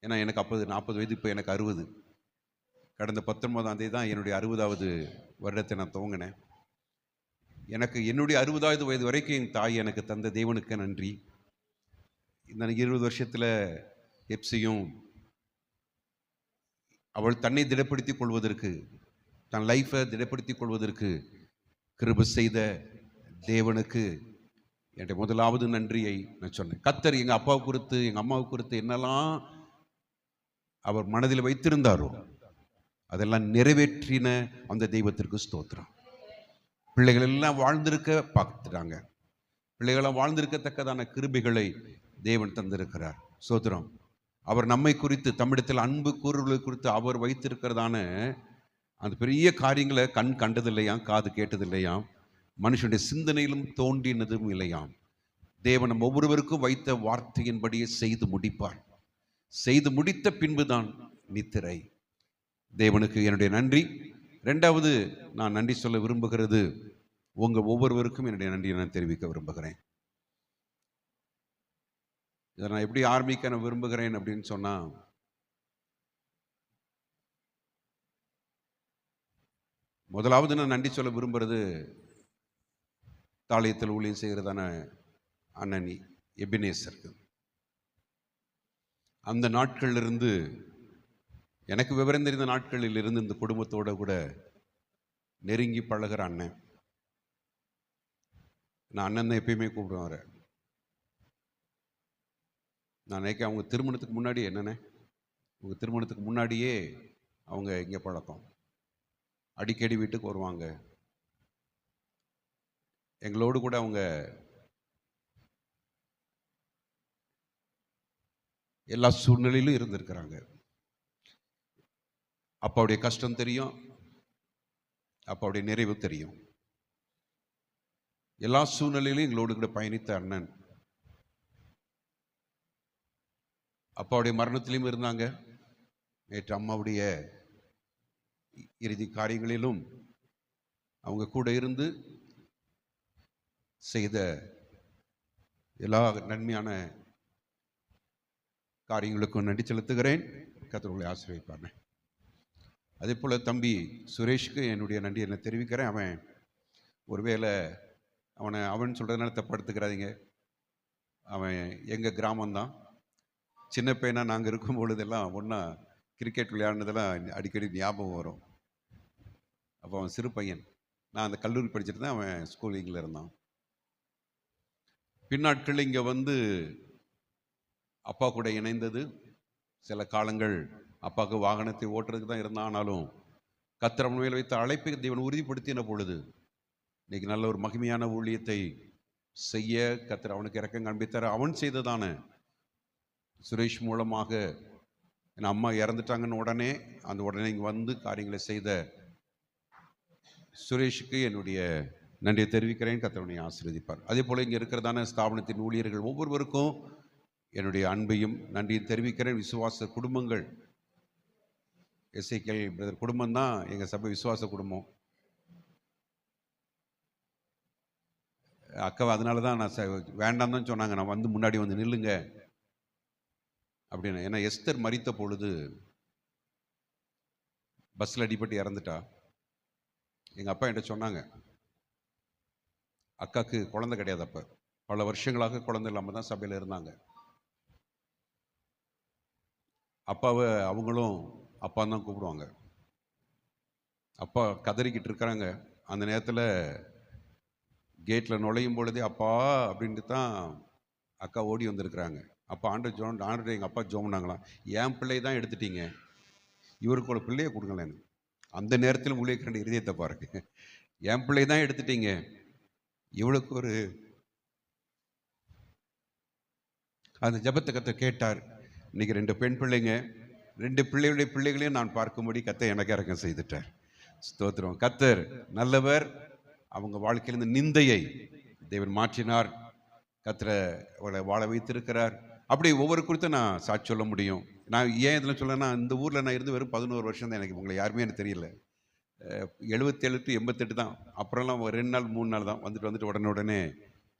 ஏன்னா எனக்கு அப்போது 40 வயது, இப்போ எனக்கு 60. கடந்த 19ஆம் தேதி தான் என்னுடைய 60வது வருடத்தை நான் துவங்கினேன். எனக்கு என்னுடைய 60வது வயது வரைக்கும் என் தாய் எனக்கு தந்த தேவனுக்கு நன்றி. இந்த 20 வருஷத்தில் எப்சியும் அவள் தன்னை திடப்படுத்திக் கொள்வதற்கு, தன் லைஃப்பை திடப்படுத்திக் கொள்வதற்கு கிருபை செய்த தேவனுக்கு என்னுடைய முதலாவது நன்றியை நான் சொன்னேன். கர்த்தர் எங்கள் அப்பாவை குறித்து, எங்கள் அம்மாவை குறித்து என்னெல்லாம் அவர் மனதில் வைத்திருந்தாரோ அதெல்லாம் நிறைவேற்றின அந்த தெய்வத்திற்கு ஸ்தோத்திரம். பிள்ளைகள் எல்லாம் வாழ்ந்திருக்க பார்த்துட்டாங்க. பிள்ளைகளாம் வாழ்ந்திருக்கத்தக்கதான கிருபைகளை தேவன் தந்திருக்கிறார். ஸ்தோத்திரம். அவர் நம்மை குறித்து, தமிழத்தில் அன்பு கூறுகளை குறித்து அவர் வைத்திருக்கிறதான அந்த பெரிய காரியங்களை கண் கண்டதில்லையாம், காது கேட்டதில்லையாம், மனுஷனுடைய சிந்தனையிலும் தோன்றினதும் இல்லையாம். தேவன் நம் ஒவ்வொருவருக்கும் வைத்த வார்த்தையின்படியே செய்து முடிப்பார். செய்து முடித்த பின்புதான் நித்திரை. தேவனுக்கு என்னுடைய நன்றி. 2வது நான் நன்றி சொல்ல விரும்புகிறது, உங்கள் ஒவ்வொருவருக்கும் என்னுடைய நன்றியை நான் தெரிவிக்க விரும்புகிறேன். இதை நான் எப்படி ஆரம்பிக்க நான் விரும்புகிறேன் அப்படின்னு சொன்னால், முதலாவது நான் நன்றி சொல்ல விரும்புகிறது தாளையத்தில் ஊழியம் செய்கிறதான அண்ணனி எபினேசருக்கு. அந்த நாட்களிலிருந்து எனக்கு விவரம் தெரிந்த நாட்களில் இருந்து இந்த குடும்பத்தோட கூட நெருங்கி பழகிற அண்ணன். நான் அண்ணன் தான் எப்பயுமே கூப்பிடுவேன் அவரை. நான் நினைக்க அவங்க திருமணத்துக்கு முன்னாடி என்னென்ன அவங்க திருமணத்துக்கு முன்னாடியே அவங்க இங்கே பழக்கம். அடிக்கடி வீட்டுக்கு வருவாங்க. எங்களோடு கூட அவங்க எல்லா சூழ்நிலையிலும் இருந்திருக்கிறாங்க. அப்பாவுடைய கஷ்டம் தெரியும், அப்பாவுடைய நிறைவு தெரியும். எல்லா சூழ்நிலையிலும் எங்களோடு கூட பயணித்த அண்ணன். அப்பாவுடைய மரணத்திலையும் இருந்தாங்க. நேற்று அம்மாவுடைய இறுதி காரியங்களிலும் அவங்க கூட இருந்து செய்த எல்லா நன்மையான காரியங்களுக்கும் நன்றி செலுத்துகிறேன். கர்த்தர் உங்களை ஆசீர்வதிப்பார். அதே போல் தம்பி சுரேஷ்க்கு என்னுடைய நன்றி என்ன தெரிவிக்கிறேன். அவன் ஒருவேளை அவன் சொல்கிறதுனால தப்படுத்துக்கிறாதீங்க. அவன் எங்கள் கிராமம்தான். சின்ன பையனாக நாங்கள் இருக்கும் பொழுதெல்லாம் ஒன்றா கிரிக்கெட் விளையாடினதெல்லாம் அடிக்கடி ஞாபகம் வரும். அப்போ அவன் சிறு பையன். நான் அந்த கல்லூரி படிச்சுட்டு தான் அவன் ஸ்கூலிங்கில் இருந்தான். பின்னாட்கள் இங்கே வந்து அப்பா கூட இணைந்தது. சில காலங்கள் அப்பாவுக்கு வாகனத்தை ஓட்டுறதுக்கு தான் இருந்தான். ஆனாலும் கர்த்தர் அவன் மேல் வைத்த அழைப்பை தேவன் உறுதிப்படுத்தின பொழுது இன்னைக்கு நல்ல ஒரு மகிமையான ஊழியத்தை செய்ய கர்த்தர் அவனுக்கு இறக்கம் காண்பித்தார். அவன் செய்ததான சுரேஷ் மூலமாக என் அம்மா இறந்துட்டாங்கன்னு உடனே இங்கே வந்து காரியங்களை செய்த சுரேஷுக்கு என்னுடைய நன்றியை தெரிவிக்கிறேன். கர்த்தர் ஆசீர்வதிப்பார். அதே போல் இங்கே இருக்கிறதான ஸ்தாபனத்தின் ஊழியர்கள் ஒவ்வொருவருக்கும் என்னுடைய அன்பையும் நன்றியும் தெரிவிக்கிறேன். விசுவாச குடும்பங்கள், எஸ்ஐகே பிரதர் குடும்பம் தான் எங்கள் சபை விசுவாச குடும்பம். அக்காவை அதனால தான் நான் வேண்டாம் தான் சொன்னாங்க. நான் வந்து முன்னாடி வந்து நில்லுங்க அப்படின்னு. ஏன்னா எஸ்தர் மரித்த பொழுது பஸ்ஸில் அடிபட்டு இறந்துட்டா. எங்கள் அப்பா என்கிட்ட சொன்னாங்க, அக்காவுக்கு குழந்தை கிடையாது. அப்போ பல வருஷங்களாக குழந்தை இல்லாமல் தான் சபையில் இருந்தாங்க. அப்பாவை அவங்களும் அப்பா தான் கூப்பிடுவாங்க. அப்பா கதறிக்கிட்டு இருக்கிறாங்க. அந்த நேரத்தில் கேட்டில் நுழையும் பொழுதே அப்பா அப்படின்ட்டு தான் அக்கா ஓடி வந்திருக்கிறாங்க. அப்போ ஆண்டு எங்கள் அப்பா ஜோம்னாங்களாம், என் பிள்ளை தான் எடுத்துட்டீங்க, இவருக்கு ஒரு பிள்ளையை கொடுங்களேன்னு. அந்த நேரத்தில் உங்களுக்கு ரெண்டு இருதயத்தை பாருங்க. என் பிள்ளை தான் எடுத்துட்டீங்க, இவளுக்கு ஒரு அந்த ஜபத்தை கத்த கேட்டார். இன்னைக்கு 2 பெண் பிள்ளைங்க, 2 பிள்ளைகளுடைய பிள்ளைகளையும் நான் பார்க்கும்படி கத்த எனக்கு இறக்கம் செய்துட்டார். ஸ்தோத்திரம். கத்தர் நல்லவர். அவங்க வாழ்க்கையிலிருந்து நிந்தையை தேவன் மாற்றினார். கத்தரை அவளை வாழ வைத்திருக்கிறார். அப்படி ஒவ்வொரு குறித்தும் நான் சாட்சி சொல்ல முடியும். நான் ஏன் இதில் சொல்லனா, இந்த ஊரில் நான் இருந்து வெறும் 11 வருஷம் தான். எனக்கு உங்களை யாருமே எனக்கு தெரியல. 77 to 88 தான். அப்புறம்லாம் 2 நாள் 3 நாள் தான் வந்துட்டு உடனே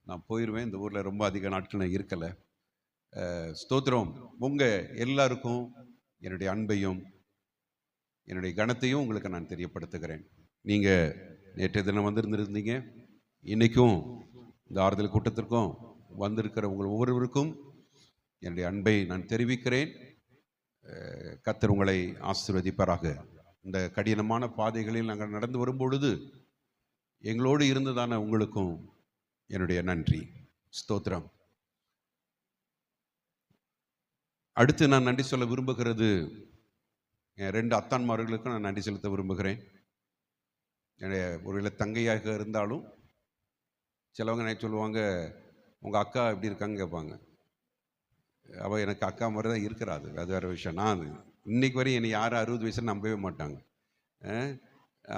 நான் போயிடுவேன். இந்த ஊரில் ரொம்ப அதிக நாட்கள் நான் இருக்கலை. ஸ்தோத்திரம். உங்கள் எல்லாருக்கும் என்னுடைய அன்பையும் என்னுடைய கனத்தையும் உங்களுக்கு நான் தெரியப்படுத்துகிறேன். நீங்கள் நேற்றைய தினம் வந்திருந்திருந்தீங்க. இன்றைக்கும் இந்த ஆறுதல் கூட்டத்திற்கும் வந்திருக்கிற உங்கள் ஒவ்வொருவருக்கும் என்னுடைய அன்பை நான் தெரிவிக்கிறேன். கர்த்தர் உங்களை ஆசீர்வதிப்பாராக. இந்த கடினமான பாதைகளில் நாங்கள் நடந்து வரும்பொழுது எங்களோடு இருந்ததான உங்களுக்கும் என்னுடைய நன்றி. ஸ்தோத்திரம். அடுத்து நான் நன்றி சொல்ல விரும்புகிறது என் 2 அத்தான்மார்களுக்கும் நான் நன்றி செலுத்த விரும்புகிறேன். என்னுடைய ஒருவேளை தங்கையாக இருந்தாலும் சிலவங்க என்ன சொல்லுவாங்க, உங்கள் அக்கா எப்படி இருக்காங்க கேட்பாங்க. அவள் எனக்கு அக்கா மாதிரி தான் இருக்கிறாது, அது வேறு விஷயம். நான் இன்னைக்கு வரையும் என்னை யாரும் 60 வயசுல நம்பவே மாட்டாங்க.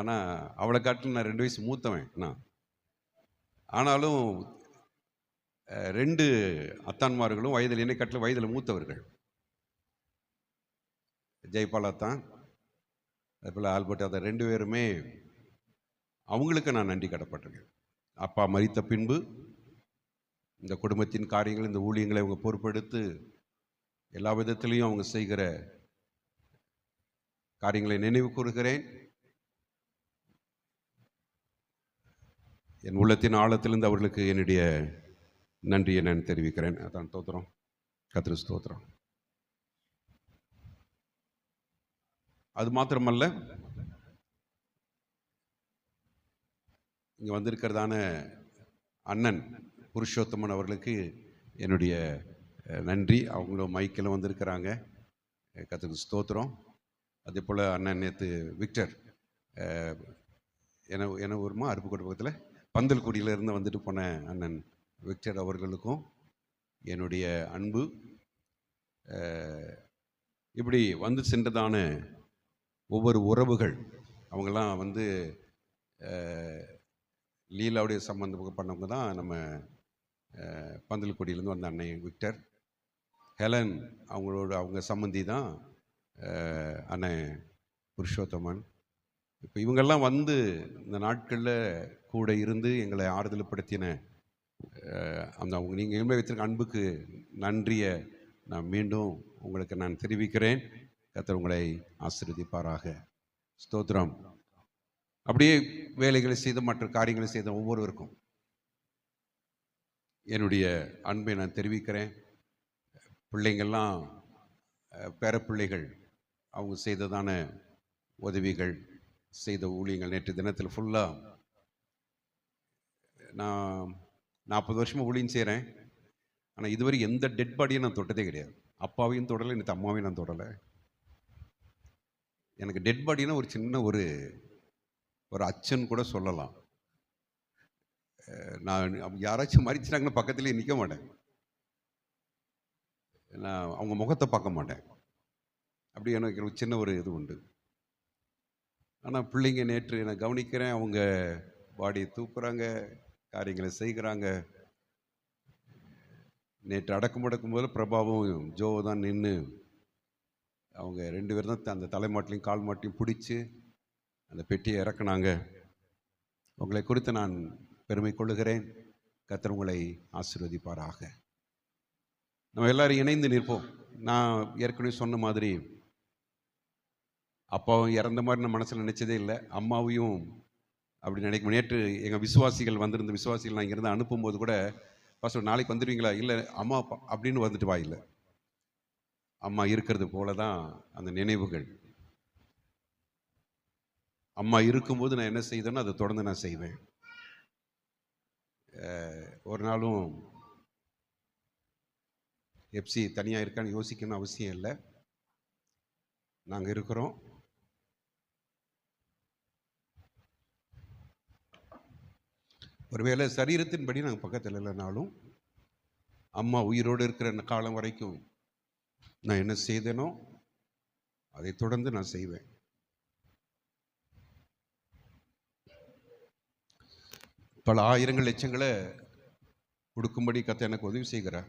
ஆனால் அவளை காட்டில் நான் 2 வயசு மூத்தவன் நான். ஆனாலும் 2 அத்தான்மார்களும் வயதில் என்னை காட்டில் வயதில் மூத்தவர்கள். ஜெய்பால் அத்தான், அதுபோல் ஆல்பர்ட் அத்தான், 2 பேருமே அவங்களுக்கு நான் நன்றி கடப்பட்டிருக்கேன். அப்பா மரித்த பின்பு இந்த குடும்பத்தின் காரியங்கள், இந்த ஊழியங்களை அவங்க பொறுப்பெடுத்து எல்லா விதத்திலையும் அவங்க செய்கிற காரியங்களை நினைவு கூறுகிறேன். என் உள்ளத்தின் ஆழத்திலிருந்து அவர்களுக்கு என்னுடைய நன்றியை நான் தெரிவிக்கிறேன். அதான் தோத்திரம். கர்த்தருக்கு ஸ்தோத்திரம். அது மாத்திரமல்ல, இங்கே வந்திருக்கிறதான அண்ணன் புருஷோத்தமன் அவர்களுக்கு என்னுடைய நன்றி. அவங்களும் மைக்கில் வந்திருக்கிறாங்க. கர்த்தருக்கு ஸ்தோத்திரம். அதே போல் அண்ணன் நேற்று விக்டர் என்ன ஊருமா அருப்புக்கோட்டை பக்கத்தில் பந்தல்குடியிலேருந்து வந்துட்டு போன அண்ணன் விக்டர் அவர்களுக்கும் என்னுடைய அன்பு. இப்படி வந்து சென்றதான ஒவ்வொரு உறவுகள் அவங்கெல்லாம் வந்து லீலாவுடைய சம்பந்தம் பண்ணவங்க தான் நம்ம பந்தல்குடியிலேருந்து வந்த அன்னை விக்டர். ஹெலன் அவங்க சம்பந்தி தான் அண்ணன் புருஷோத்தமன். இப்போ இவங்கெல்லாம் வந்து இந்த நாட்களில் கூட இருந்து எங்களை ஆறுதல்படுத்தின அவங்க நீங்கள் இனிமேல் வைத்திருக்க அன்புக்கு நன்றியை நான் மீண்டும் உங்களுக்கு நான் தெரிவிக்கிறேன். கர்த்தர் உங்களை ஆசீர்வதிப்பாராக. ஸ்தோத்திரம். அப்படியே வேலைகளை செய்த மற்ற காரியங்களை செய்த ஒவ்வொருவருக்கும் என்னுடைய அன்பை நான் தெரிவிக்கிறேன். பிள்ளைங்கள்லாம் பேரப்பிள்ளைகள் அவங்க செய்ததான உதவிகள், செய்த ஊழியங்கள், நேற்று தினத்தில் ஃபுல்லாக நான் 40 வருஷமாக ஊழியம் செய்கிறேன். ஆனால் இதுவரை எந்த டெட் பாடியும் நான் தொட்டதே கிடையாது. அப்பாவையும் தொடலை, நேற்று அம்மாவையும் நான் தொடலை. எனக்கு டெட் பாடினா ஒரு சின்ன ஒரு அச்சன் கூட சொல்லலாம். நான் யாராச்சும் மறிச்சிட்டாங்கன்னா பக்கத்துலேயே நிற்க மாட்டேன். நான் அவங்க முகத்தை பார்க்க மாட்டேன். அப்படி எனக்கு ஒரு சின்ன ஒரு இது உண்டு. ஆனால் பிள்ளைங்க நேற்று நான் கவனிக்கிறேன், அவங்க பாடியை தூக்குறாங்க, காரியங்களை செய்கிறாங்க. நேற்று அடக்கம் போது பிரபாவும் ஜோவை தான் நின்று அவங்க 2 பேர் தான் அந்த தலைமாட்டிலையும் கால் மாட்டிலையும் பிடிச்சி அந்த பெட்டியை இறக்குனாங்க. உங்களை குறித்து நான் பெருமை கொள்ளுகிறேன். கர்த்தர் உங்களை ஆசீர்வதிப்பாராக. நம்ம எல்லாரும் இணைந்து நிற்போம். நான் ஏற்கனவே சொன்ன மாதிரி அப்பாவும் இறந்த மாதிரி நான் மனசில் நினச்சதே இல்லை. அம்மாவையும் அப்படி நினைக்கும். நேற்று எங்கள் விசுவாசிகள் வந்திருந்த விசுவாசிகள் நான் இங்கிருந்து அனுப்பும்போது கூட பாஸ்டர் நாளைக்கு வந்துடுவீங்களா? இல்லை அம்மா அப்படின்னு வந்துட்டு வா. இல்லை, அம்மா இருக்கிறது போல தான் அந்த நினைவுகள். அம்மா இருக்கும்போது நான் என்ன செய்தேனோ அதை தொடர்ந்து நான் செய்வேன். ஒரு நாளும் எப்சி தனியாக இருக்கான்னு யோசிக்கணும்னு அவசியம் இல்லை. நாங்கள் இருக்கிறோம். ஒருவேளை சரீரத்தின்படி நாங்கள் பக்கத்தில் இல்லைனாலும் அம்மா உயிரோடு இருக்கிற காலம் வரைக்கும் நான் என்ன செய்தேனோ அதை தொடர்ந்து நான் செய்வேன். பல ஆயிரங்கள் லட்சங்களை கொடுக்கும்படி கர்த்தர் எனக்கு உதவி செய்கிறார்.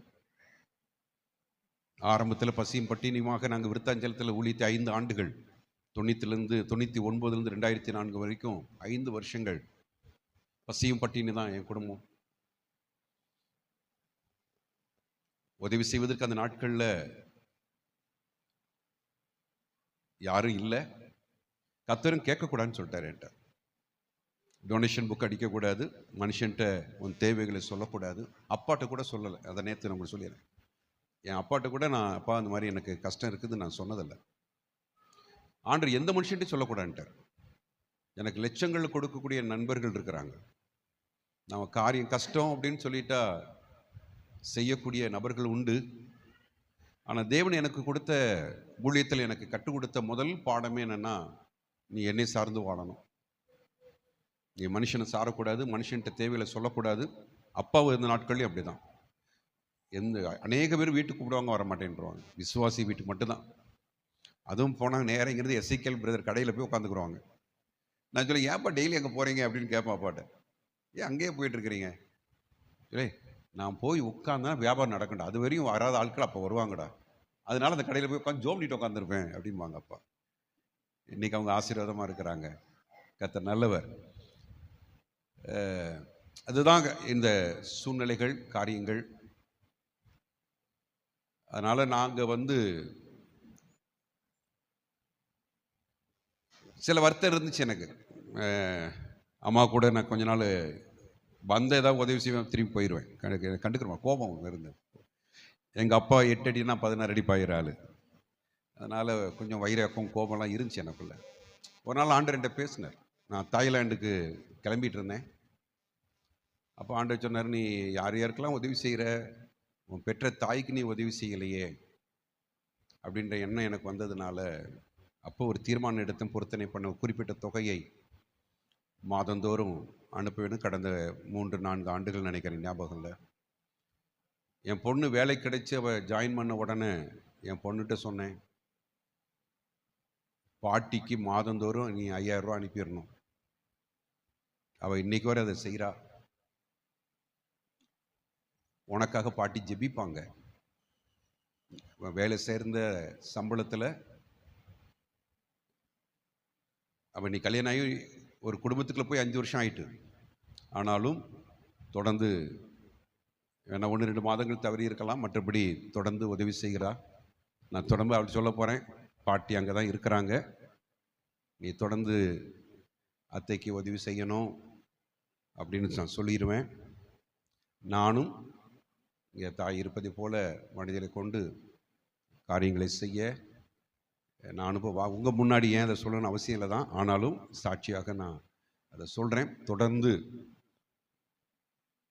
ஆரம்பத்தில் பசியும் பட்டினியுமாக நாங்கள் விருத்தாஞ்சலத்தில் ஊழியத்தை 5 ஆண்டுகள் 99 2004 வரைக்கும் 5 வருஷங்கள் பசியும் பட்டினி தான் என் குடும்பம். உதவி செய்வதற்கு அந்த நாட்களில் யாரும் இல்லை. கர்த்தரும் கேட்கக்கூடாதுன்னு சொல்லிட்டார் என்கிட்ட. டொனேஷன் புக் அடிக்கக்கூடாது, மனுஷன்ட்ட உன் தேவைகளை சொல்லக்கூடாது. அப்பாட்ட கூட சொல்லலை. அதை நேற்று நான் உங்களுக்கு சொல்லிடுறேன். என் அப்பாட்ட கூட நான் அப்பா அந்த மாதிரி எனக்கு கஷ்டம் இருக்குது நான் சொன்னதில்லை. ஆண்டவர் எந்த மனுஷன்ட்டையும் சொல்லக்கூடாதுன்ட்டார். எனக்கு லட்சங்கள் கொடுக்கக்கூடிய நண்பர்கள் இருக்கிறாங்க. நம்ம காரியம் கஷ்டம் அப்படின்னு சொல்லிட்டா செய்யக்கூடிய நபர்கள் உண்டு. ஆனால் தேவன் எனக்கு கொடுத்த ஊழியத்தில் எனக்கு கற்றுக் கொடுத்த முதல் பாடமே என்னென்னா, நீ என்னை சார்ந்து வாழணும். நீ மனுஷனை சாரக்கூடாது, மனுஷன்கிட்ட தேவைகளை சொல்லக்கூடாது. அப்பாவும் இருந்த நாட்கள்லையும் அப்படி தான். அநேக பேர் வீட்டுக்கு கூப்பிடுவாங்க, வர மாட்டேன்றாங்க. விசுவாசி வீட்டுக்கு மட்டும்தான். அதுவும் போனாங்க நேரங்கிறது எஸ்ஐகேல் பிரதர் கடையில் போய் உட்காந்துக்குருவாங்க. நான் சொல்ல, ஏன்ப்பா டெய்லி அங்கே போகிறீங்க அப்படின்னு கேட்பேன் அப்பாட்ட. ஏன் அங்கேயே போயிட்டுருக்கிறீங்க? இல்லை, நான் போய் உட்காந்தா வியாபாரம் நடக்கண்டா, அது வரையும் வராத ஆட்கள் அப்போ வருவாங்கடா, அதனால அந்த கடையில் போய் உட்காந்து ஜோம் பண்ணிட்டு உட்காந்துருப்பேன் அப்படிம்பாங்க அப்பா. இன்றைக்கி அவங்க ஆசீர்வாதமாக இருக்கிறாங்க. கர்த்தர் நல்லவர். அதுதாங்க இந்த சூழ்நிலைகள், காரியங்கள். அதனால் நாங்கள் சில வருத்தம் இருந்துச்சு எனக்கு. அம்மா கூட நான் கொஞ்ச நாள் ஏதாவது உதவி செய்வேன், திரும்பி போயிடுவேன். கண்டுக்கிறோமா கோபம் இருந்து. எங்கள் அப்பா 8 அடினா 16 அடி பாயிற ஆள். அதனால் கொஞ்சம் வைராக்கம் கோபம்லாம் இருந்துச்சு எனக்குள்ள. ஒரு நாள் ஆண்டவர் என்கிட்ட பேசினார். நான் தாய்லாண்டுக்கு கிளம்பிட்டு இருந்தேன். அப்போ ஆண்டவர் சொன்னார், நீ யார் யாருக்கெல்லாம் உதவி செய்கிற, உன் பெற்ற தாய்க்கு நீ உதவி செய்யலையே அப்படின்ற எண்ணம் எனக்கு வந்ததுனால அப்போ ஒரு தீர்மானம் எடுத்து பொருத்தனை பண்ண குறிப்பிட்ட தொகையை மாதந்தோறும் அனுப்புவேன்னு கடந்த 3-4 ஆண்டுகள் நினைக்கிறேன், ஞாபகம் இல்லை. என் பொண்ணு வேலை கிடைச்சி அவள் ஜாயின் பண்ண உடனே என் பொண்ணுகிட்ட சொன்னேன், பாட்டிக்கு மாதந்தோறும் நீ 5000 ரூபா அனுப்பிடணும். அவள் இன்னைக்கு வரை அதை செய்கிறா. உனக்காக பாட்டி ஜெபிப்பாங்க. வேலை சேர்ந்த சம்பளத்தில் அவள் நீ கல்யாணம் ஆகி ஒரு குடும்பத்துக்குள்ளே போய் 5 வருஷம் ஆயிட்டு, ஆனாலும் தொடர்ந்து வேணா 1-2 மாதங்கள் தவறி இருக்கலாம், மற்றபடி தொடர்ந்து உதவி செய்கிறா. நான் தொடர்ந்து அப்படி சொல்ல போகிறேன், பாட்டி அங்கே தான் இருக்கிறாங்க, நீ தொடர்ந்து அத்தைக்கு உதவி செய்யணும் அப்படின்னு நான் சொல்லிடுவேன். நானும் இங்கே தாய் இருப்பதை போல மனிதரை கொண்டு காரியங்களை செய்ய நான் உங்கள் முன்னாடி ஏன் அதை சொல்லணும்னு அவசியம் இல்லை தான், ஆனாலும் சாட்சியாக நான் அதை சொல்கிறேன். தொடர்ந்து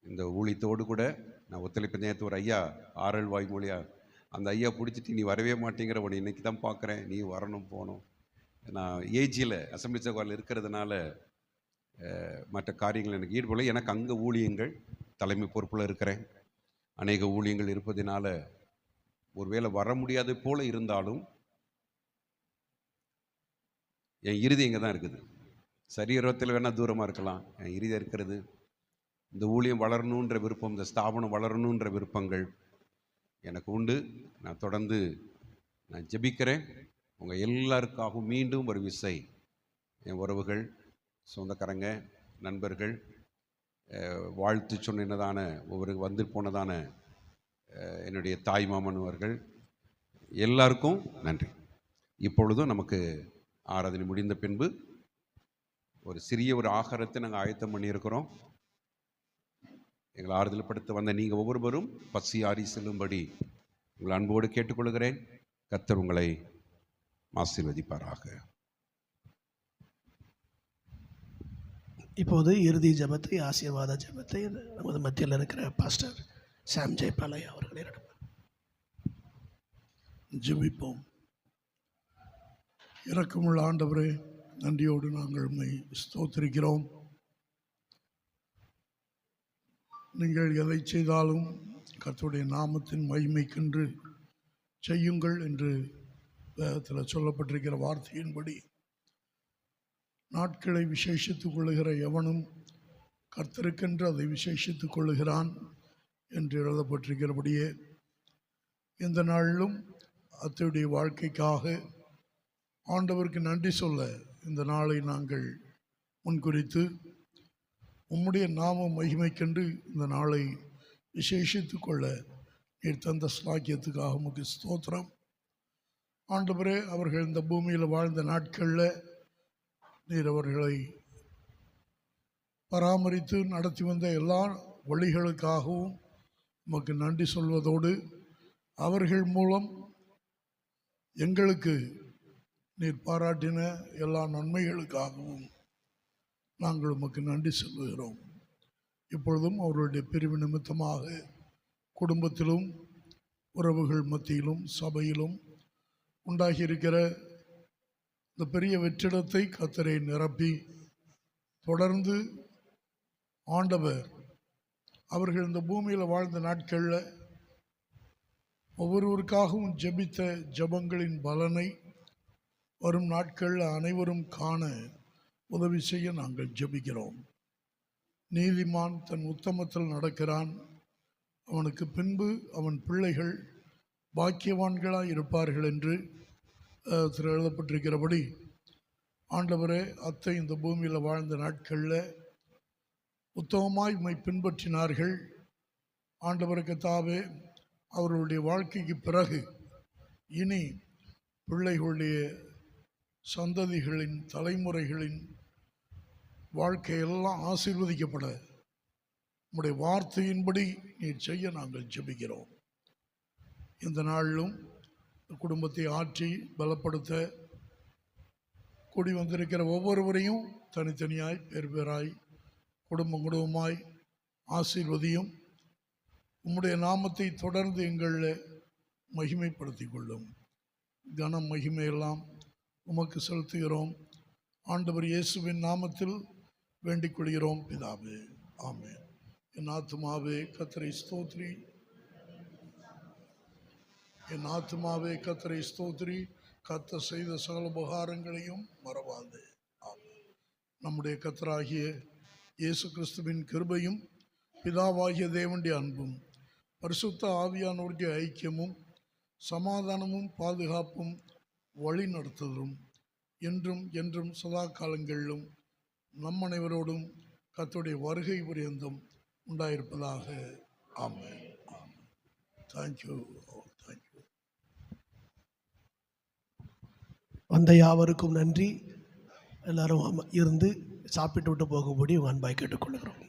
இந்த ஊழியத்தோடு கூட நான் ஒத்துழைப்பு. நேற்று ஒரு ஐயா ஆரல் வாய்மொழியா அந்த ஐயா பிடிச்சிட்டு நீ வரவே மாட்டேங்கிற, உன்னை இன்னைக்கு தான் பார்க்குறேன், நீ வரணும் போகணும். நான் ஏஜியில் அசம்பிளி சகோதரில் இருக்கிறதுனால மற்ற காரியங்கள் எனக்கு ஈடுபடலை. எனக்கு அங்கே ஊழியங்கள் தலைமை பொறுப்பில் இருக்கிறேன், அநேக ஊழியங்கள் இருப்பதினால ஒருவேளை வர முடியாது போல இருந்தாலும் என் இறுதி இங்கே தான் இருக்குது. சரீரத்தில் வேணால் தூரமாக இருக்கலாம், என் இறுதி இருக்கிறது. இந்த ஊழியம் வளரணுன்ற விருப்பம், இந்த ஸ்தாபனம் வளரணுன்ற விருப்பங்கள் எனக்கு உண்டு. நான் தொடர்ந்து நான் ஜெபிக்கிறேன். உங்கள் எல்லாருக்காகவும் மீண்டும் ஒரு விசை என் உறவுகள், சொந்தக்காரங்க, நண்பர்கள், வாழ்த்து சொன்னதான ஒவ்வொரு வந்து போனதான என்னுடைய தாய் மாமன் அவர்கள் எல்லாருக்கும் நன்றி. இப்பொழுதும் நமக்கு ஆராதனை முடிந்த பின்பு ஒரு சிறிய ஒரு ஆகாரத்தை நாங்கள் ஆயத்தம் பண்ணியிருக்கிறோம். எங்களை ஆறுதல் படுத்த வந்த நீங்கள் ஒவ்வொருவரும் பசியாறி செல்லும்படி உங்கள் அன்போடு கேட்டுக்கொள்கிறேன். கர்த்தர் உங்களை ஆசீர்வதிப்பாராக. இப்போது இறுதி ஜெபத்தை, ஆசீர்வாத ஜெபத்தை நமது மத்தியில் இருக்கிற பாஸ்டர் சாம் ஜெயபாலையா அவர்களே நடப்பார். ஜெபிப்போம். இரக்கமுள்ள ஆண்டவரே, நன்றியோடு நாங்கள் உம்மை ஸ்தோத்திரிக்கிறோம். நீங்கள் எதை செய்தாலும் கர்த்தருடைய நாமத்தின் மகிமைக்கென்று செய்யுங்கள் என்று வேதத்தில் சொல்லப்பட்டிருக்கிற வார்த்தையின்படி நாட்களை விசேஷித்துக் கொள்ளுகிற எவனும் கர்த்தருக்கென்று அதை விசேஷித்துக் கொள்ளுகிறான் என்று எழுதப்பட்டிருக்கிறபடியே இந்த நாளிலும் அத்தனுடைய வாழ்க்கைக்காக ஆண்டவருக்கு நன்றி சொல்ல இந்த நாளை நாங்கள் முன்குறித்து உம்முடைய நாம மகிமைக்கென்று இந்த நாளை விசேஷித்து கொள்ள நீர் தந்த ஸ்லாக்கியத்துக்காக உமக்கு ஸ்தோத்திரம். ஆண்டவரே, அவர்கள் இந்த பூமியில் வாழ்ந்த நாட்களில் நீர் அவர்களை பராமரித்து நடத்தி வந்த எல்லா வழிகளுக்காகவும் உமக்கு நன்றி சொல்வதோடு அவர்கள் மூலம் எங்களுக்கு நீர் பாராட்டின எல்லா நன்மைகளுக்காகவும் நாங்கள் உமக்கு நன்றி சொல்லுகிறோம். இப்பொழுதும் அவர்களுடைய பிரிவு நிமித்தமாக குடும்பத்திலும் உறவுகள் மத்தியிலும் சபையிலும் உண்டாகியிருக்கிற இந்த பெரிய வெற்றிடத்தை கர்த்தரை நிரப்பி தொடர்ந்து ஆண்டவர் அவர்கள் இந்த பூமியில் வாழ்ந்த நாட்களில் ஒவ்வொருவருக்காகவும் ஜெபித்த ஜெபங்களின் பலனை வரும் நாட்களில் அனைவரும் காண உதவி செய்ய நாங்கள் ஜெபிக்கிறோம். நீதிமான் தன் உத்தமத்தில் நடக்கிறான், அவனுக்கு பின்பு அவன் பிள்ளைகள் பாக்கியவான்களாய் இருப்பார்கள் என்று எழுதப்பட்டிருக்கிறபடி ஆண்டவரே, அத்தை இந்த பூமியில் வாழ்ந்த நாட்களில் உத்தமமாய் உம்மை பின்பற்றினார்கள். ஆண்டவருக்கு தாவே அவர்களுடைய வாழ்க்கைக்கு பிறகு இனி பிள்ளைகளுடைய சந்ததிகளின் தலைமுறைகளின் வாழ்க்கையெல்லாம் ஆசீர்வதிக்கப்பட உம்முடைய வார்த்தையின்படி நீர் செய்ய நாங்கள் ஜெபிக்கிறோம். இந்த நாளிலும் குடும்பத்தை ஆற்றி பலப்படுத்த கூடி வந்திருக்கிற ஒவ்வொருவரையும் தனித்தனியாய் பேராய் குடும்பமாய் ஆசீர்வதியும். உம்முடைய நாமத்தை தொடர்ந்து எங்களில் மகிமைப்படுத்திக் கொள்ளும். கனம் மகிமையெல்லாம் உமக்கு செலுத்துகிறோம். ஆண்டவர் இயேசுவின் நாமத்தில் வேண்டிக் கொள்கிறோம் பிதாவே, ஆமென். என் ஆத்துமாவே கர்த்தரை ஸ்தோத்திரி, என் ஆத்துமாவே கர்த்தரை ஸ்தோத்திரி, கர்த்தர் செய்த சகல உபகாரங்களையும் மறவாதே. ஆமென். நம்முடைய கர்த்தராகிய இயேசு கிறிஸ்துவின் கிருபையும் பிதாவாகிய தேவனுடைய அன்பும் பரிசுத்த ஆவியானவருடைய ஐக்கியமும் சமாதானமும் பாதுகாப்பும் வழி நடத்துதலும் என்றும் என்றும் சதா காலங்களிலும் நம் அனைவரோடும் கர்த்தருடைய வருகை பரியந்தம் உண்டாயிருப்பதாக. ஆமென். தேங்க்யூ. தேங்க்யூ. வந்த யாவருக்கும் நன்றி. எல்லாரும் இருந்து சாப்பிட்டு விட்டு போகும்படி அன்பாய் கேட்டுக்கொள்கிறோம்.